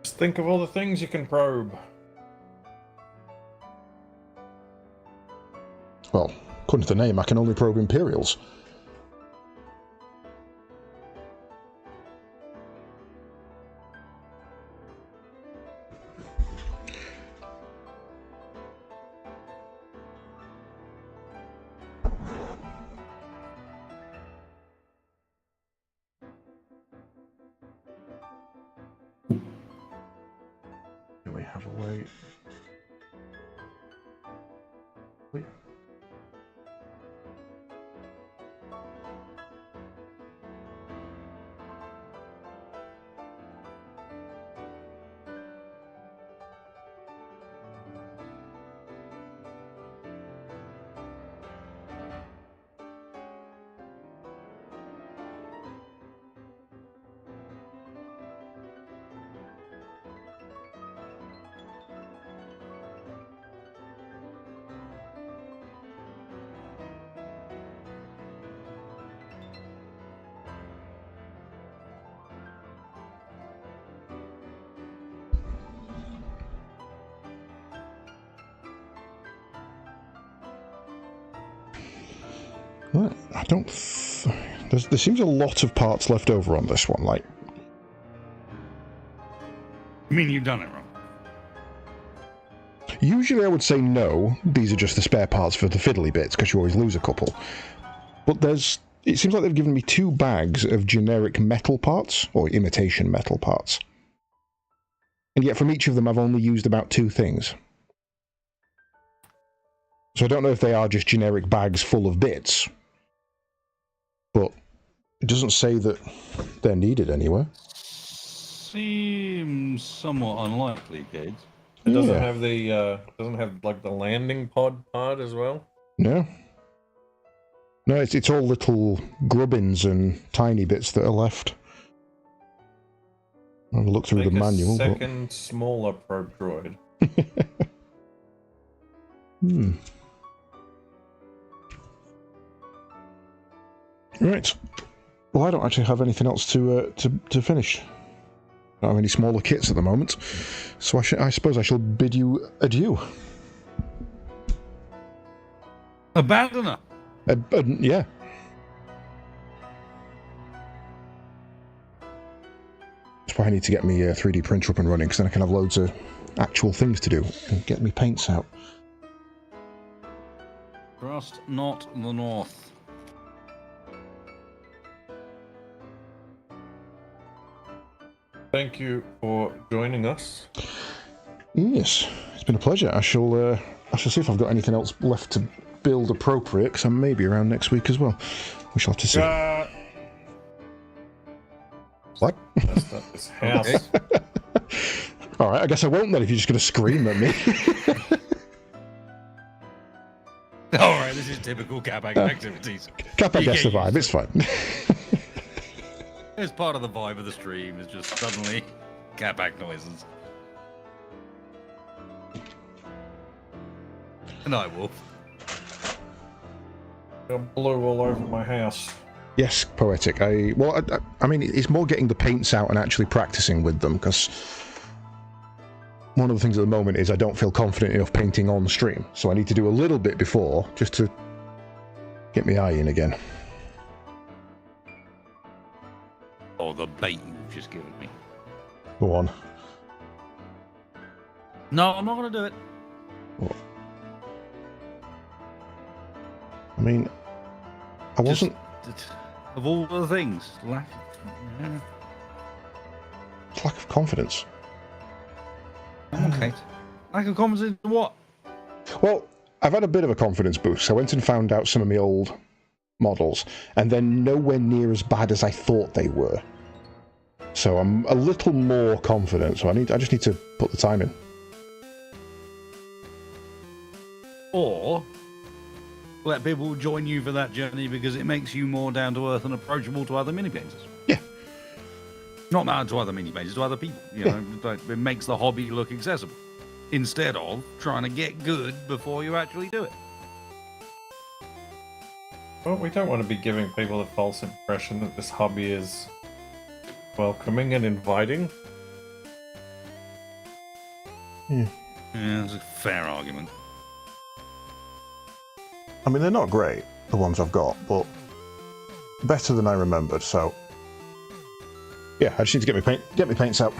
Just think of all the things you can probe. Well, according to the name, I can only probe Imperials. have a way. Wait. Right, I don't. There seems a lot of parts left over on this one. Like, I mean, you've done it wrong. usually I would say no. These are just the spare parts for the fiddly bits because you always lose a couple. But there's. It seems like they've given me 2 bags of generic metal parts or imitation metal parts, and yet from each of them I've only used about 2 things. So I don't know if they are just generic bags full of bits. But it doesn't say that they're needed anywhere. Seems somewhat unlikely, kids. It doesn't have the doesn't have like the landing pod part as well. No. No, it's all little grubbins and tiny bits that are left. I'll have a look through the manual. Second smaller probe droid. Hmm. Right. Well, I don't actually have anything else to finish. I don't have any smaller kits at the moment, so I suppose I shall bid you adieu. Abandoner. Yeah. That's why I need to get me a 3D printer up and running, because then I can have loads of actual things to do and get me paints out. Trust not the North. Thank you for joining us. Yes, it's been a pleasure. I shall see if I've got anything else left to build appropriate, because I may be around next week as well. We shall have to see. What? Messed up this house. Alright, I guess I won't then if you're just going to scream at me. Alright, this is typical Capac activities. Capac gets the vibe, it's fine. It's part of the vibe of the stream, it's just suddenly Capac noises. Night Wolf. Got blue all over my house. Yes, poetic. I mean, it's more getting the paints out and actually practicing with them, because one of the things at the moment is I don't feel confident enough painting on stream, so I need to do a little bit before, just to get my eye in again. Oh, the bait you've just given me. Go on. No, I'm not going to do it. What? I mean, I wasn't... Of all the things, lack of confidence. Okay. Lack of confidence in what? Well, I've had a bit of a confidence boost. I went and found out some of my old models, and they're nowhere near as bad as I thought they were. So I'm a little more confident, so I just need to put the time in. Or let people join you for that journey because it makes you more down to earth and approachable to other mini painters. Yeah. Not down to other mini painters, to other people. You know, it makes the hobby look accessible instead of trying to get good before you actually do it. Well, we don't want to be giving people a false impression that this hobby is welcoming and inviting. Yeah. Yeah, that's a fair argument. I mean, they're not great, the ones I've got, but better than I remembered, so... Yeah, I just need to get my paints out.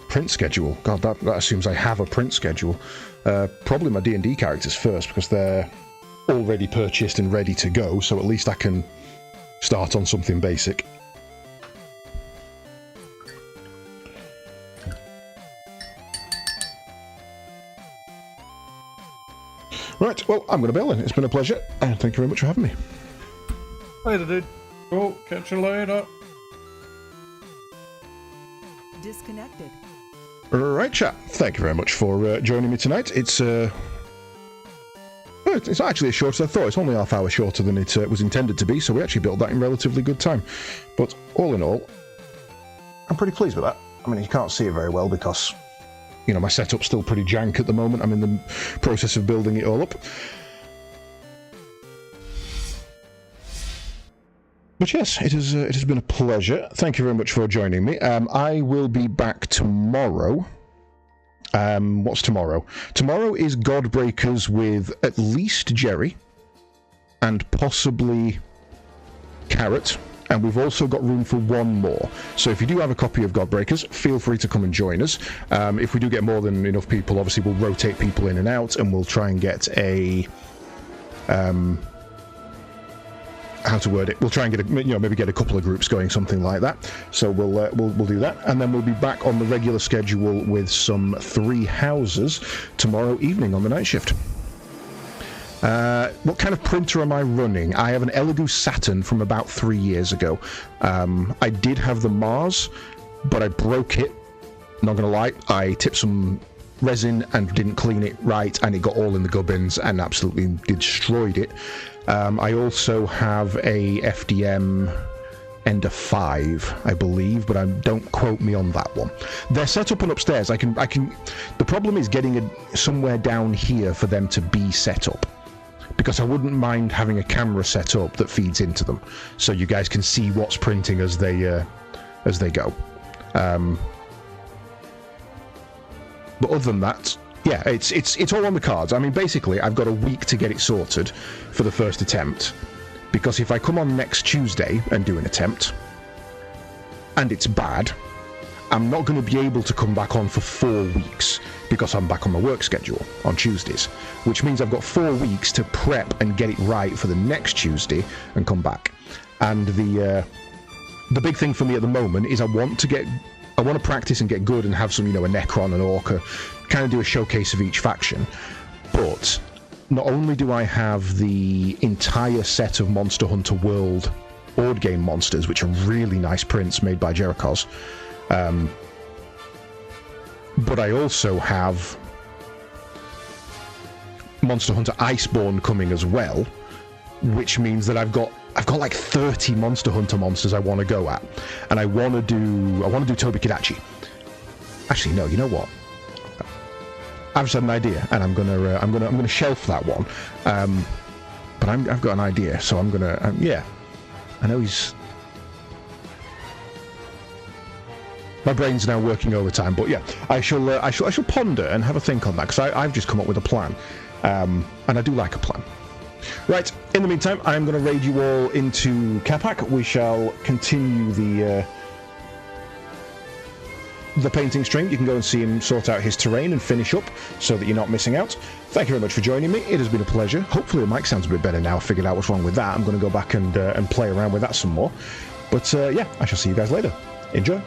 Print schedule. God, that assumes I have a print schedule. Probably my D&D characters first, because they're already purchased and ready to go, so at least I can start on something basic. Right, well, I'm going to bail then. It's been a pleasure, and thank you very much for having me. Later, dude. Cool. Catch you later. Disconnected. Right, chat. Thank you very much for joining me tonight. It's actually as short as I thought. It's only half hour shorter than it was intended to be, so we actually built that in relatively good time. But all in all, I'm pretty pleased with that. I mean, you can't see it very well because, you know, my setup's still pretty jank at the moment. I'm in the process of building it all up. But yes, it has been a pleasure. Thank you very much for joining me. I will be back tomorrow. What's tomorrow? Tomorrow is Godbreakers with at least Jerry and possibly Carrot. And we've also got room for one more. So if you do have a copy of Godbreakers, feel free to come and join us. If we do get more than enough people, obviously we'll rotate people in and out, and we'll try and get a how to word it. We'll try and get maybe get a couple of groups going, something like that. So we'll do that, and then we'll be back on the regular schedule with some 3 houses tomorrow evening on the night shift. What kind of printer am I running? I have an Elegoo Saturn from about 3 years ago. I did have the Mars, but I broke it. Not gonna lie, I tipped some resin and didn't clean it right, and it got all in the gubbins and absolutely destroyed it. I also have a FDM Ender 5, I believe, but don't quote me on that one. They're set up and upstairs. I can. The problem is getting somewhere down here for them to be set up, because I wouldn't mind having a camera set up that feeds into them, so you guys can see what's printing as they go. But other than that, yeah, it's all on the cards. I mean, basically, I've got a week to get it sorted for the first attempt, because if I come on next Tuesday and do an attempt, and it's bad, I'm not going to be able to come back on for 4 weeks, because I'm back on my work schedule on Tuesdays, which means I've got 4 weeks to prep and get it right for the next Tuesday and come back. And the big thing for me at the moment is I want to practice and get good and have some, a Necron and Orca, kind of do a showcase of each faction. But not only do I have the entire set of Monster Hunter World board game monsters, which are really nice prints made by Jerichos, but I also have Monster Hunter Iceborne coming as well, which means that I've got like 30 Monster Hunter monsters I want to go at, and I want to do Tobi Kadachi. Actually, no, you know what? I've just had an idea, and I'm gonna shelf that one. But I've got an idea, so I'm gonna yeah. I know my brain's now working overtime, but yeah, I shall ponder and have a think on that, because I've just come up with a plan, and I do like a plan. Right, in the meantime, I'm going to raid you all into Capac. We shall continue the painting stream. You can go and see him sort out his terrain and finish up, so that you're not missing out. Thank you very much for joining me. It has been a pleasure. Hopefully the mic sounds a bit better now. I figured out what's wrong with that. I'm going to go back and play around with that some more. But yeah, I shall see you guys later. Enjoy.